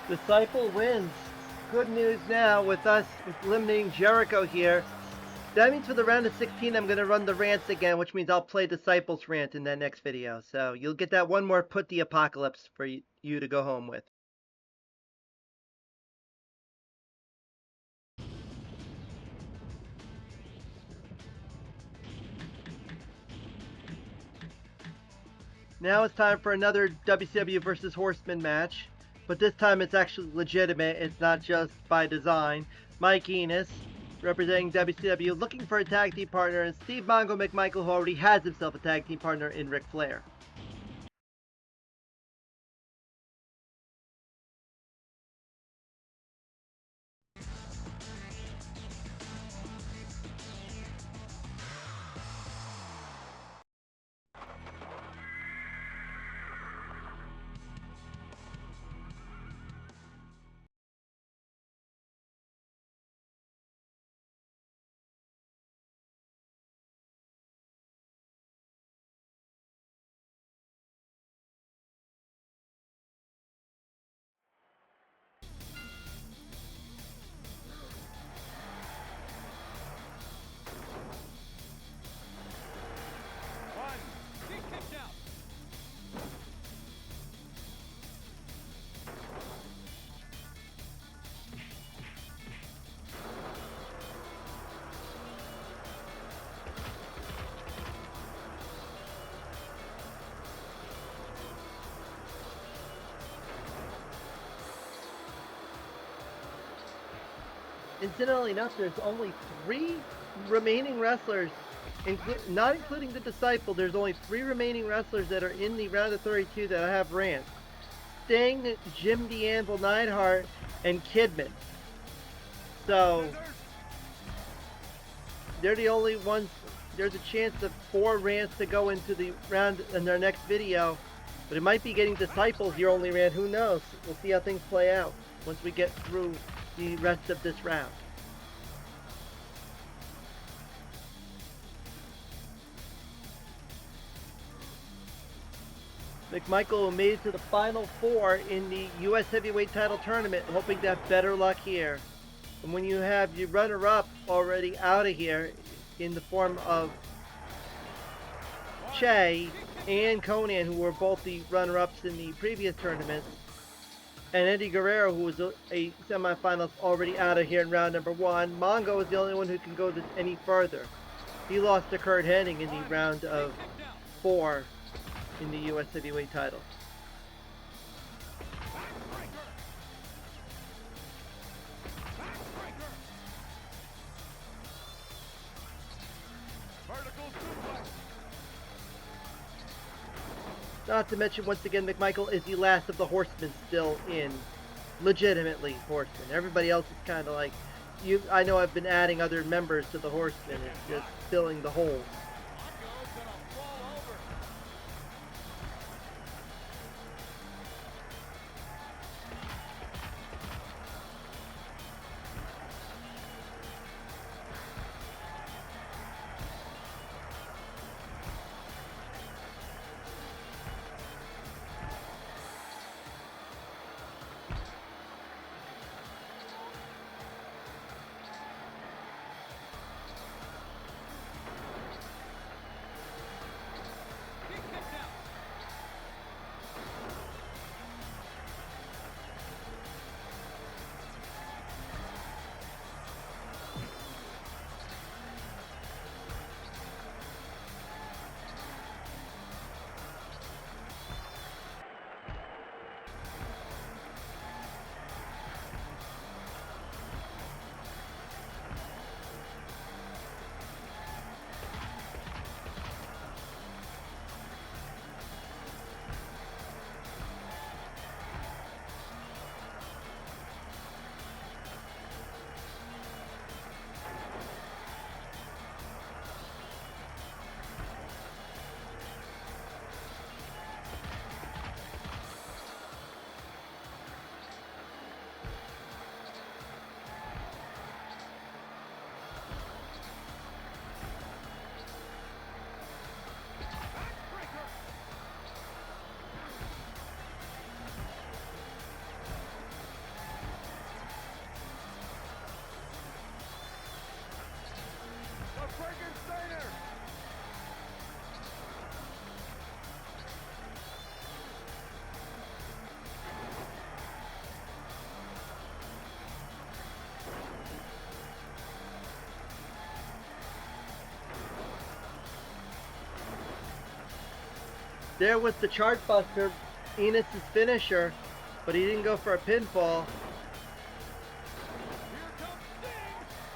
Disciple wins. Good news now with us eliminating Jericho here. That means for the round of 16, I'm going to run the rants again, which means I'll play Disciples rant in that next video. So you'll get that one more Put the Apocalypse for you to go home with. Now it's time for another WCW versus Horseman match. But this time it's actually legitimate. It's not just by design. Mike Enos, representing WCW, looking for a tag team partner, and Steve Mongo McMichael, who already has himself a tag team partner in Ric Flair. Incidentally enough, there's only 3 remaining wrestlers, not including the Disciple. There's only 3 remaining wrestlers that are in the round of 32 that have rants. Sting, Jim the Anvil Neidhart, and Kidman. So they're the only ones. There's a chance of 4 rants to go into the round in their next video, but it might be getting Disciples your only rant. Who knows? We'll see how things play out once we get through the rest of this round. McMichael made it to the final four in the U.S. Heavyweight title tournament, hoping to have better luck here. And when you have your runner-up already out of here in the form of Che and Conan, who were both the runner-ups in the previous tournaments, and Eddie Guerrero, who was a semifinalist already out of here in round number one, Mongo is the only one who can go any further. He lost to Kurt Hennig in the round of 4 in the U.S. Heavyweight title. Not to mention, once again, McMichael is the last of the Horsemen still in. Legitimately Horsemen. Everybody else is kind of like, I know I've been adding other members to the Horsemen. It's just filling the holes. There was the chart buster, Enos's finisher, but he didn't go for a pinfall.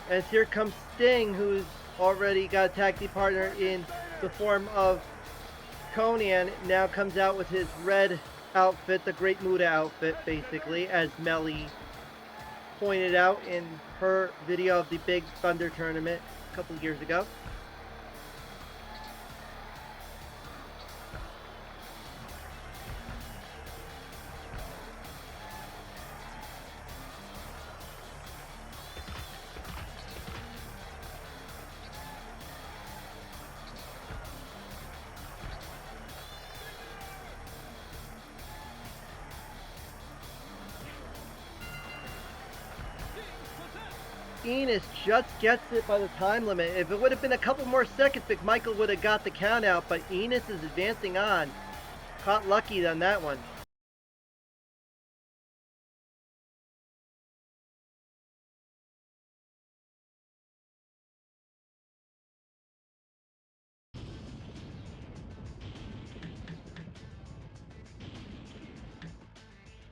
As here comes Sting, who's already got a tag team partner in the form of Conan, now comes out with his red outfit, the Great Muta outfit, basically, as Melly pointed out in her video of the Big Thunder tournament a couple of years ago. Enos just gets it by the time limit. If it would have been a couple more seconds, McMichael would have got the count out, but Enos is advancing on. Caught lucky on that one.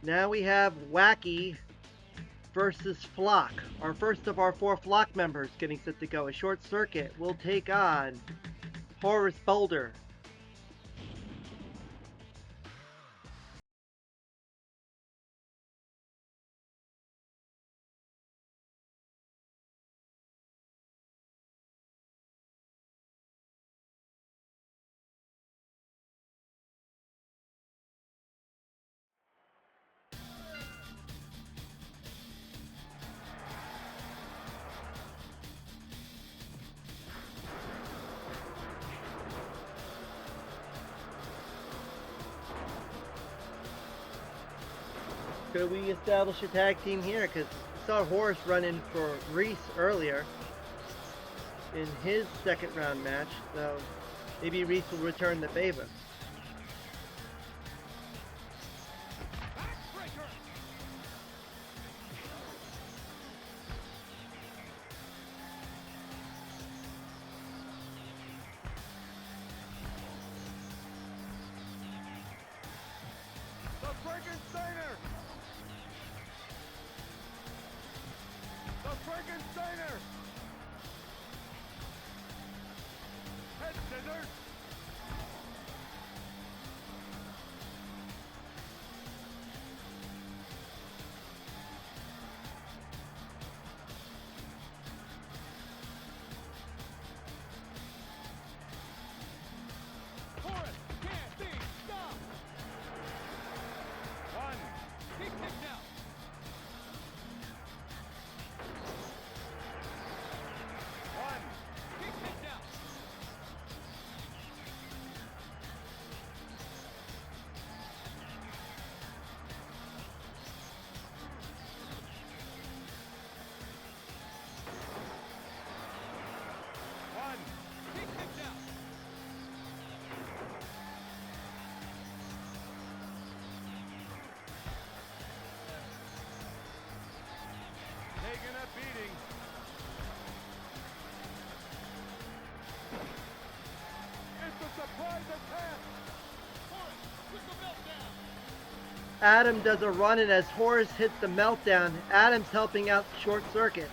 Now we have Wacky versus Flock. Our first of our 4 Flock members getting set to go. A short circuit will take on Horace Boulder. Could we establish a tag team here? Because we saw Horace run in for Reese earlier in his second round match, so maybe Reese will return the favor. The Frankensteiner! The Frankensteiner! Head scissors! Horace can't be stopped! One. He kicked out. One. He kicked out. One. He kicked out. Taking a beating. It's a surprise attack. Horace, put the belt down. Adam does a run, and as Horace hits the meltdown, Adam's helping out Short Circuit.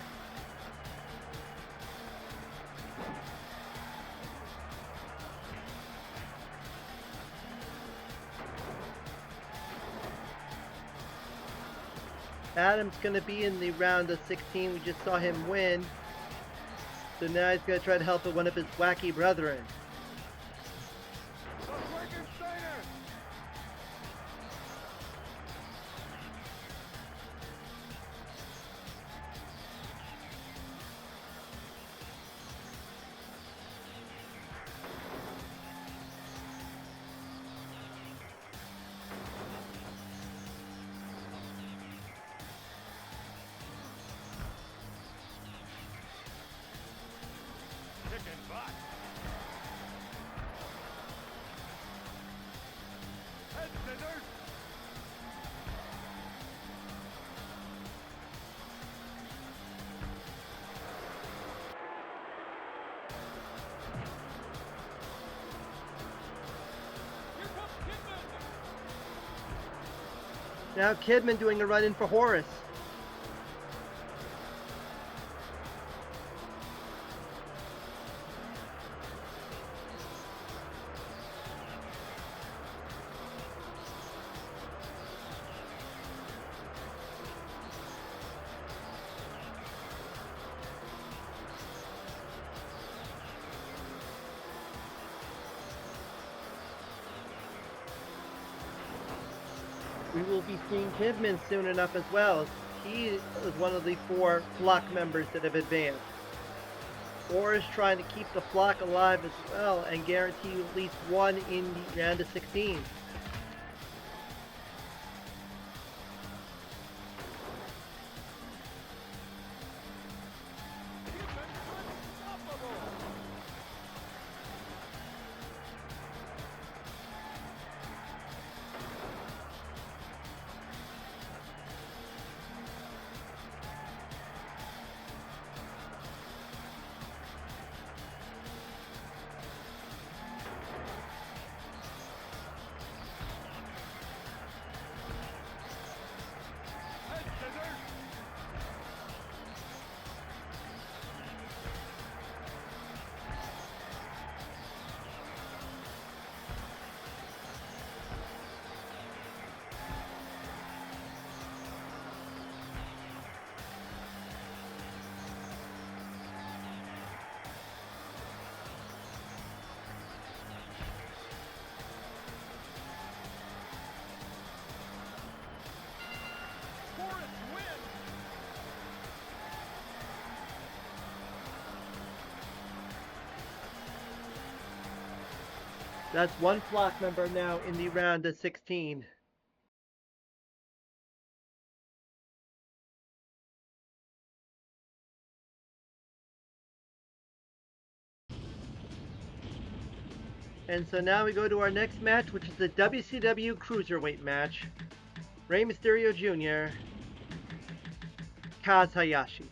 Adam's going to be in the round of 16. We just saw him win. So now he's going to try to help one of his wacky brethren. The Frankensteiner. Chicken butt. Head scissors. Here comes Kidman. Now Kidman doing a run in for Horace. We will be seeing Kidman soon enough as well. He is one of the 4 flock members that have advanced. Horace trying to keep the flock alive as well and guarantee at least one in the round of 16. Unstoppable. Head scissors. Horace wins. That's one flock member now in the round of 16. And so now we go to our next match, which is the WCW Cruiserweight match. Rey Mysterio Jr., Kaz Hayashi.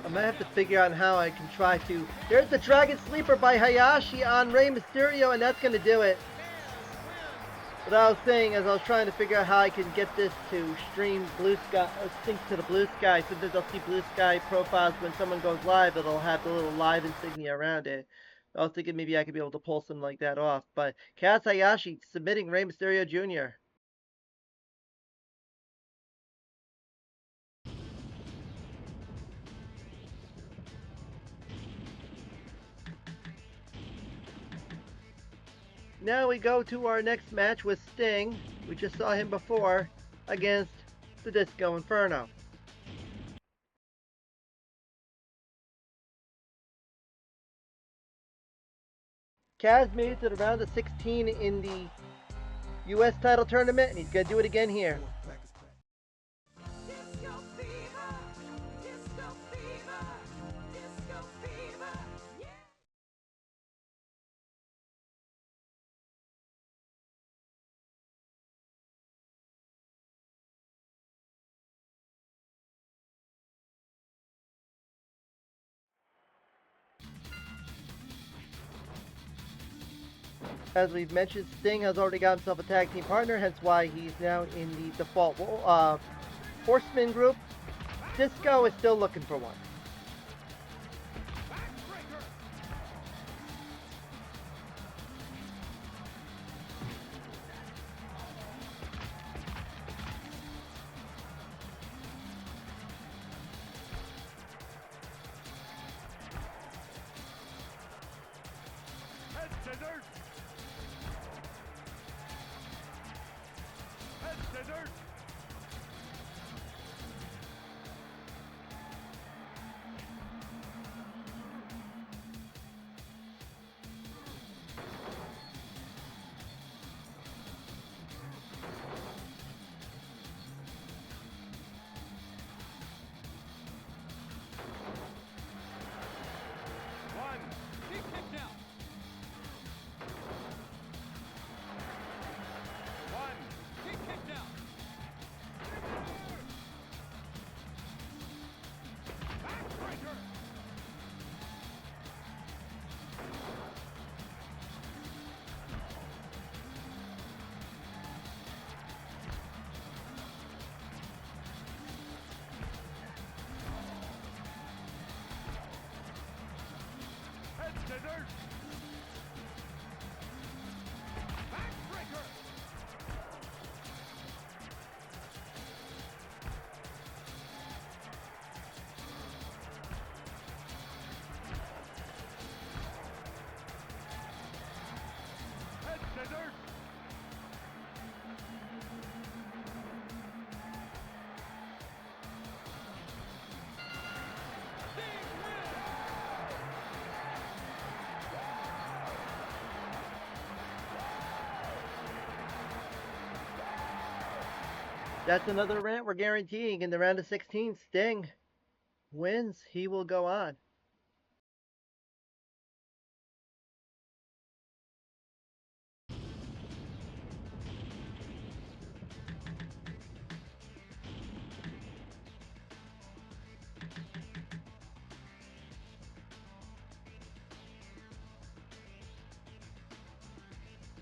I'm gonna have to figure out how I can try to. There's the Dragon Sleeper by Hayashi on Rey Mysterio, and that's gonna do it. What I was saying is I was trying to figure out how I can get this to stream Blue Sky, sync to the Blue Sky, so that they'll see Blue Sky profiles when someone goes live. It'll have the little live insignia around it. I was thinking maybe I could be able to pull something like that off. But Kaz Hayashi submitting Rey Mysterio Jr. Now we go to our next match with Sting. We just saw him before against the Disco Inferno. Kaz made it to the round of 16 in the U.S. title tournament, and he's going to do it again here. As we've mentioned, Sting has already got himself a tag team partner, hence why he's now in the default Horseman group. Disco is still looking for one. scissors. Backbreaker. Head scissors. That's another rant we're guaranteeing in the round of 16. Sting wins. He will go on.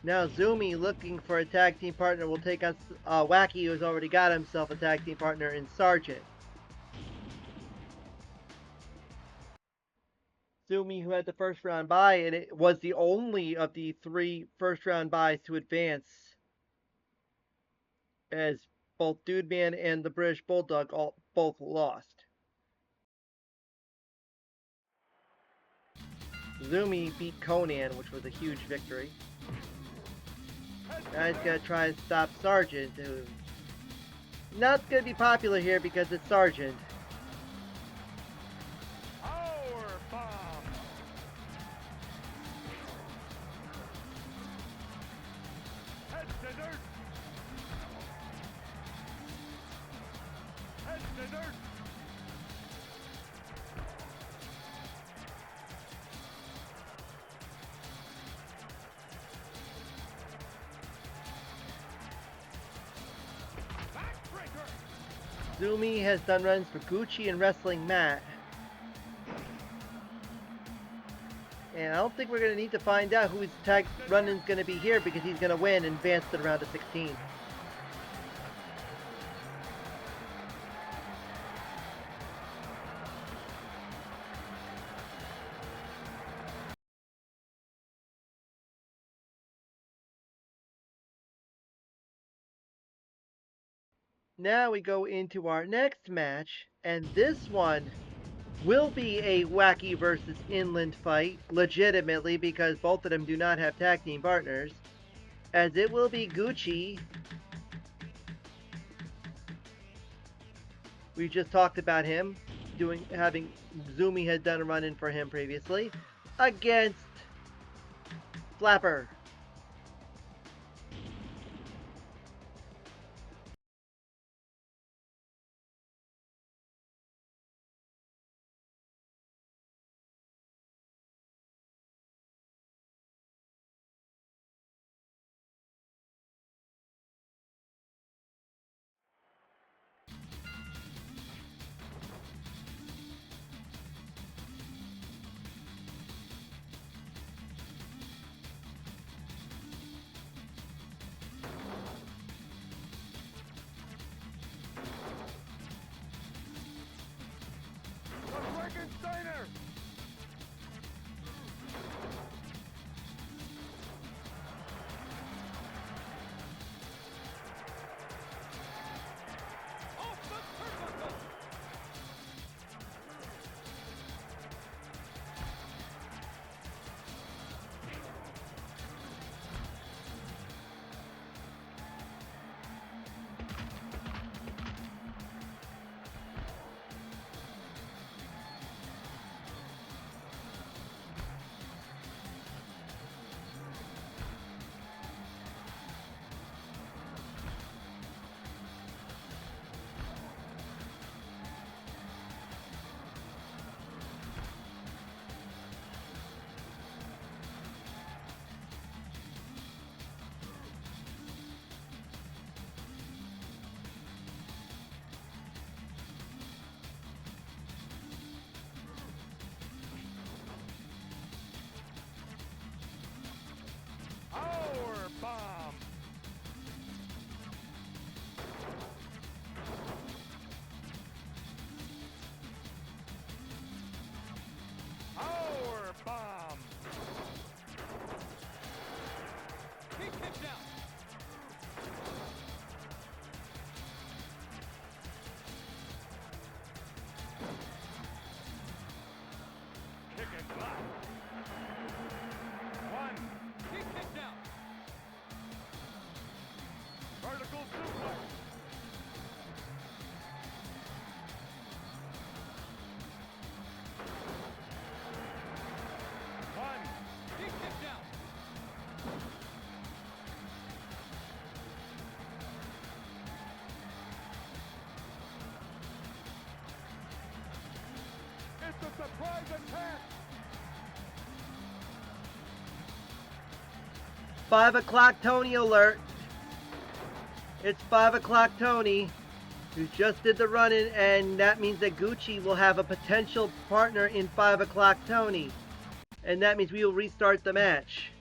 Now Zumi, looking for a tag team partner, will take on Wacky, who's already got himself a tag team partner in Sergeant. Zumi, who had the first round bye, and it was the only of the 3 first round byes to advance, as both Dude Man and the British Bulldog both lost. Zumi beat Conan, which was a huge victory. Now he's gonna try and stop Sergeant, who not gonna be popular here because it's Sergeant. Power bomb. Head scissors. Head scissors. Backbreaker. Zumi has done runs for Gucci and Wrestling Matt. And I don't think we're going to need to find out who his tag run-in's going to be here because he's going to win and advance to the round of 16. Now we go into our next match, and this one will be a Wacky versus Inland fight, legitimately, because both of them do not have tag team partners, as it will be Gucci. We just talked about him having Zumi had done a run-in for him previously against Flapper. Surprise attack! 5 o'clock Tony alert. It's 5 o'clock Tony, who just did the run-in, and that means that Gucci will have a potential partner in 5 o'clock Tony. And that means we will restart the match.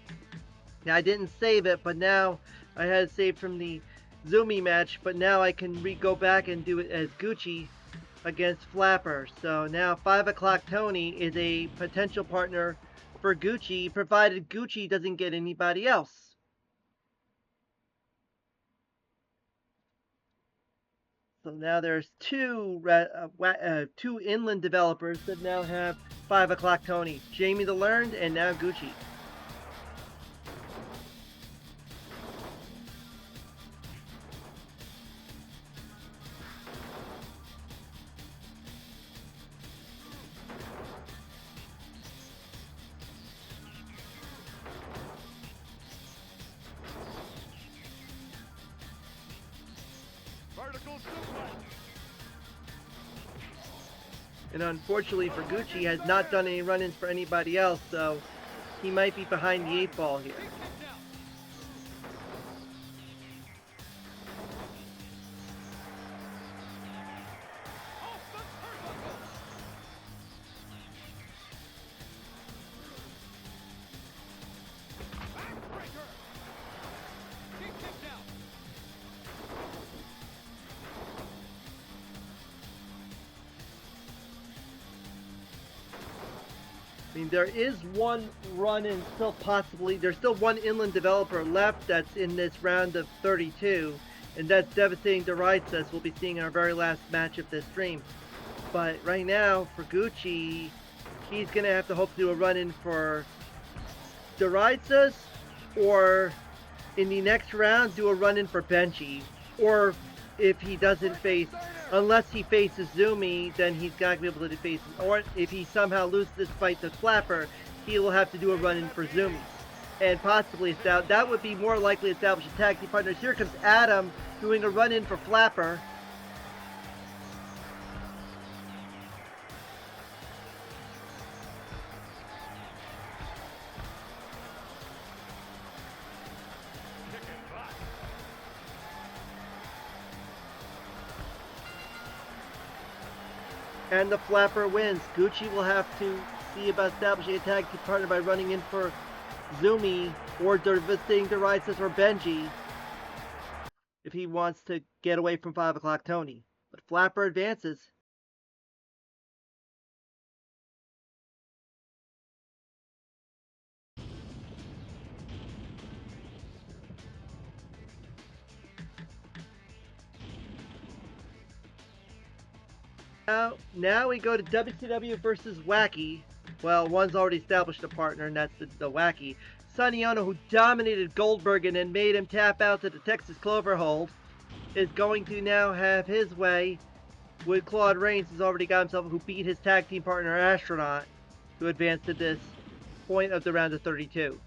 Now, I didn't save it, but now I had it saved from the Zumi match, but now I can go back and do it as Gucci against Flapper. So now 5 o'clock Tony is a potential partner for Gucci, provided Gucci doesn't get anybody else. So now there's two inland developers that now have 5 o'clock Tony. Jamie the Learned and now Gucci. Vertical suplex. And unfortunately for Gucci, has not done any run-ins for anybody else, so he might be behind the 8 ball here. I mean, there is one run-in still possibly. There's still one inland developer left that's in this round of 32, and that's Devastating Deridsus. We'll be seeing our very last match of this stream. But right now, for Gucci, he's going to have to hope to do a run-in for Deridsus, or in the next round, do a run-in for Benji. Or if he doesn't face, unless he faces Zumi, then he's got to be able to face him. Or if he somehow loses this fight to Flapper, he will have to do a run-in for Zumi. And possibly that would be more likely to establish a tag team partners. Here comes Adam doing a run-in for Flapper. And the Flapper wins. Gucci will have to see about establishing a tag team partner by running in for Zumi or Devastating Deridsus or Benji if he wants to get away from 5 o'clock Tony. But Flapper advances. Now we go to WCW versus Wacky. Well, one's already established a partner, and that's the Wacky. Sonny Ono, who dominated Goldberg and then made him tap out to the Texas Clover hold, is going to now have his way with Claude Rains, who's already got himself, who beat his tag team partner Astronaut, to advance to this point of the round of 32.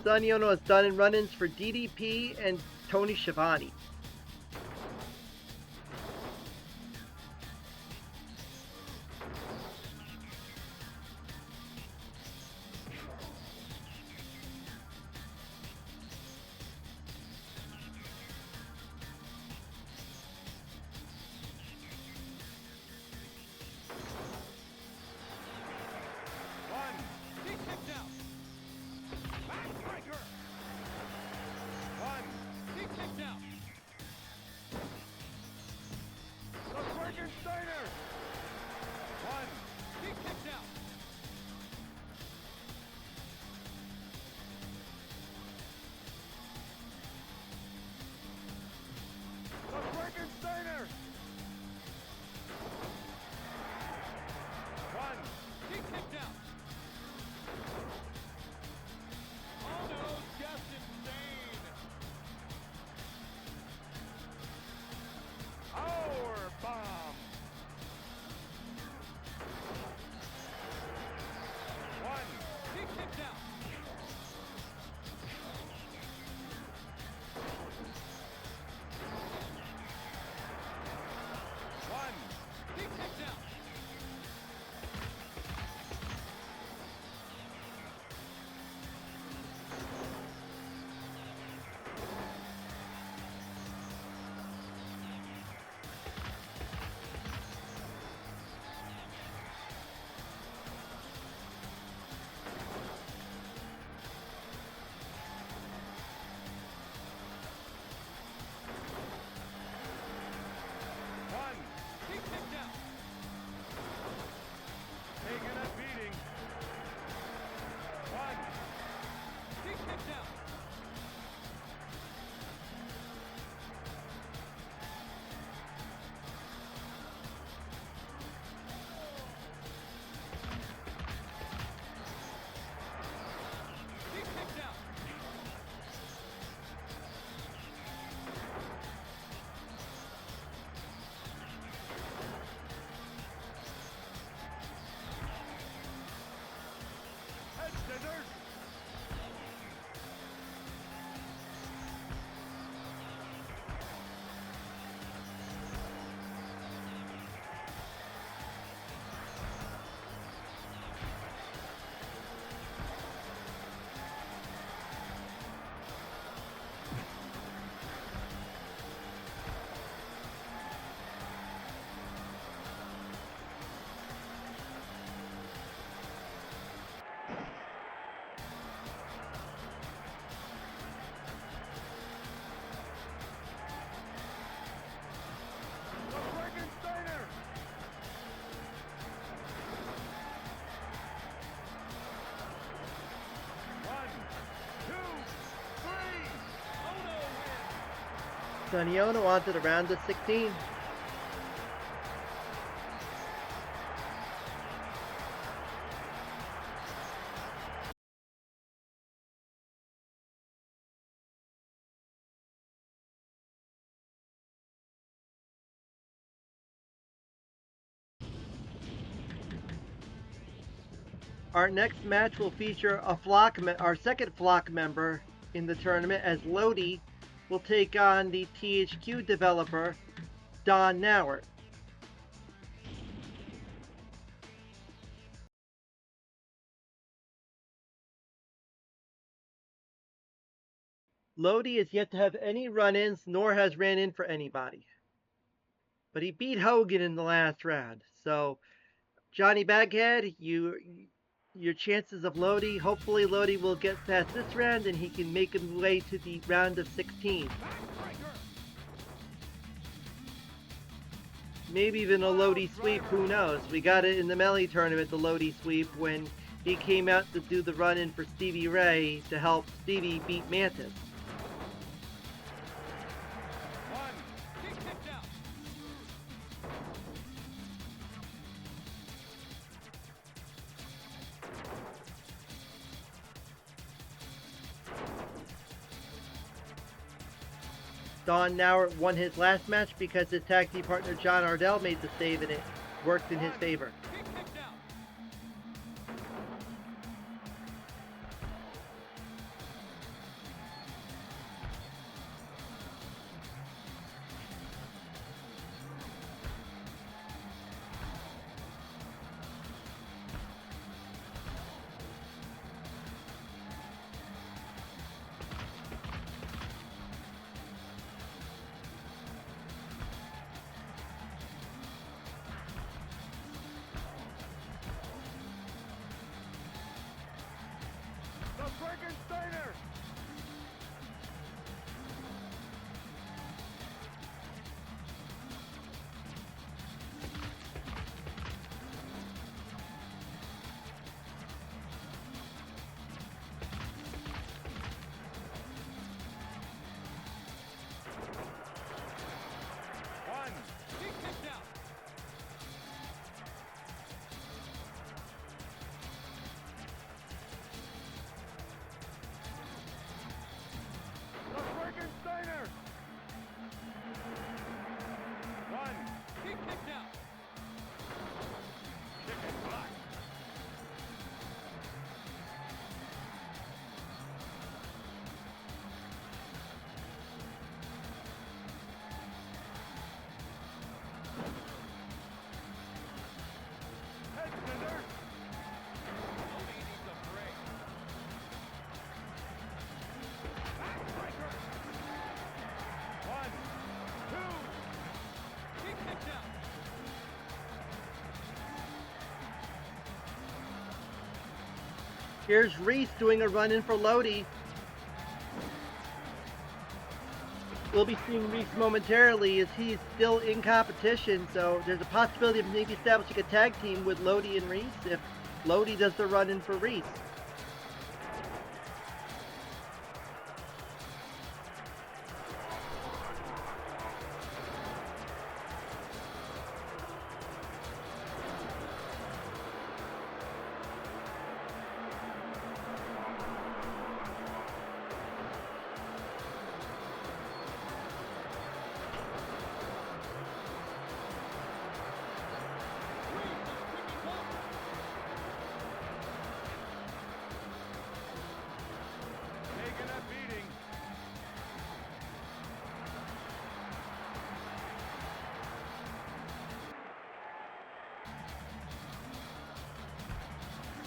Sonny Ono has done in run-ins for DDP and Tony Schiavone. contenders. The Frankensteiner. One, two, three. Ono wins. Sonny Ono on to the round of 16. Our next match will feature our second flock member in the tournament, as Lodi will take on the THQ developer, Don Nauert. Lodi is yet to have any run-ins, nor has ran in for anybody. But he beat Hogan in the last round. So, Johnny Baghead, your chances of Lodi, hopefully Lodi will get past this round and he can make his way to the round of 16. Maybe even a Lodi sweep, who knows? We got it in the Melee tournament, the Lodi sweep, when he came out to do the run-in for Stevie Ray to help Stevie beat Mantis. One. Kick kicked out. Don Nauert won his last match because his tag team partner John Ardell made the save and it worked in his favor. Kick kicked out. The Frankensteiner. One. Kick kicked out. The Frankensteiner. One. Kick kicked out. Kick and block. Head scissors. Lodi needs a break. Backbreaker. One, two. Kick kicked out. Here's Reese doing a run-in for Lodi. We'll be seeing Reese momentarily as he's still in competition, so there's a possibility of maybe establishing a tag team with Lodi and Reese if Lodi does the run-in for Reese.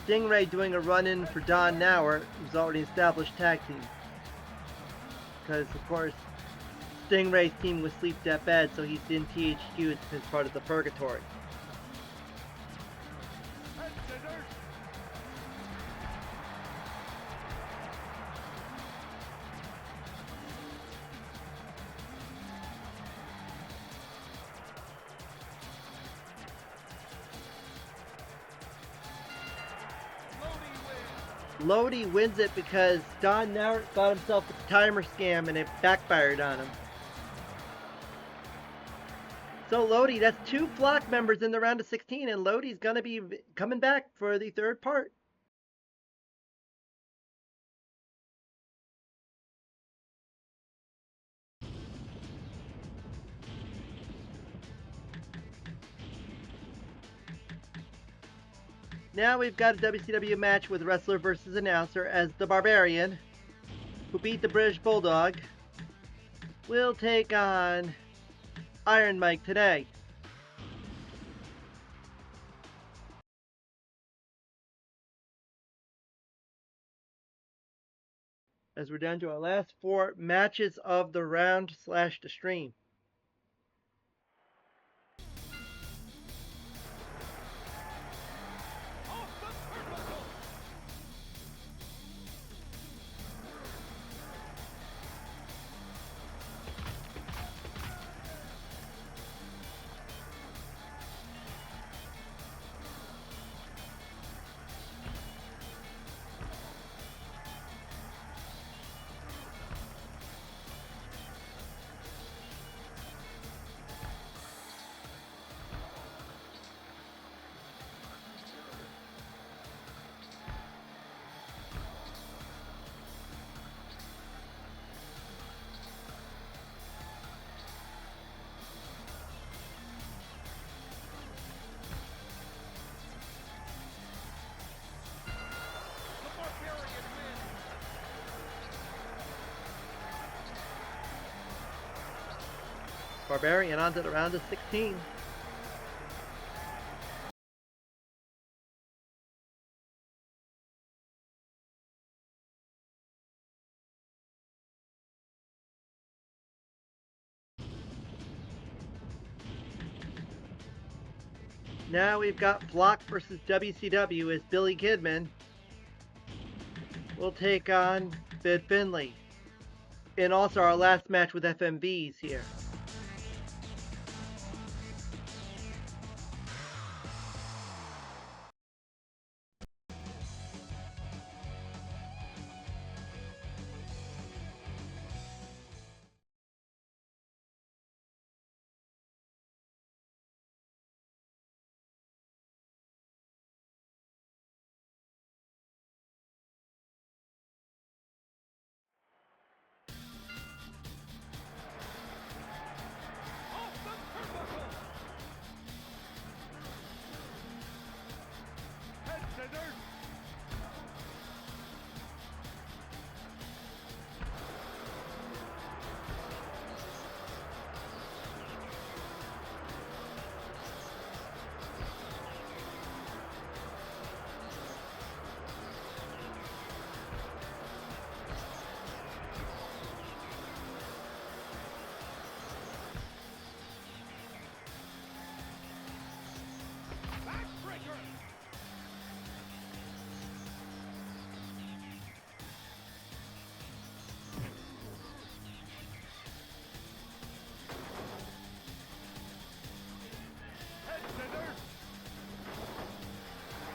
Stingray doing a run-in for Don Nauer, who's already established tag team. Because, of course, Stingray's team was sleep that bad, so he's in THQ as part of the Purgatory. Lodi wins it because Don Nauert got himself a timer scam and it backfired on him. So Lodi, that's 2 flock members in the round of 16, and Lodi's gonna be coming back for the third part. Now we've got a WCW match with wrestler versus announcer as the Barbarian, who beat the British Bulldog, will take on Iron Mike today. As we're down to our last 4 matches of the round / the stream. Barbarian on to the round of 16. Now we've got Flock versus WCW as Billy Kidman will take on Sid Finley. And also our last match with FMVs here.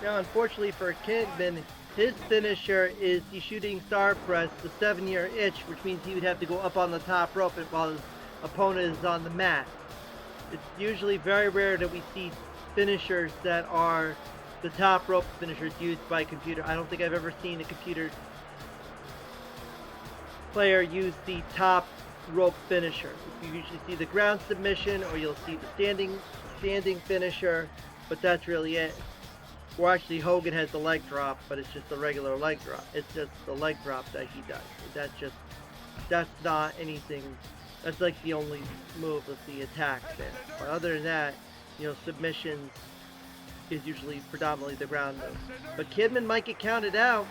Now, unfortunately for Kidman, his finisher is the shooting star press, the 7-year itch, which means he would have to go up on the top rope while his opponent is on the mat. It's usually very rare that we see finishers that are the top rope finishers used by a computer. I don't think I've ever seen a computer player use the top rope finisher. You usually see the ground submission, or you'll see the standing finisher, but that's really it. Or actually, Hogan has the leg drop, but it's just a regular leg drop. It's just the leg drop that he does. That's not anything. That's like the only move of the attack there. But other than that, submissions is usually predominantly the ground move. But Kidman might get counted out.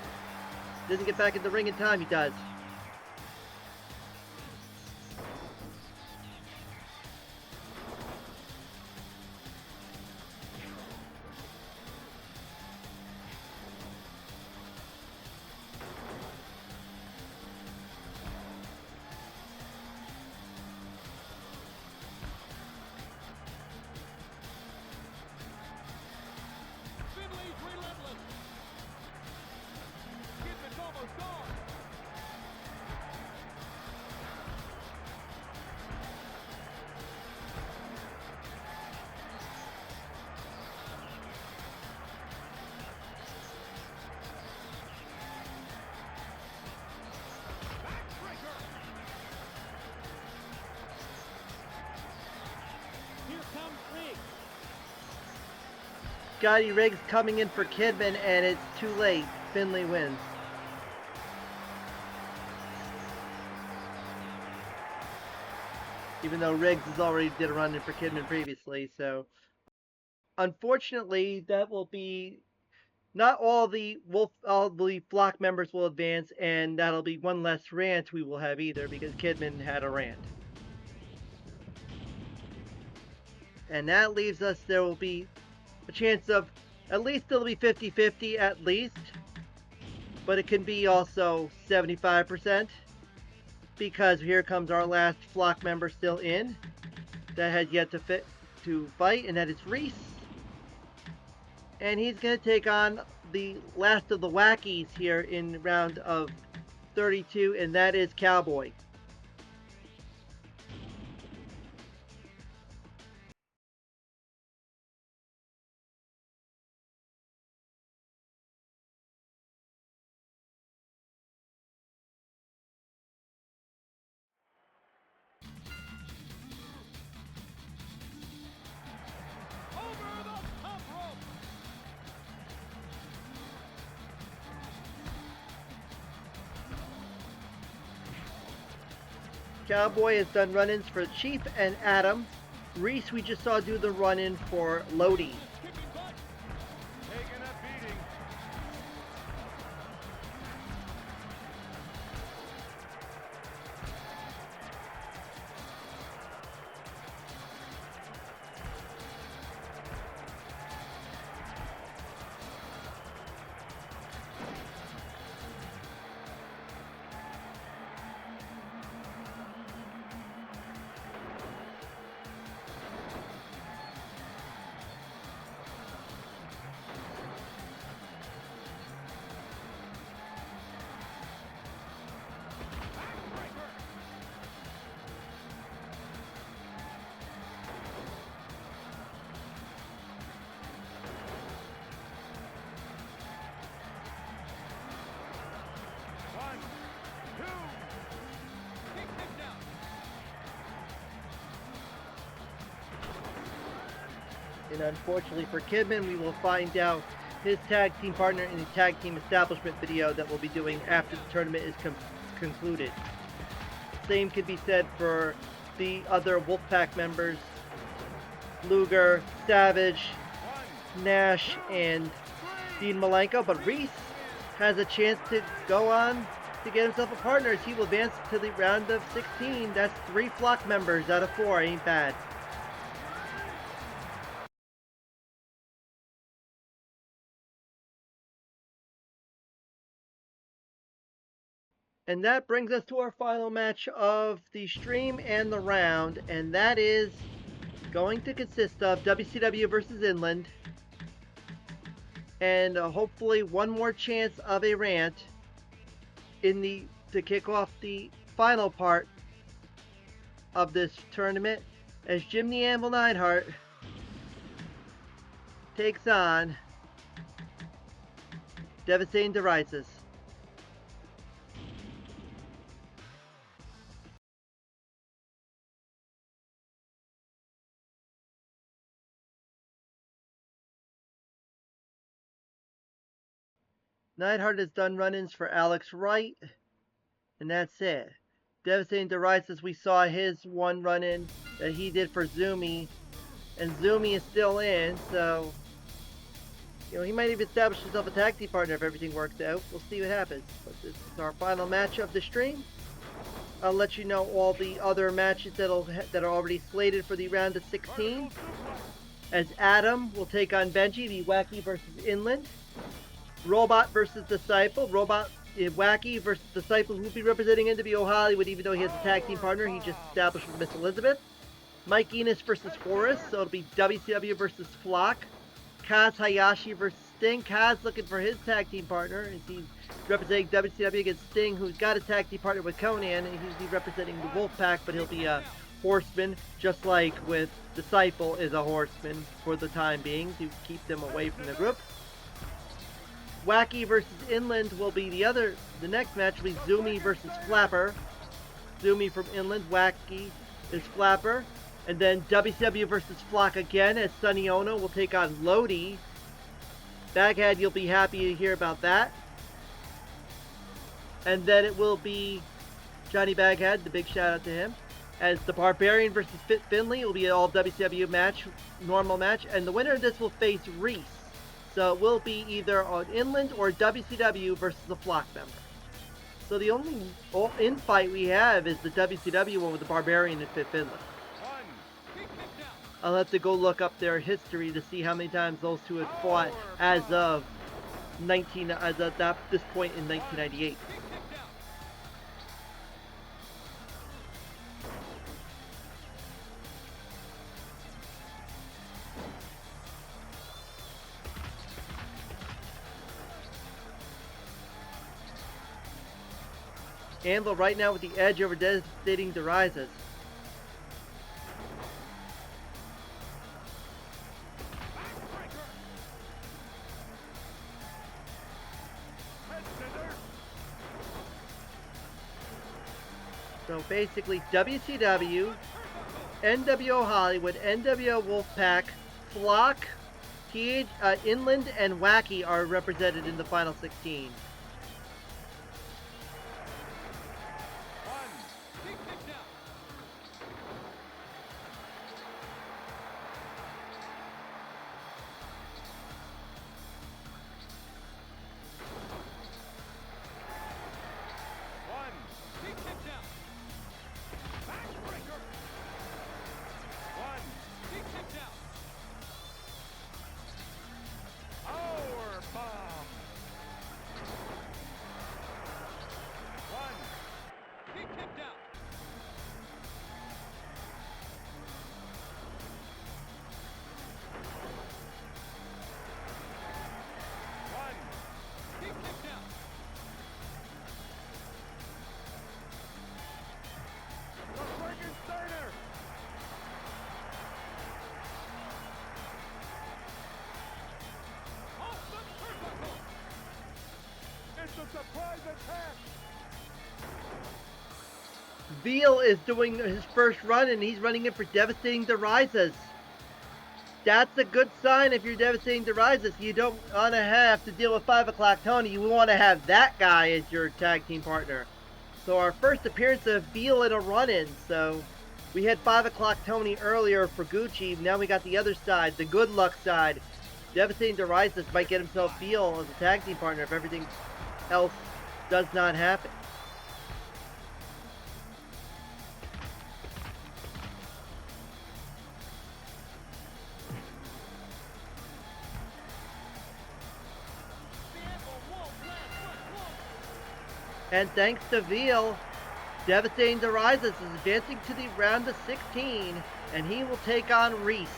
Doesn't get back in the ring in time. He does. Finley's relentless. Kidman's almost gone. Backbreaker. Here comes Riggs. Scotty Riggs coming in for Kidman, and it's too late. Finley wins. Even though Riggs has already did a run in for Kidman previously, so unfortunately that will be not all the flock members will advance, and that'll be one less rant we will have either because Kidman had a rant. And that leaves us, there will be a chance of at least it'll be 50-50 at least, but it can be also 75% because here comes our last flock member still in that has yet to fight, and that is Reese. And he's going to take on the last of the wackies here in round of 32, and that is Cowboy. Over the top rope. Cowboy has done run-ins for Chief and Adam. Reese we just saw do the run-in for Lodi. Kicking butt. Taking a beating. Backbreaker. One, two. Kick him down. And unfortunately for Kidman, we will find out his tag team partner in the tag team establishment video that we'll be doing after the tournament is concluded. Same could be said for the other Wolfpack members, Luger, Savage, Nash, and Dean Malenko, but Reese has a chance to go on to get himself a partner as he will advance to the round of 16. That's 3 flock members out of 4, ain't bad. And that brings us to our final match of the stream and the round, and that is going to consist of WCW versus Inland, and hopefully one more chance of a rant to kick off the final part of this tournament as Jim the Anvil Neidhart takes on Devastating Devices. Neidhart has done run-ins for Alex Wright, and that's it. Devastating Devices, we saw his one run-in that he did for Zumi, and Zumi is still in, so he might even establish himself a tag team partner if everything works out. We'll see what happens. But this is our final match of the stream. I'll let you know all the other matches that are already slated for the round of 16. As Adam will take on Benji, the Wacky versus Inland. Robot versus Disciple. Robot Wacky versus Disciple, who will be representing NWO Hollywood, even though he has a tag team partner he just established with Miss Elizabeth. Mike Enos versus Forrest, so it'll be WCW versus Flock. Kaz Hayashi versus Sting. Kaz looking for his tag team partner, as he's representing WCW against Sting, who's got a tag team partner with Conan, and he's representing the Wolfpack, but he'll be a horseman, just like with Disciple is a horseman for the time being, to keep them away from the group. Wacky versus Inland will be the next match will be Zumi versus Flapper. Zumi from Inland, Wacky is Flapper. And then WCW versus Flock again, as Sonny Ono will take on Lodi. Baghead, you'll be happy to hear about that. And then it will be Johnny Baghead, the big shout out to him, as the Barbarian versus Fit Finley. It will be an all WCW match, normal match, and the winner of this will face Reese. So it will be either on Inland or WCW versus the Flock member. So the only in-fight we have is the WCW one with the Barbarian and Fit Finley. I'll have to go look up their history to see how many times those two have fought as of this point in 1998. Anvil right now with the edge over devastating Derizes. So basically WCW, NWO Hollywood, NWO Wolfpack, Flock, Inland, and Wacky are represented in the final 16. Veal is doing his first run and he's running in for Devastating Derizes. That's a good sign if you're Devastating Derizes. You don't want to have to deal with 5 o'clock Tony. You want to have that guy as your tag team partner. So our first appearance of Veal in a run-in. So we had 5 o'clock Tony earlier for Gucci. Now we got the other side, the good luck side. Devastating Derizes might get himself Veal as a tag team partner if everything else does not happen. And thanks to Veal, Devastating Derizes is advancing to the round of 16, and he will take on Reese.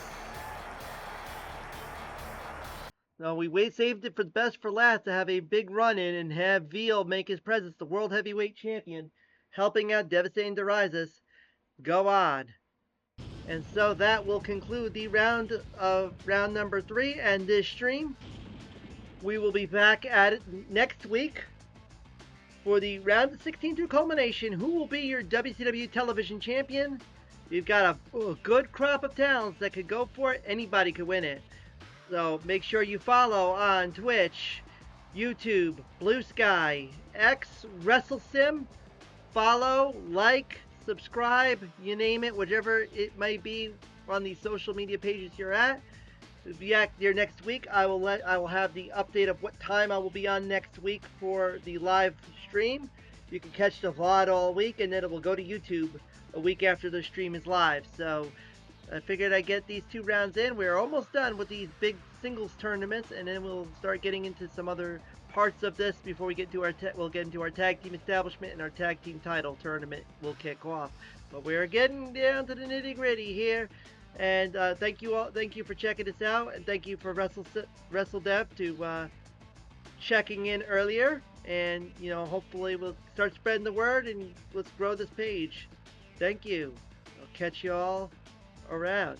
So we saved it for the best for last to have a big run-in and have Veal make his presence the World Heavyweight Champion, helping out Devastating Derizes. Go on. And so that will conclude the round number 3 and this stream. We will be back at it next week for the round of 16 through culmination. Who will be your WCW television champion? We've got a good crop of talents that could go for it. Anybody could win it. So make sure you follow on Twitch, YouTube, Blue Sky, X, WrestleSim. Follow, like, subscribe, you name it, whichever it may be on the social media pages you're at. Yeah, here next week. I will have the update of what time I will be on next week for the live stream. You can catch the VOD all week, and then it will go to YouTube a week after the stream is live. So I figured I'd get these 2 rounds in. We're almost done with these big singles tournaments, and then we'll start getting into some other parts of this before we get to we'll get into our tag team establishment, and our tag team title tournament will kick off. But we're getting down to the nitty gritty here. And thank you for checking us out, and thank you for WrestleDev to checking in earlier. And hopefully we'll start spreading the word, and let's grow this page. Thank you. I'll catch you all around.